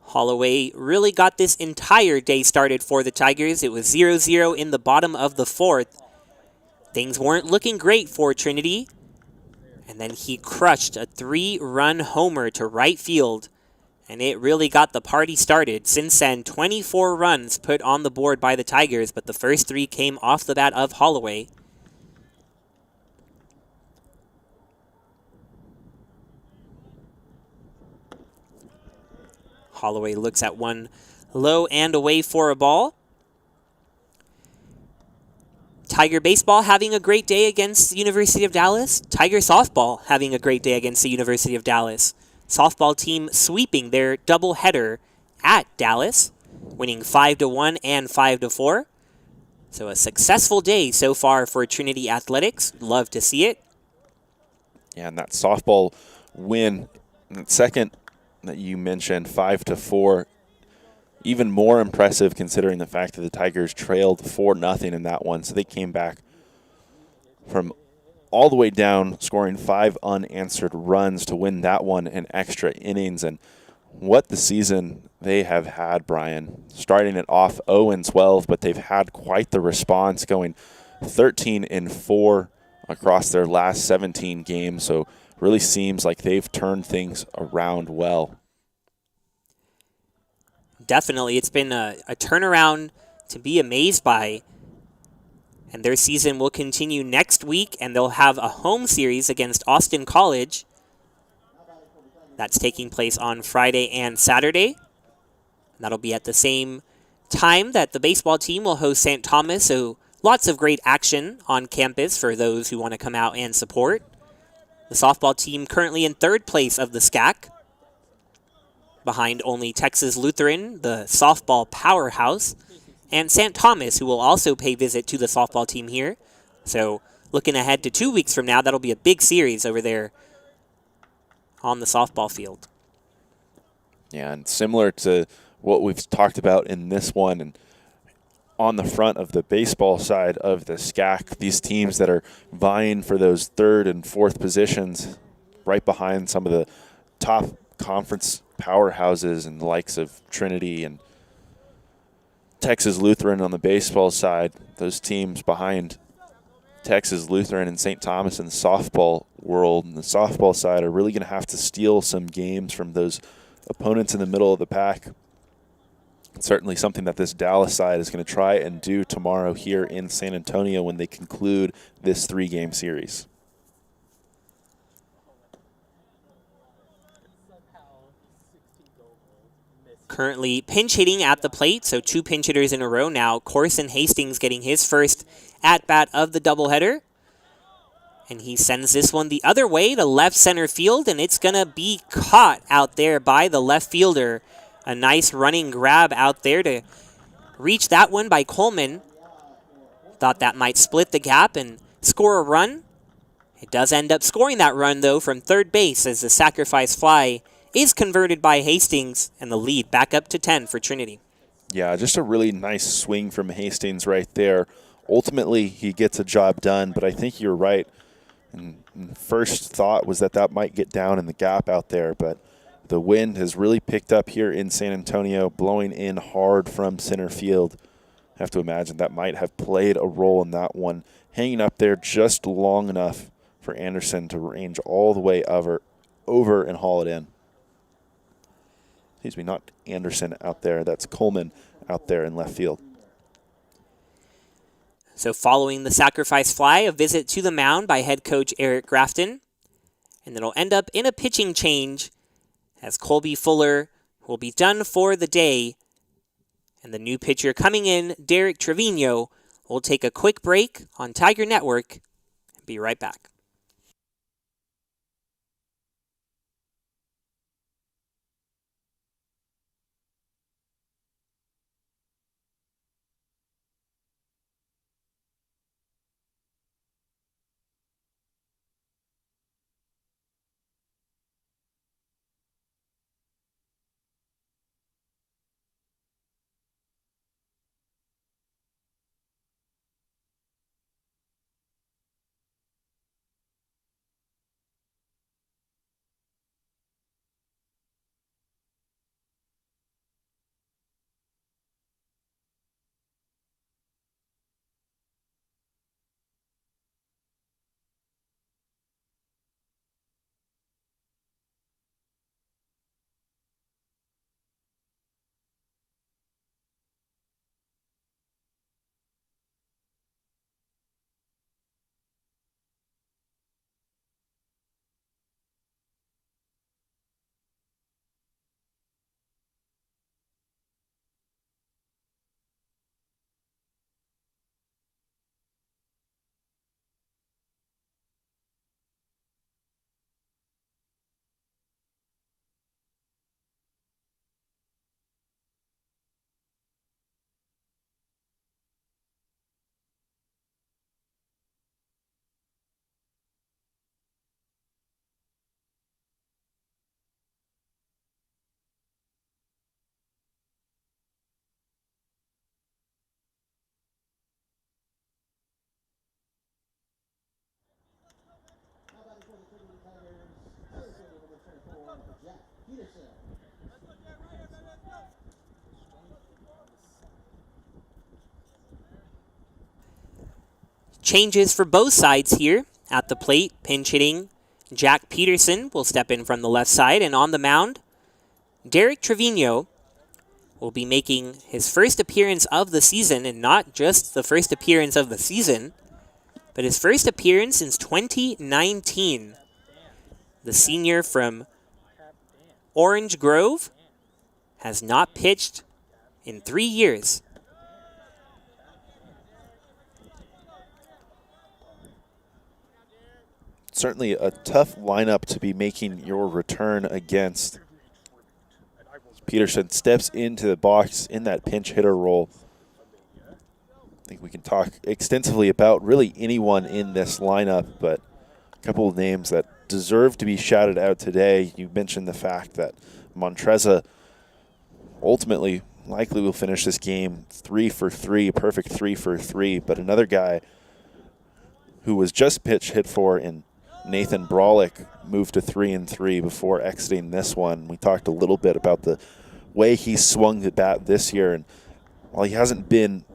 Holloway really got this entire day started for the Tigers. It was 0-0 in the bottom of the fourth. Things weren't looking great for Trinity. And then he crushed a 3-run homer to right field. And it really got the party started. Since then, 24 runs put on the board by the Tigers, but the first 3 came off the bat of Holloway. Holloway looks at one low and away for a ball. Tiger baseball having a great day against the University of Dallas. Tiger softball having a great day against the University of Dallas. Softball team sweeping their doubleheader at Dallas, winning 5-1 and 5-4. So a successful day so far for Trinity Athletics. Love to see it. Yeah, and that softball win, that second that you mentioned, 5-4, even more impressive considering the fact that the Tigers trailed 4-0 in that one. So they came back from all the way down, scoring 5 unanswered runs to win that one in extra innings. And what the season they have had, Brian. Starting it off 0-12, but they've had quite the response, going 13-4 across their last 17 games. So really seems like they've turned things around well. Definitely. It's been a turnaround to be amazed by. And their season will continue next week, and they'll have a home series against Austin College. That's taking place on Friday and Saturday. That'll be at the same time that the baseball team will host St. Thomas, so lots of great action on campus for those who want to come out and support. The softball team currently in third place of the SCAC, behind only Texas Lutheran, the softball powerhouse, and St. Thomas, who will also pay visit to the softball team here. So looking ahead to 2 weeks from now, that'll be a big series over there on the softball field. Yeah, and similar to what we've talked about in this one, and on the front of the baseball side of the SCAC, these teams that are vying for those third and fourth positions right behind some of the top conference powerhouses and the likes of Trinity and Texas Lutheran on the baseball side. Those teams behind Texas Lutheran and St. Thomas in the softball world and the softball side are really going to have to steal some games from those opponents in the middle of the pack. It's certainly something that this Dallas side is going to try and do tomorrow here in San Antonio when they conclude this 3-game series. Currently pinch hitting at the plate, so 2 pinch hitters in a row now. Corson Hastings getting his first at-bat of the doubleheader. And he sends this one the other way to left center field, and it's going to be caught out there by the left fielder. A nice running grab out there to reach that one by Coleman. Thought that might split the gap and score a run. It does end up scoring that run, though, from third base as the sacrifice fly is converted by Hastings, and the lead back up to 10 for Trinity. Yeah, just a really nice swing from Hastings right there. Ultimately, he gets a job done, but I think you're right. And first thought was that might get down in the gap out there, but the wind has really picked up here in San Antonio, blowing in hard from center field. I have to imagine that might have played a role in that one, hanging up there just long enough for Anderson to range all the way over and haul it in. Excuse me, not Anderson out there. That's Coleman out there in left field. So following the sacrifice fly, a visit to the mound by head coach Eric Grafton. And it'll end up in a pitching change as Colby Fuller will be done for the day. And the new pitcher coming in, Derek Trevino, will take a quick break on Tiger Network and be right back. Changes for both sides here at the plate. Pinch hitting, Jack Peterson will step in from the left side, and on the mound, Derek Trevino will be making his first appearance of the season, and not just the first appearance of the season, but his first appearance since 2019. The senior from Orange Grove has not pitched in 3 years. Certainly a tough lineup to be making your return against. Peterson steps into the box in that pinch hitter role. I think we can talk extensively about really anyone in this lineup, but a couple of names that deserve to be shouted out today. You mentioned the fact that Montreza ultimately likely will finish this game 3 for 3, perfect 3 for 3, but another guy who was just pitch hit for in Nathan Brolick moved to 3-3 before exiting this one. We talked a little bit about the way he swung the bat this year, and while he hasn't been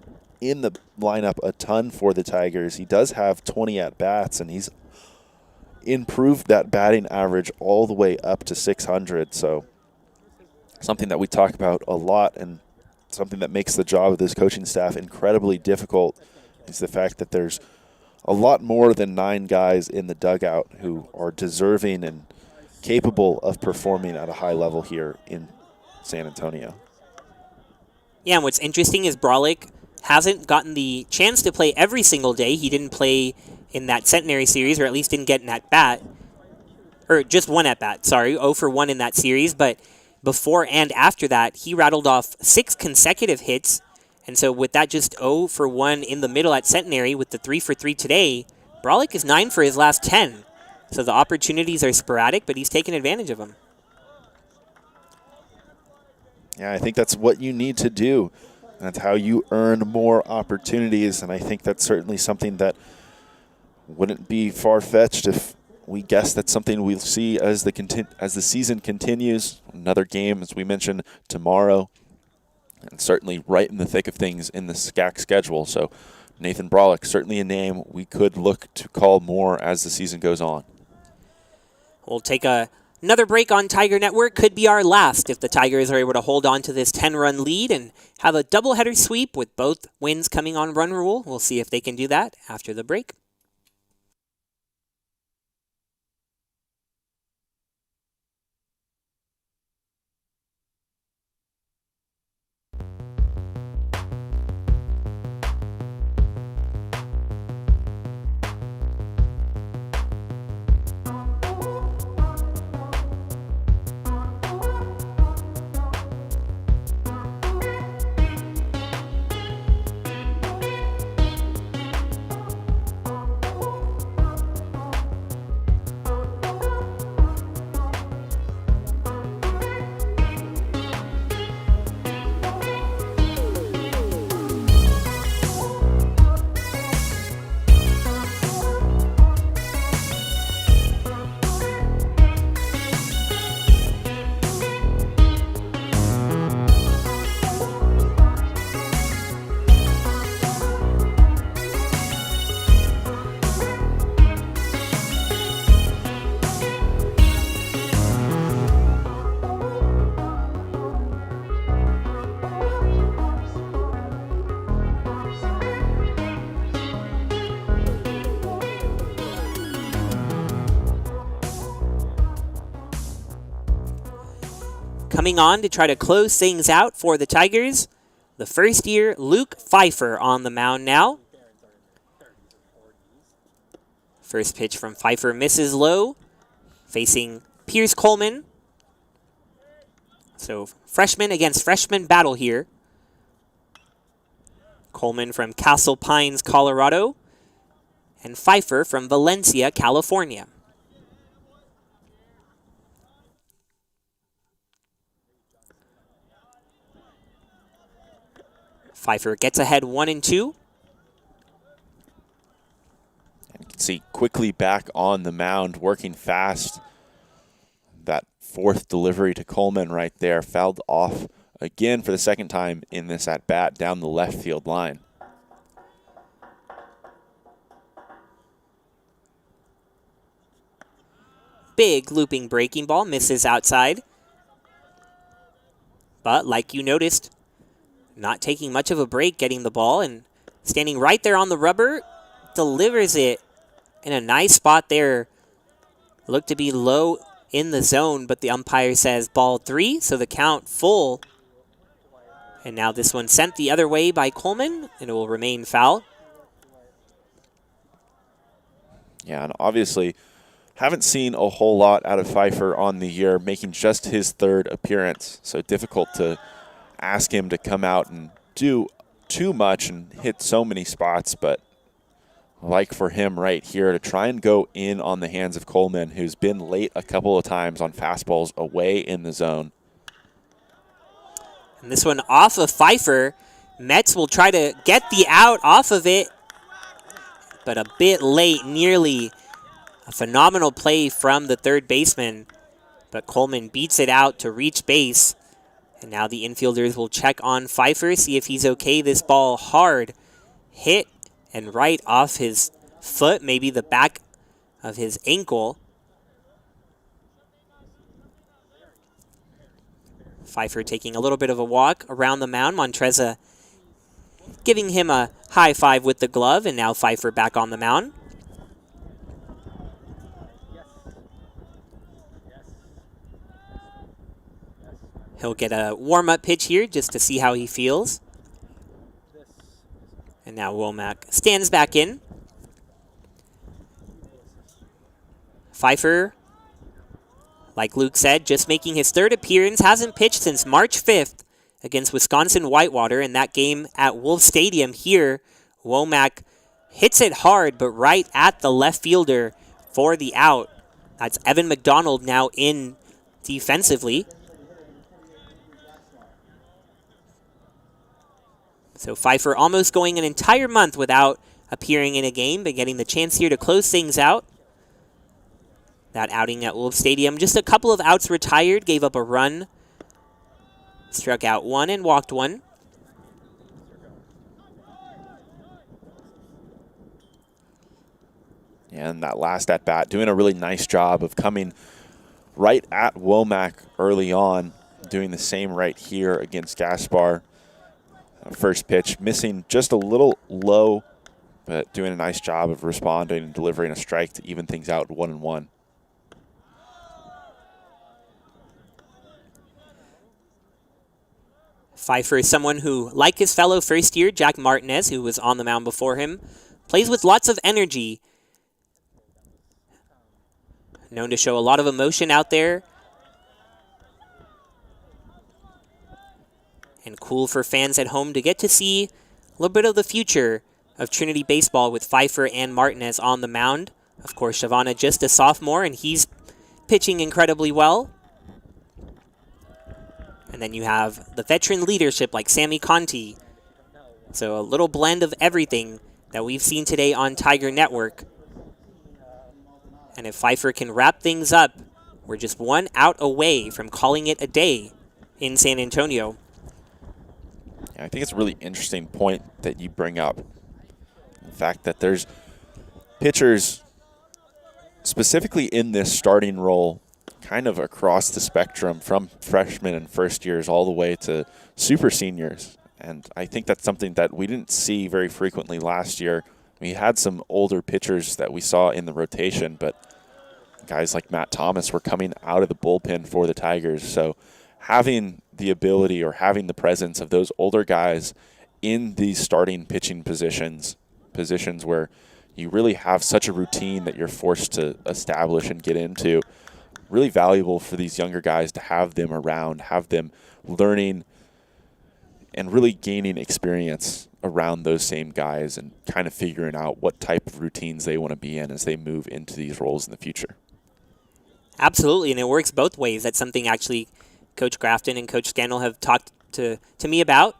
in the lineup a ton for the Tigers, he does have 20 at-bats, and he's improved that batting average all the way up to 600. So something that we talk about a lot, and something that makes the job of this coaching staff incredibly difficult is the fact that there's a lot more than 9 guys in the dugout who are deserving and capable of performing at a high level here in San Antonio. Yeah, and what's interesting is Brolick hasn't gotten the chance to play every single day. He didn't play in that Centenary series, or at least didn't get an at-bat. Or just one at-bat, sorry, 0 for 1 in that series. But before and after that, he rattled off 6 consecutive hits. And so with that just 0 for 1 in the middle at Centenary, with the 3 for 3 today, Brolick is 9 for his last 10. So the opportunities are sporadic, but he's taken advantage of them. Yeah, I think that's what you need to do. That's how you earn more opportunities, and I think that's certainly something that wouldn't be far-fetched if we guess that's something we'll see as the season continues. Another game, as we mentioned, tomorrow, and certainly right in the thick of things in the SCAC schedule. So Nathan Brolick, certainly a name we could look to call more as the season goes on. We'll take another break on Tiger Network. Could be our last if the Tigers are able to hold on to this 10-run lead and have a doubleheader sweep with both wins coming on run rule. We'll see if they can do that after the break. Coming on to try to close things out for the Tigers, the first-year Luke Pfeiffer on the mound now. First pitch from Pfeiffer misses low, facing Pierce Coleman. So freshman against freshman battle here. Coleman from Castle Pines, Colorado, and Pfeiffer from Valencia, California. Pfeiffer gets ahead 1-2. You can see quickly back on the mound, working fast. That fourth delivery to Coleman right there, fouled off again for the second time in this at-bat down the left field line. Big looping breaking ball misses outside. But like you noticed, not taking much of a break getting the ball and standing right there on the rubber, delivers it in a nice spot there. Looked to be low in the zone, but the umpire says ball 3, so the count full. And now this one sent the other way by Coleman, and it will remain foul. Yeah, and obviously haven't seen a whole lot out of Pfeiffer on the year, making just his third appearance. So difficult to ask him to come out and do too much and hit so many spots, but like for him right here to try and go in on the hands of Coleman, who's been late a couple of times on fastballs away in the zone. And this one off of Pfeiffer. Mets will try to get the out off of it, but a bit late, nearly a phenomenal play from the third baseman. But Coleman beats it out to reach base. And now the infielders will check on Pfeiffer, see if he's okay. This ball hard hit and right off his foot, maybe the back of his ankle. Pfeiffer taking a little bit of a walk around the mound. Montreza giving him a high five with the glove, and now Pfeiffer back on the mound. He'll get a warm-up pitch here just to see how he feels. And now Womack stands back in. Pfeiffer, like Luke said, just making his third appearance, hasn't pitched since March 5th against Wisconsin Whitewater in that game at Wolf Stadium. Here, Womack hits it hard, but right at the left fielder for the out. That's Evan McDonald now in defensively. So Pfeiffer almost going an entire month without appearing in a game, but getting the chance here to close things out. That outing at Wolf Stadium, just a couple of outs retired, gave up a run, struck out one and walked one. And that last at-bat, doing a really nice job of coming right at Womack early on, doing the same right here against Gaspar. First pitch, missing just a little low, but doing a nice job of responding and delivering a strike to even things out 1-1. Pfeiffer is someone who, like his fellow first year, Jack Martinez, who was on the mound before him, plays with lots of energy. Known to show a lot of emotion out there. And cool for fans at home to get to see a little bit of the future of Trinity baseball with Pfeiffer and Martinez on the mound. Of course, Shavana just a sophomore, and he's pitching incredibly well. And then you have the veteran leadership like Sammy Conti. So a little blend of everything that we've seen today on Tiger Network. And if Pfeiffer can wrap things up, we're just one out away from calling it a day in San Antonio. I think it's a really interesting point that you bring up. The fact that there's pitchers specifically in this starting role kind of across the spectrum from freshmen and first years all the way to super seniors. And I think that's something that we didn't see very frequently last year. We had some older pitchers that we saw in the rotation, but guys like Matt Thomas were coming out of the bullpen for the Tigers. So having the ability or having the presence of those older guys in these starting pitching positions where you really have such a routine that you're forced to establish and get into, really valuable for these younger guys to have them around, have them learning and really gaining experience around those same guys and kind of figuring out what type of routines they want to be in as they move into these roles in the future. Absolutely, and it works both ways. That's something actually Coach Grafton and Coach Scannell have talked to me about.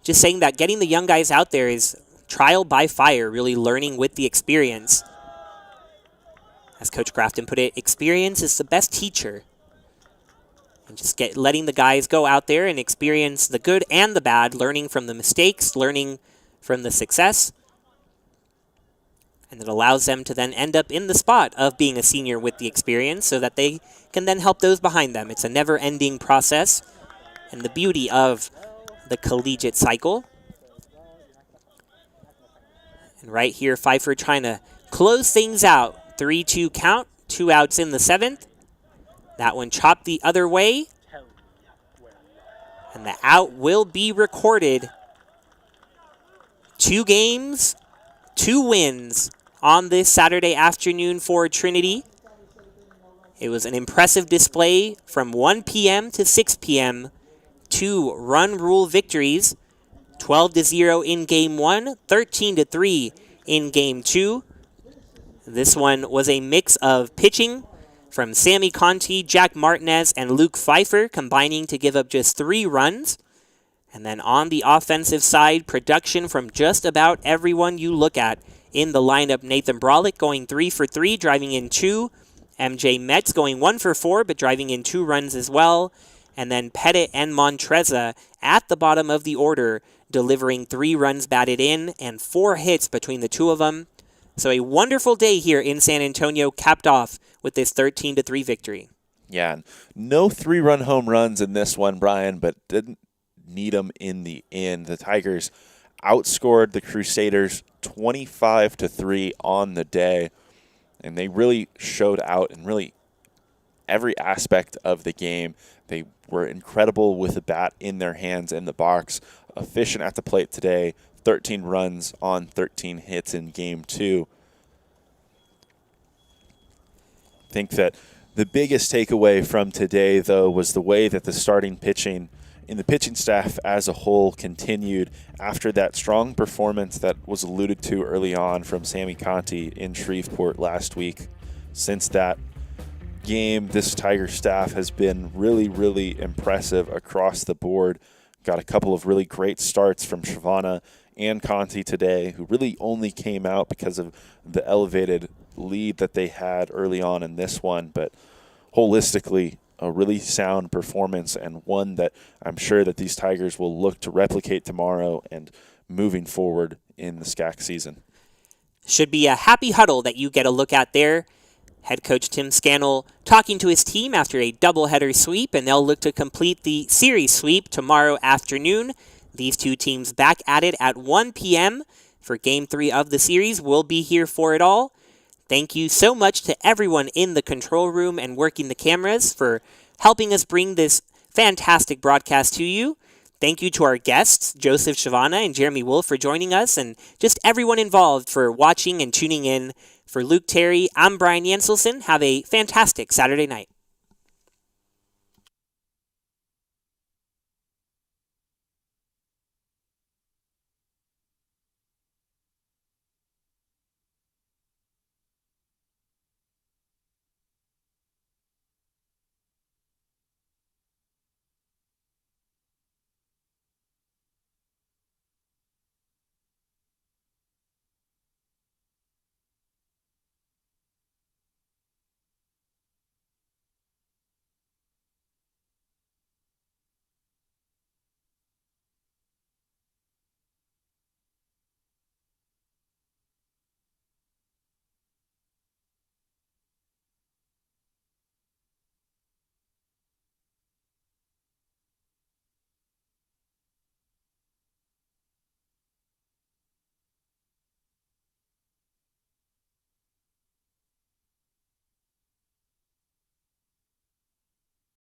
Just saying that getting the young guys out there is trial by fire, really learning with the experience. As Coach Grafton put it, experience is the best teacher. And just letting the guys go out there and experience the good and the bad, learning from the mistakes, learning from the success. And it allows them to then end up in the spot of being a senior with the experience so that they can then help those behind them. It's a never-ending process and the beauty of the collegiate cycle. And right here, Pfeiffer trying to close things out. 3-2 count, 2 outs in the 7th. That one chopped the other way. And the out will be recorded. 2 games, 2 wins on this Saturday afternoon for Trinity. It was an impressive display from 1 p.m. to 6 p.m. 2 run rule victories. 12-0 in Game 1, 13-3 in Game 2. This one was a mix of pitching from Sammy Conti, Jack Martinez, and Luke Pfeiffer, combining to give up just 3 runs. And then on the offensive side, production from just about everyone you look at in the lineup. Nathan Brolick going 3 for 3, driving in 2. MJ Metz going 1 for 4, but driving in 2 runs as well. And then Pettit and Montreza at the bottom of the order, delivering 3 runs batted in and 4 hits between the 2 of them. So a wonderful day here in San Antonio, capped off with this 13-3 victory. Yeah, no 3-run home runs in this one, Brian, but didn't need them in the end. The Tigers outscored the Crusaders 25-3 on the day, and they really showed out and really every aspect of the game. They were incredible with the bat in their hands in the box, efficient at the plate today, 13 runs on 13 hits in Game 2. I think that the biggest takeaway from today, though, was the way that the starting pitching and the pitching staff as a whole continued after that strong performance that was alluded to early on from Sammy Conti in Shreveport last week. Since that game, this Tiger staff has been really, really impressive across the board. Got a couple of really great starts from Shavana and Conti today, who really only came out because of the elevated lead that they had early on in this one, but holistically a really sound performance, and one that I'm sure that these Tigers will look to replicate tomorrow and moving forward in the SCAC season. Should be a happy huddle that you get a look at there. Head coach Tim Scannell talking to his team after a doubleheader sweep, and they'll look to complete the series sweep tomorrow afternoon. These two teams back at it at 1 p.m. for Game 3 of the series. We'll be here for it all. Thank you so much to everyone in the control room and working the cameras for helping us bring this fantastic broadcast to you. Thank you to our guests, Joseph Shavana and Jeremy Wolf, for joining us, and just everyone involved for watching and tuning in. For Luke Terry, I'm Brian Yanselson. Have a fantastic Saturday night.